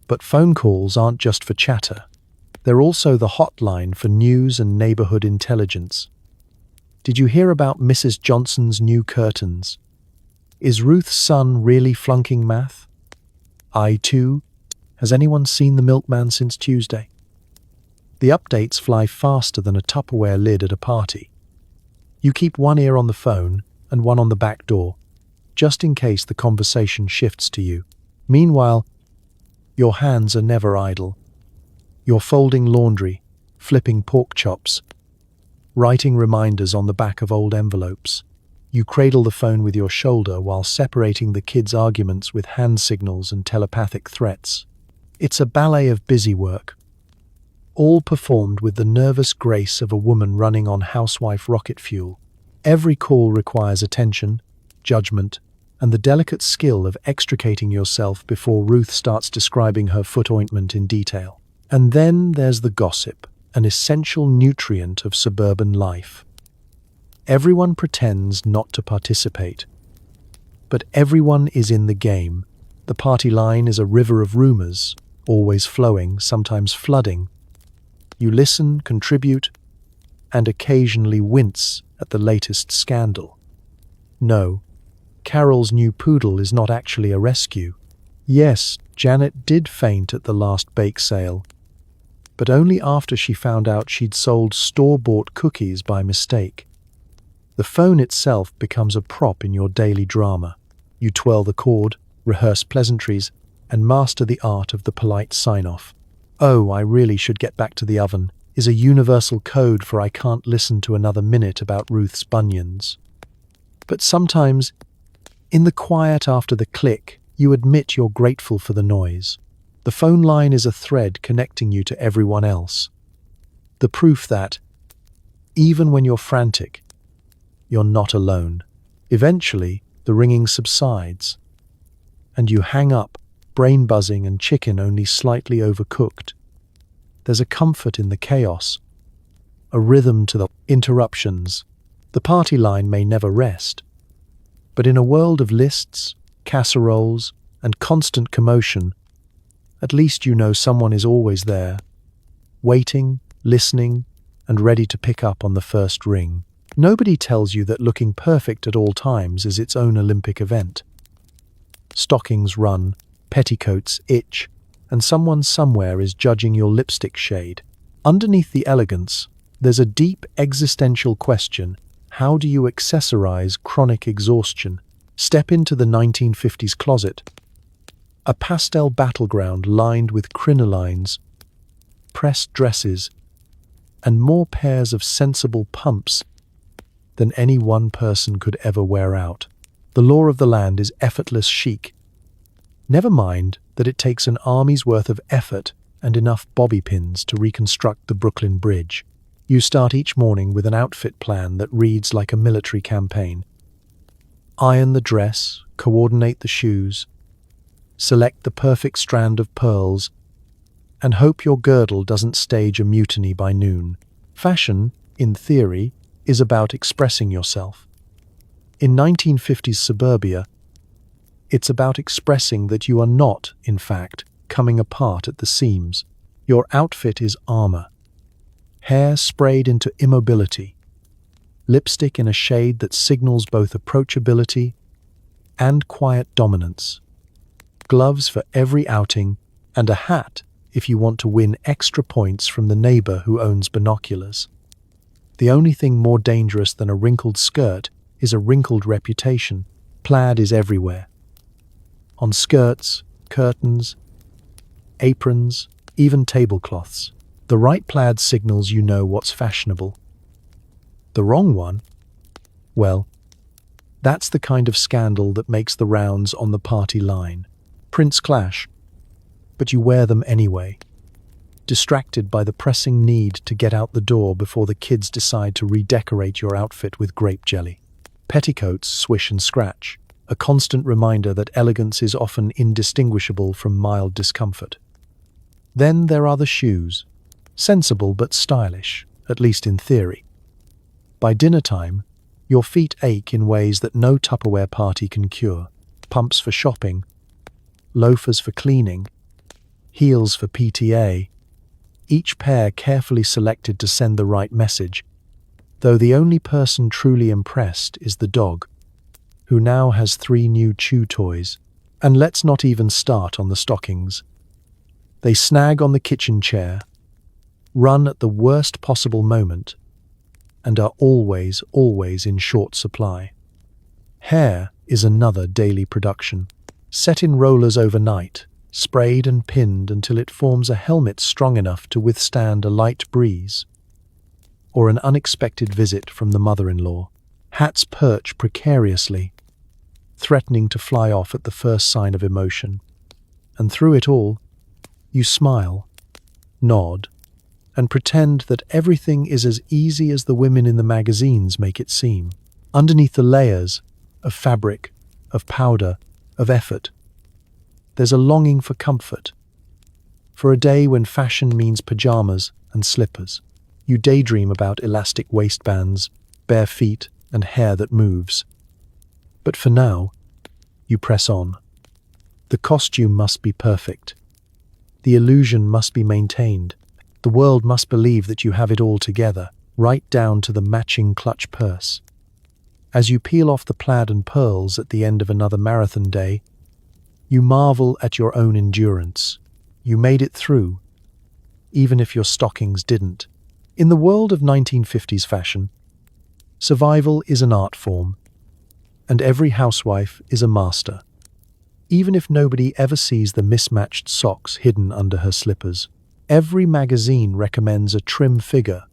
But phone calls aren't just for chatter. They're also the hotline for news and neighborhood intelligence. Did you hear about Mrs. Johnson's new curtains? Is Ruth's son really flunking math? I too. Has anyone seen the milkman since Tuesday? The updates fly faster than a Tupperware lid at a party. You keep one ear on the phone and one on the back door, just in case the conversation shifts to you. Meanwhile, your hands are never idle. You're folding laundry, flipping pork chops, writing reminders on the back of old envelopes. You cradle the phone with your shoulder while separating the kids' arguments with hand signals and telepathic threats. It's a ballet of busy work, all performed with the nervous grace of a woman running on housewife rocket fuel. Every call requires attention, judgment, and the delicate skill of extricating yourself before Ruth starts describing her foot ointment in detail. And then there's the gossip, an essential nutrient of suburban life. Everyone pretends not to participate, but everyone is in the game. The party line is a river of rumors, always flowing, sometimes flooding. You listen, contribute, and occasionally wince at the latest scandal. No, Carol's new poodle is not actually a rescue. Yes, Janet did faint at the last bake sale, but only after she found out she'd sold store-bought cookies by mistake. The phone itself becomes a prop in your daily drama. You twirl the cord, rehearse pleasantries, and master the art of the polite sign-off. "Oh, I really should get back to the oven," is a universal code for "I can't listen to another minute about Ruth's bunions." But sometimes, in the quiet after the click, you admit you're grateful for the noise. The phone line is a thread connecting you to everyone else. The proof that, even when you're frantic, you're not alone. Eventually, the ringing subsides, and you hang up, brain buzzing and chicken only slightly overcooked. There's a comfort in the chaos, a rhythm to the interruptions. The party line may never rest, but in a world of lists, casseroles, and constant commotion, at least you know someone is always there, waiting, listening, and ready to pick up on the first ring. Nobody tells you that looking perfect at all times is its own Olympic event. Stockings run, petticoats itch, and someone somewhere is judging your lipstick shade. Underneath the elegance, there's a deep existential question: how do you accessorize chronic exhaustion? Step into the 1950s closet, a pastel battleground lined with crinolines, pressed dresses, and more pairs of sensible pumps than any one person could ever wear out. The law of the land is effortless chic. Never mind that it takes an army's worth of effort and enough bobby pins to reconstruct the Brooklyn Bridge. You start each morning with an outfit plan that reads like a military campaign. Iron the dress, coordinate the shoes, select the perfect strand of pearls, and hope your girdle doesn't stage a mutiny by noon. Fashion, in theory, is about expressing yourself. In 1950s suburbia, it's about expressing that you are not, in fact, coming apart at the seams. Your outfit is armor. Hair sprayed into immobility. Lipstick in a shade that signals both approachability and quiet dominance. Gloves for every outing, and a hat if you want to win extra points from the neighbor who owns binoculars. The only thing more dangerous than a wrinkled skirt is a wrinkled reputation. Plaid is everywhere. On skirts, curtains, aprons, even tablecloths. The right plaid signals you know what's fashionable. The wrong one? Well, that's the kind of scandal that makes the rounds on the party line. Prints clash, but you wear them anyway, distracted by the pressing need to get out the door before the kids decide to redecorate your outfit with grape jelly. Petticoats swish and scratch, a constant reminder that elegance is often indistinguishable from mild discomfort. Then there are the shoes, sensible but stylish, at least in theory. By dinner time, your feet ache in ways that no Tupperware party can cure. Pumps for shopping, loafers for cleaning, heels for PTA, each pair carefully selected to send the right message, though the only person truly impressed is the dog, who now has 3 new chew toys. And let's not even start on the stockings. They snag on the kitchen chair, run at the worst possible moment, and are always in short supply. Hair is another daily production. Set in rollers overnight, sprayed and pinned until it forms a helmet strong enough to withstand a light breeze, or an unexpected visit from the mother-in-law. Hats perch precariously, threatening to fly off at the first sign of emotion. And through it all, you smile, nod, and pretend that everything is as easy as the women in the magazines make it seem. Underneath the layers of fabric, of powder, of effort, there's a longing for comfort, for a day when fashion means pajamas and slippers. You daydream about elastic waistbands, bare feet, and hair that moves. But for now, you press on. The costume must be perfect. The illusion must be maintained. The world must believe that you have it all together, right down to the matching clutch purse. As you peel off the plaid and pearls at the end of another marathon day, you marvel at your own endurance. You made it through, even if your stockings didn't. In the world of 1950s fashion, survival is an art form, and every housewife is a master. Even if nobody ever sees the mismatched socks hidden under her slippers, every magazine recommends a trim figure.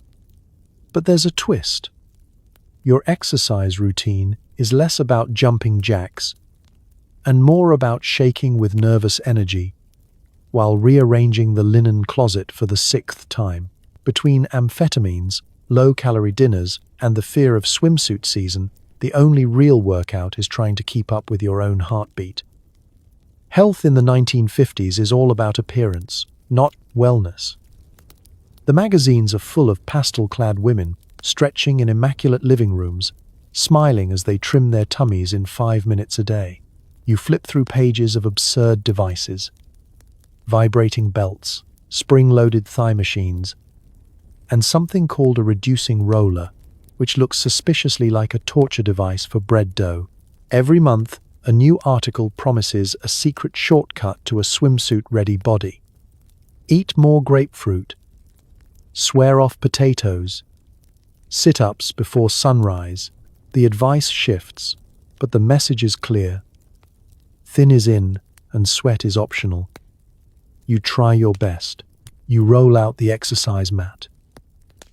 But there's a twist. Your exercise routine is less about jumping jacks and more about shaking with nervous energy while rearranging the linen closet for the 6th time. Between amphetamines, low-calorie dinners, and the fear of swimsuit season, the only real workout is trying to keep up with your own heartbeat. Health in the 1950s is all about appearance, not wellness. The magazines are full of pastel-clad women stretching in immaculate living rooms, smiling as they trim their tummies in 5 minutes a day. You flip through pages of absurd devices, vibrating belts, spring-loaded thigh machines, and something called a reducing roller, which looks suspiciously like a torture device for bread dough. Every month, a new article promises a secret shortcut to a swimsuit-ready body. Eat more grapefruit, swear off potatoes, sit-ups before sunrise. The advice shifts, but the message is clear. Thin is in, and sweat is optional. You try your best. You roll out the exercise mat,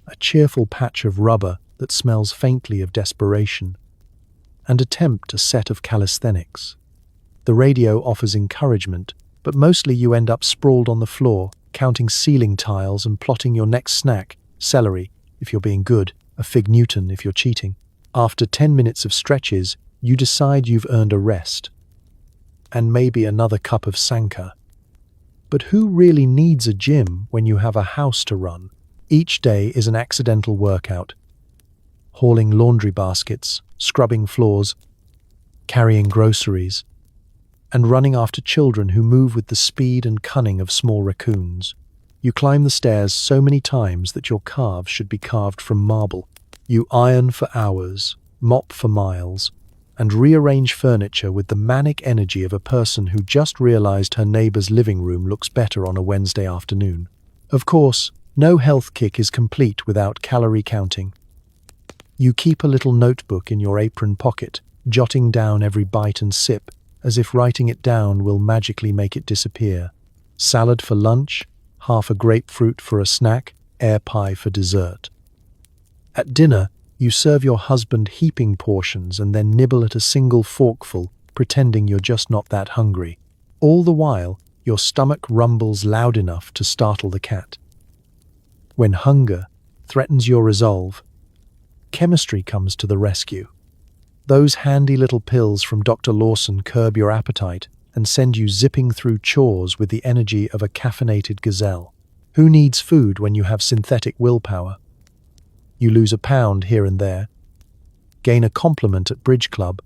a cheerful patch of rubber that smells faintly of desperation, and attempt a set of calisthenics. The radio offers encouragement, but mostly you end up sprawled on the floor, counting ceiling tiles and plotting your next snack, celery, if you're being good, a fig Newton if you're cheating. After 10 minutes of stretches, you decide you've earned a rest, and maybe another cup of Sanka. But who really needs a gym when you have a house to run? Each day is an accidental workout. Hauling laundry baskets, scrubbing floors, carrying groceries, and running after children who move with the speed and cunning of small raccoons. You climb the stairs so many times that your calves should be carved from marble. You iron for hours, mop for miles, and rearrange furniture with the manic energy of a person who just realized her neighbor's living room looks better on a Wednesday afternoon. Of course, no health kick is complete without calorie counting. You keep a little notebook in your apron pocket, jotting down every bite and sip, as if writing it down will magically make it disappear. Salad for lunch, half a grapefruit for a snack, air pie for dessert. At dinner, you serve your husband heaping portions and then nibble at a single forkful, pretending you're just not that hungry. All the while, your stomach rumbles loud enough to startle the cat. When hunger threatens your resolve, chemistry comes to the rescue. Those handy little pills from Dr. Lawson curb your appetite and send you zipping through chores with the energy of a caffeinated gazelle. Who needs food when you have synthetic willpower? You lose a pound here and there, gain a compliment at bridge club,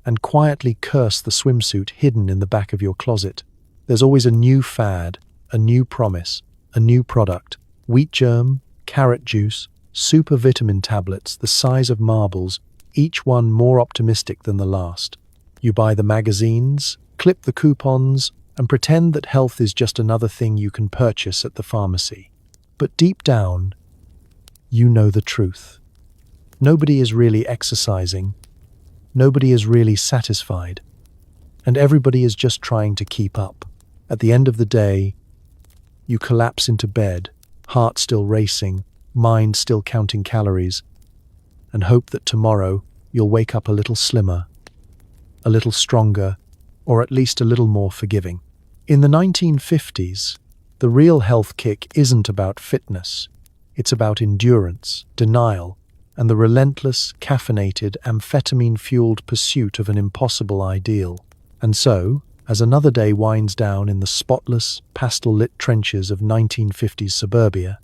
and quietly curse the swimsuit hidden in the back of your closet. There's always a new fad, a new promise, a new product. Wheat germ, carrot juice, super vitamin tablets the size of marbles, each one more optimistic than the last. You buy the magazines, clip the coupons, and pretend that health is just another thing you can purchase at the pharmacy. But deep down, you know the truth. Nobody is really exercising, nobody is really satisfied, and everybody is just trying to keep up. At the end of the day, you collapse into bed, heart still racing, mind still counting calories, and hope that tomorrow you'll wake up a little slimmer, a little stronger, or at least a little more forgiving. In the 1950s, the real health kick isn't about fitness. It's about endurance, denial, and the relentless, caffeinated, amphetamine-fueled pursuit of an impossible ideal. And so, as another day winds down in the spotless, pastel-lit trenches of 1950s suburbia,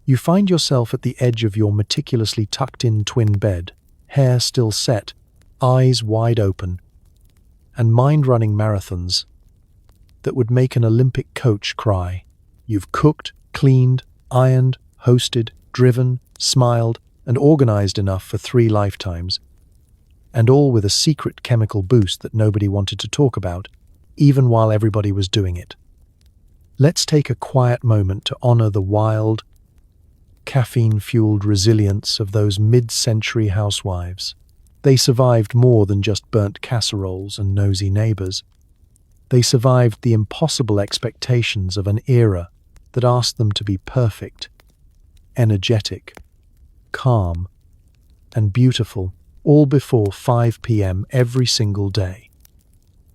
you find yourself at the edge of your meticulously tucked-in twin bed, hair still set, eyes wide open, and mind-running marathons that would make an Olympic coach cry. You've cooked, cleaned, ironed, hosted, driven, smiled, and organized enough for 3 lifetimes, and all with a secret chemical boost that nobody wanted to talk about, even while everybody was doing it. Let's take a quiet moment to honor the wild, caffeine-fueled resilience of those mid-century housewives. They survived more than just burnt casseroles and nosy neighbors. They survived the impossible expectations of an era that asked them to be perfect, energetic, calm, and beautiful, all before 5 p.m. every single day.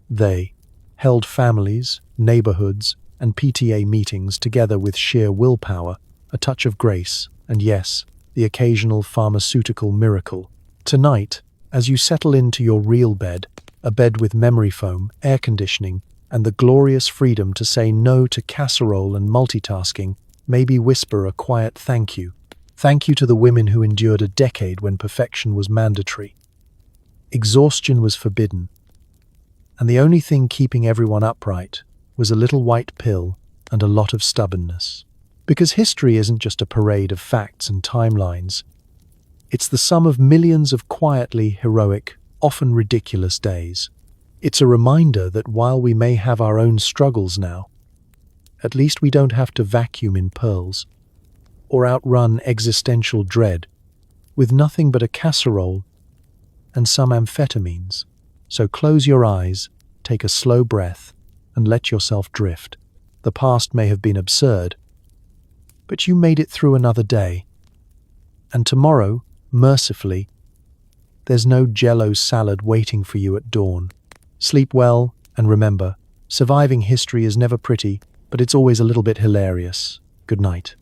They held families, neighborhoods, and PTA meetings together with sheer willpower, a touch of grace, and yes, the occasional pharmaceutical miracle. Tonight, as you settle into your real bed, a bed with memory foam, air conditioning, and the glorious freedom to say no to casserole and multitasking, maybe whisper a quiet thank you. Thank you to the women who endured a decade when perfection was mandatory. Exhaustion was forbidden, and the only thing keeping everyone upright was a little white pill and a lot of stubbornness. Because history isn't just a parade of facts and timelines. It's the sum of millions of quietly heroic, often ridiculous days. It's a reminder that while we may have our own struggles now, at least we don't have to vacuum in pearls or outrun existential dread with nothing but a casserole and some amphetamines. So close your eyes, take a slow breath, and let yourself drift. The past may have been absurd, but you made it through another day. And tomorrow, mercifully, there's no Jell-O salad waiting for you at dawn. Sleep well, and remember, surviving history is never pretty, but it's always a little bit hilarious. Good night.